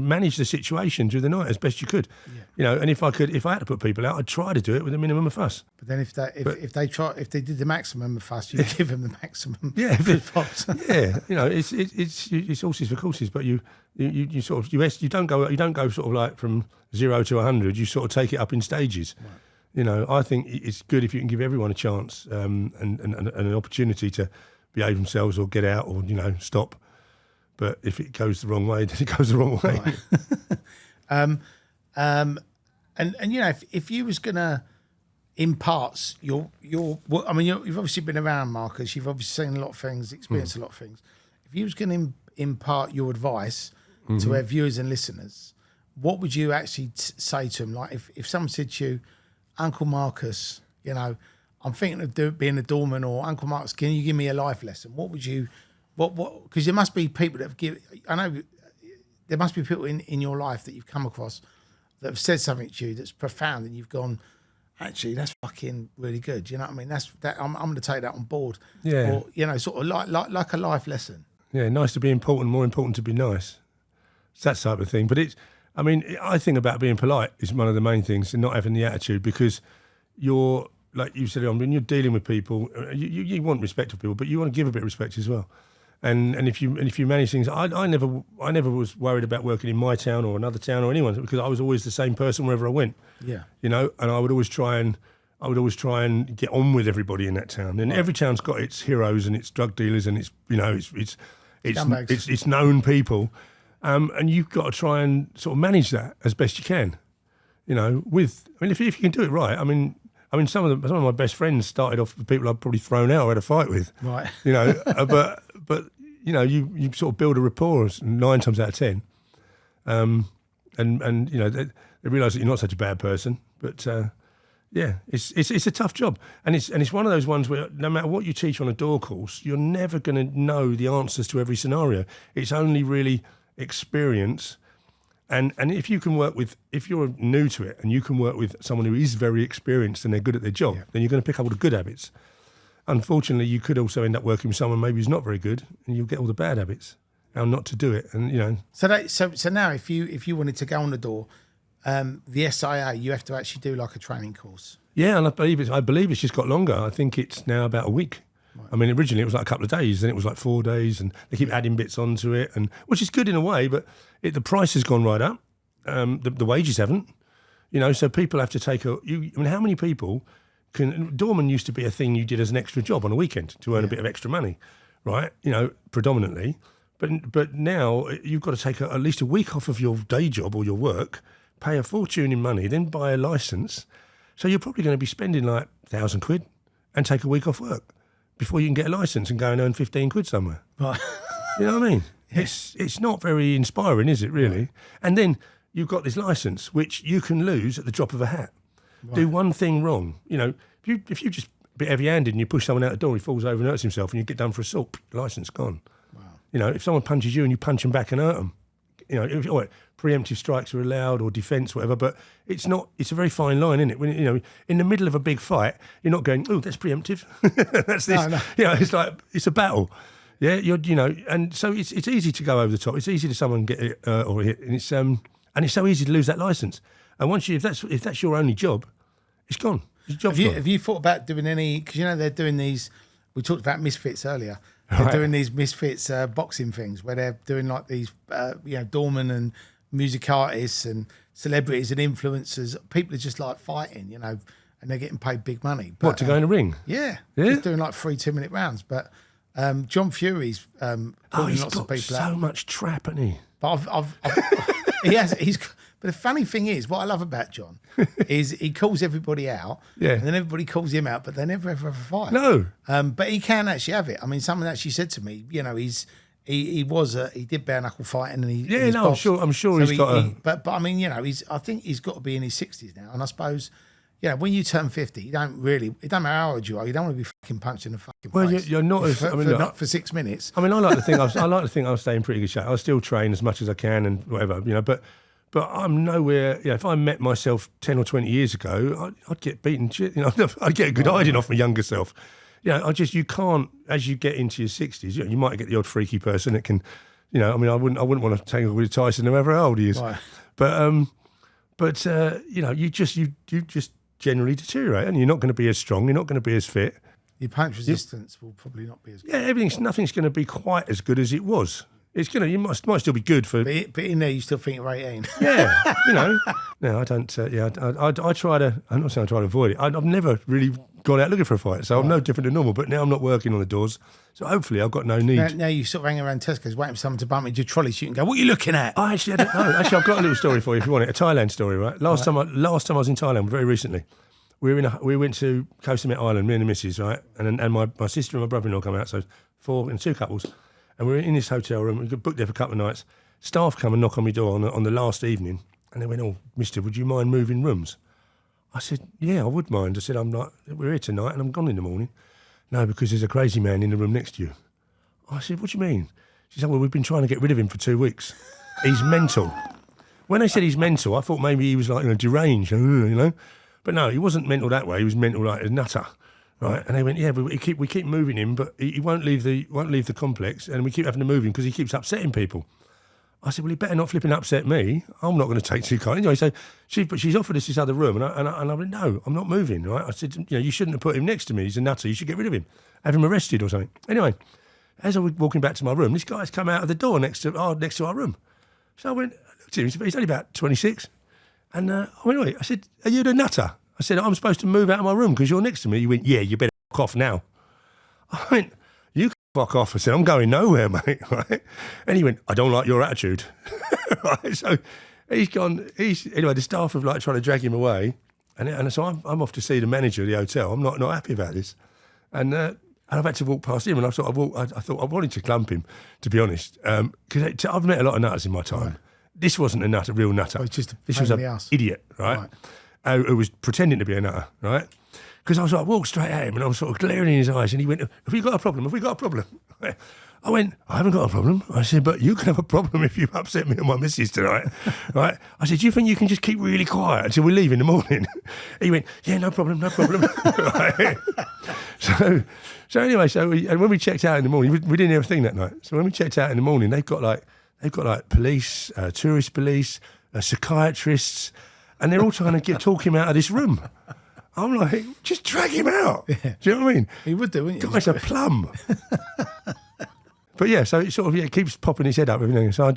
manage the situation through the night as best you could, you know. And if I had to put people out, I'd try to do it with a minimum of fuss. But then if they did the maximum of fuss, you'd give them the maximum. Yeah, fuss. Yeah. You know, it's horses for courses, but you sort of you don't go sort of like from 0 to 100. You sort of take it up in stages. Right. You know, I think it's good if you can give everyone a chance and an opportunity to behave themselves or get out or, you know, stop. But if it goes the wrong way, then it goes the wrong way. Right. And you know, if you was gonna impart your, I mean, you've obviously been around, Marcus. You've obviously seen a lot of things, experienced a lot of things. If you was gonna impart your advice to our viewers and listeners, what would you actually say to them? Like, if someone said to you, Uncle Marcus, you know, I'm thinking of being a doorman, or Uncle Marcus, can you give me a life lesson? What would you? What? Because there must be people that have I know there must be people in your life that you've come across that have said something to you that's profound, and you've gone, actually, that's fucking really good. You know what I mean? I'm going to take that on board. Yeah. Or, you know, sort of like a life lesson. Yeah, nice to be important, more important to be nice. It's that type of thing. But I think about being polite is one of the main things, and not having the attitude, because you're, like you said, when you're dealing with people, you want respect of people, but you want to give a bit of respect as well. And if you manage things, I never was worried about working in my town or another town or anyone, because I was always the same person wherever I went. Yeah. You know, and I would always try and get on with everybody in that town. And every town's got its heroes and its drug dealers and its, you know, it's known people. And you've got to try and sort of manage that as best you can. You know, if you can do it right. I mean, some of my best friends started off with people I'd probably thrown out or had a fight with. Right. You know, but you know, you sort of build a rapport 9 times out of 10, and you know they realise that you're not such a bad person. But yeah, it's a tough job, and it's one of those ones where no matter what you teach on a door course, you're never going to know the answers to every scenario. It's only really experience. And if you're new to it and you can work with someone who is very experienced and they're good at their job, then you're going to pick up all the good habits. Unfortunately, you could also end up working with someone maybe who's not very good, and you'll get all the bad habits, how not to do it. And you know. So now, if you wanted to go on the door, the SIA, you have to actually do like a training course. Yeah, and I believe it's just got longer. I think it's now about a week. Right. I mean, originally it was like a couple of days, then it was like 4 days, and they keep adding bits onto it, and which is good in a way, but the price has gone right up. The wages haven't, you know. So people have to take I mean, how many people can? Doorman used to be a thing you did as an extra job on a weekend to earn a bit of extra money, right? You know, predominantly. But now you've got to take at least a week off of your day job or your work, pay a fortune in money, then buy a license. So you're probably going to be spending like £1,000 and take a week off work before you can get a license and go and earn 15 quid somewhere. Right. You know what I mean? Yes. It's not very inspiring, is it, really? Right. And then you've got this license, which you can lose at the drop of a hat. Right. Do one thing wrong. You know, if you just a bit heavy-handed and you push someone out the door, he falls over and hurts himself, and you get done for assault, license gone. Wow. You know, if someone punches you and you punch them back and hurt them, you know, preemptive strikes are allowed or defence, whatever, but it's not. It's a very fine line, isn't it? When, you know, in the middle of a big fight, you're not going, oh, that's preemptive. That's this. No. You know, it's like, it's a battle. Yeah, you know, and so it's easy to go over the top. It's easy to someone get it or hit, and it's so easy to lose that license. And once if that's your only job, it's gone. Your job's gone. Have you thought about doing any? Because you know they're doing these. We talked about misfits earlier. They're doing these misfits boxing things where they're doing like these, doorman and music artists and celebrities and influencers. People are just like fighting, and they're getting paid big money. But, What, to go in a ring? Yeah. Just doing like 3 2-minute rounds. But John Fury's calling He's lots of got people so out. much trap, hasn't he? But but the funny thing is, what I love about John is he calls everybody out, and then everybody calls him out, but they never ever have a fight. No. But he can actually have it. I mean, someone actually said to me, he did bare knuckle fighting, and he I'm sure so he's got But I mean, I think he's got to be in his 60s now, and I suppose. When you turn 50, it don't matter how old you are, you don't want to be fucking punched in the fucking face. Well, you're not as... not for 6 minutes. I mean, I like to think I'll stay in pretty good shape. I'll still train as much as I can and whatever, but I'm nowhere... if I met myself 10 or 20 years ago, I'd get beaten shit. I'd get a good hiding off my younger self. You can't... As you get into your 60s, you might get the odd freaky person that can... I wouldn't want to tangle with Tyson, no matter how old he is. Right. But you just generally deteriorate, and you're not going to be as strong, you're not going to be as fit. Your punch resistance will probably not be as good. Yeah, nothing's going to be quite as good as it was. It's you might still be good for. But in there, you still think you're 18. Yeah, No, I don't. I try to. I'm not saying I try to avoid it. I've never really gone out looking for a fight, so I'm no different than normal. But now I'm not working on the doors, so hopefully I've got no need. Now you sort of hang around Tesco's waiting for someone to bump into your trolley so you can go, "What are you looking at?" I don't know. Actually, I've got a little story for you if you want it. A Thailand story, right? Last time I was in Thailand, very recently. We went to Koh Samet Island, me and the missus, right? And my sister and my brother-in-law come out, so 4 and 2 couples. And we were in this hotel room, we got booked there for a couple of nights. Staff come and knock on my door on the last evening, and they went, "Oh, mister, would you mind moving rooms?" I said, "Yeah, I would mind." I said, "We're here tonight and I'm gone in the morning." "No, because there's a crazy man in the room next to you." I said, "What do you mean?" She said, "Well, we've been trying to get rid of him for 2 weeks. He's mental." When they said he's mental, I thought maybe he was like, deranged, But no, he wasn't mental that way. He was mental like a nutter, right? And they went, "Yeah, but we keep moving him, but he won't leave the complex, and we keep having to move him because he keeps upsetting people." I said, "Well, he better not flipping upset me. I'm not going to take too kind." Anyway, so she's offered us this other room, and I went, "No, I'm not moving." Right? I said, "You shouldn't have put him next to me. He's a nutter. You should get rid of him, have him arrested or something." Anyway, as I was walking back to my room, this guy's come out of the door next to our room. So I went, looked at him. He's only about 26. And I went, "Wait," I said, "Are you the nutter?" I said, "I'm supposed to move out of my room because you're next to me." He went, "Yeah, you better fuck off now." I went, "You can fuck off." I said, "I'm going nowhere, mate." Right? And he went, "I don't like your attitude." Right? So he's gone. Anyway, the staff have trying to drag him away. And so I'm off to see the manager of the hotel. I'm not happy about this. And I've had to walk past him, and I thought I wanted to clump him, to be honest. Because I've met a lot of nutters in my time. Right. This wasn't a real nutter. This was an idiot, right? Who was pretending to be a nutter, right? Because I was walked straight at him, and I was sort of glaring in his eyes, and he went, "Have we got a problem? Have we got a problem?" I went, "I haven't got a problem." I said, "But you can have a problem if you upset me and my missus tonight," right? I said, "Do you think you can just keep really quiet until we leave in the morning?" He went, "Yeah, no problem." Right? So anyway, and when we checked out in the morning, we didn't have a thing that night. So when we checked out in the morning, they've got police, tourist police, psychiatrists, and they're all trying to talk him out of this room. I'm like, just drag him out. Yeah. Do you know what I mean? He would do, wouldn't you? Guy's a plum. But yeah, so it sort of it keeps popping his head up, everything. So I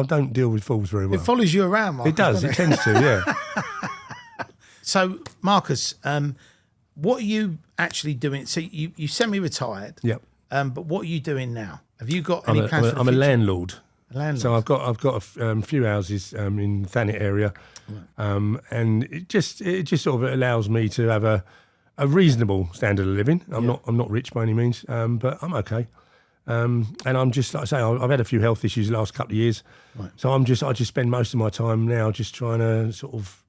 don't deal with fools very well. It follows you around, Marcus. It does. It tends to, yeah. So, Marcus, what are you actually doing? So you semi-retired. Yep. But what are you doing now? Have you got any plans for the I'm a future? landlord. So I've got a few houses in the Thanet area, right. And it just sort of allows me to have a reasonable standard of living. I'm not rich by any means, but I'm okay. And I'm just, like I say, I've had a few health issues the last couple of years, right. So I just spend most of my time now just trying to sort of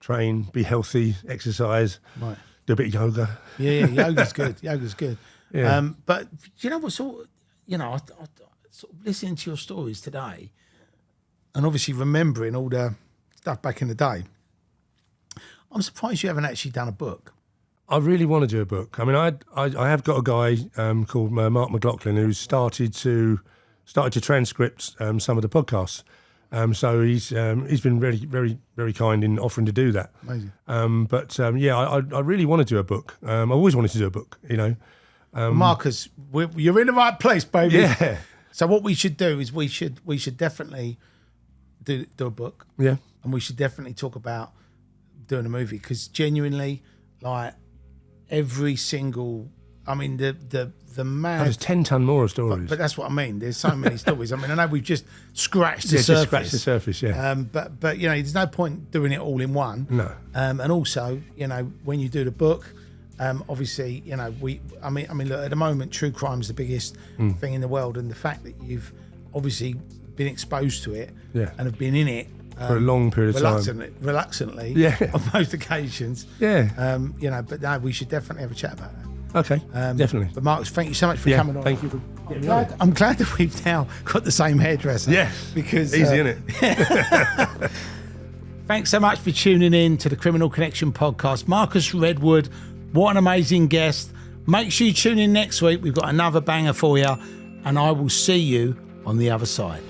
train, be healthy, exercise, right. Do a bit of yoga. Yeah, yoga's good. Yoga's good. Yeah. But you know what I sort of listening to your stories today, and obviously remembering all the stuff back in the day, I'm surprised you haven't actually done a book. I really want to do a book. I mean, I have got a guy called Mark McLaughlin who's started to transcript some of the podcasts. So he's been very, very, very kind in offering to do that. Amazing. I really want to do a book. I've always wanted to do a book, Marcus, you're in the right place, baby. Yeah. So what we should do is we should definitely do a book. Yeah. And we should definitely talk about doing a movie, because genuinely, like, every single, I mean, the mad. There's 10 ton more of stories. But that's what I mean. There's so many stories. I mean, I know we've just scratched the surface. Just scratched the surface, yeah. But you know, there's no point doing it all in one. No. And also, you know, when you do the book, obviously, you know, I mean, look, at the moment, true crime is the biggest thing in the world, and the fact that you've obviously been exposed to it and have been in it for a long period of time, reluctantly, on most occasions. Yeah. You know, but no, we should definitely have a chat about that. Okay, definitely. But Marcus, thank you so much for coming on. Thank you for getting me on. I'm glad that we've now got the same hairdresser. Yeah, because easy, innit? Thanks so much for tuning in to the Criminal Connection podcast. Marcus Redwood, what an amazing guest. Make sure you tune in next week. We've got another banger for you, and I will see you on the other side.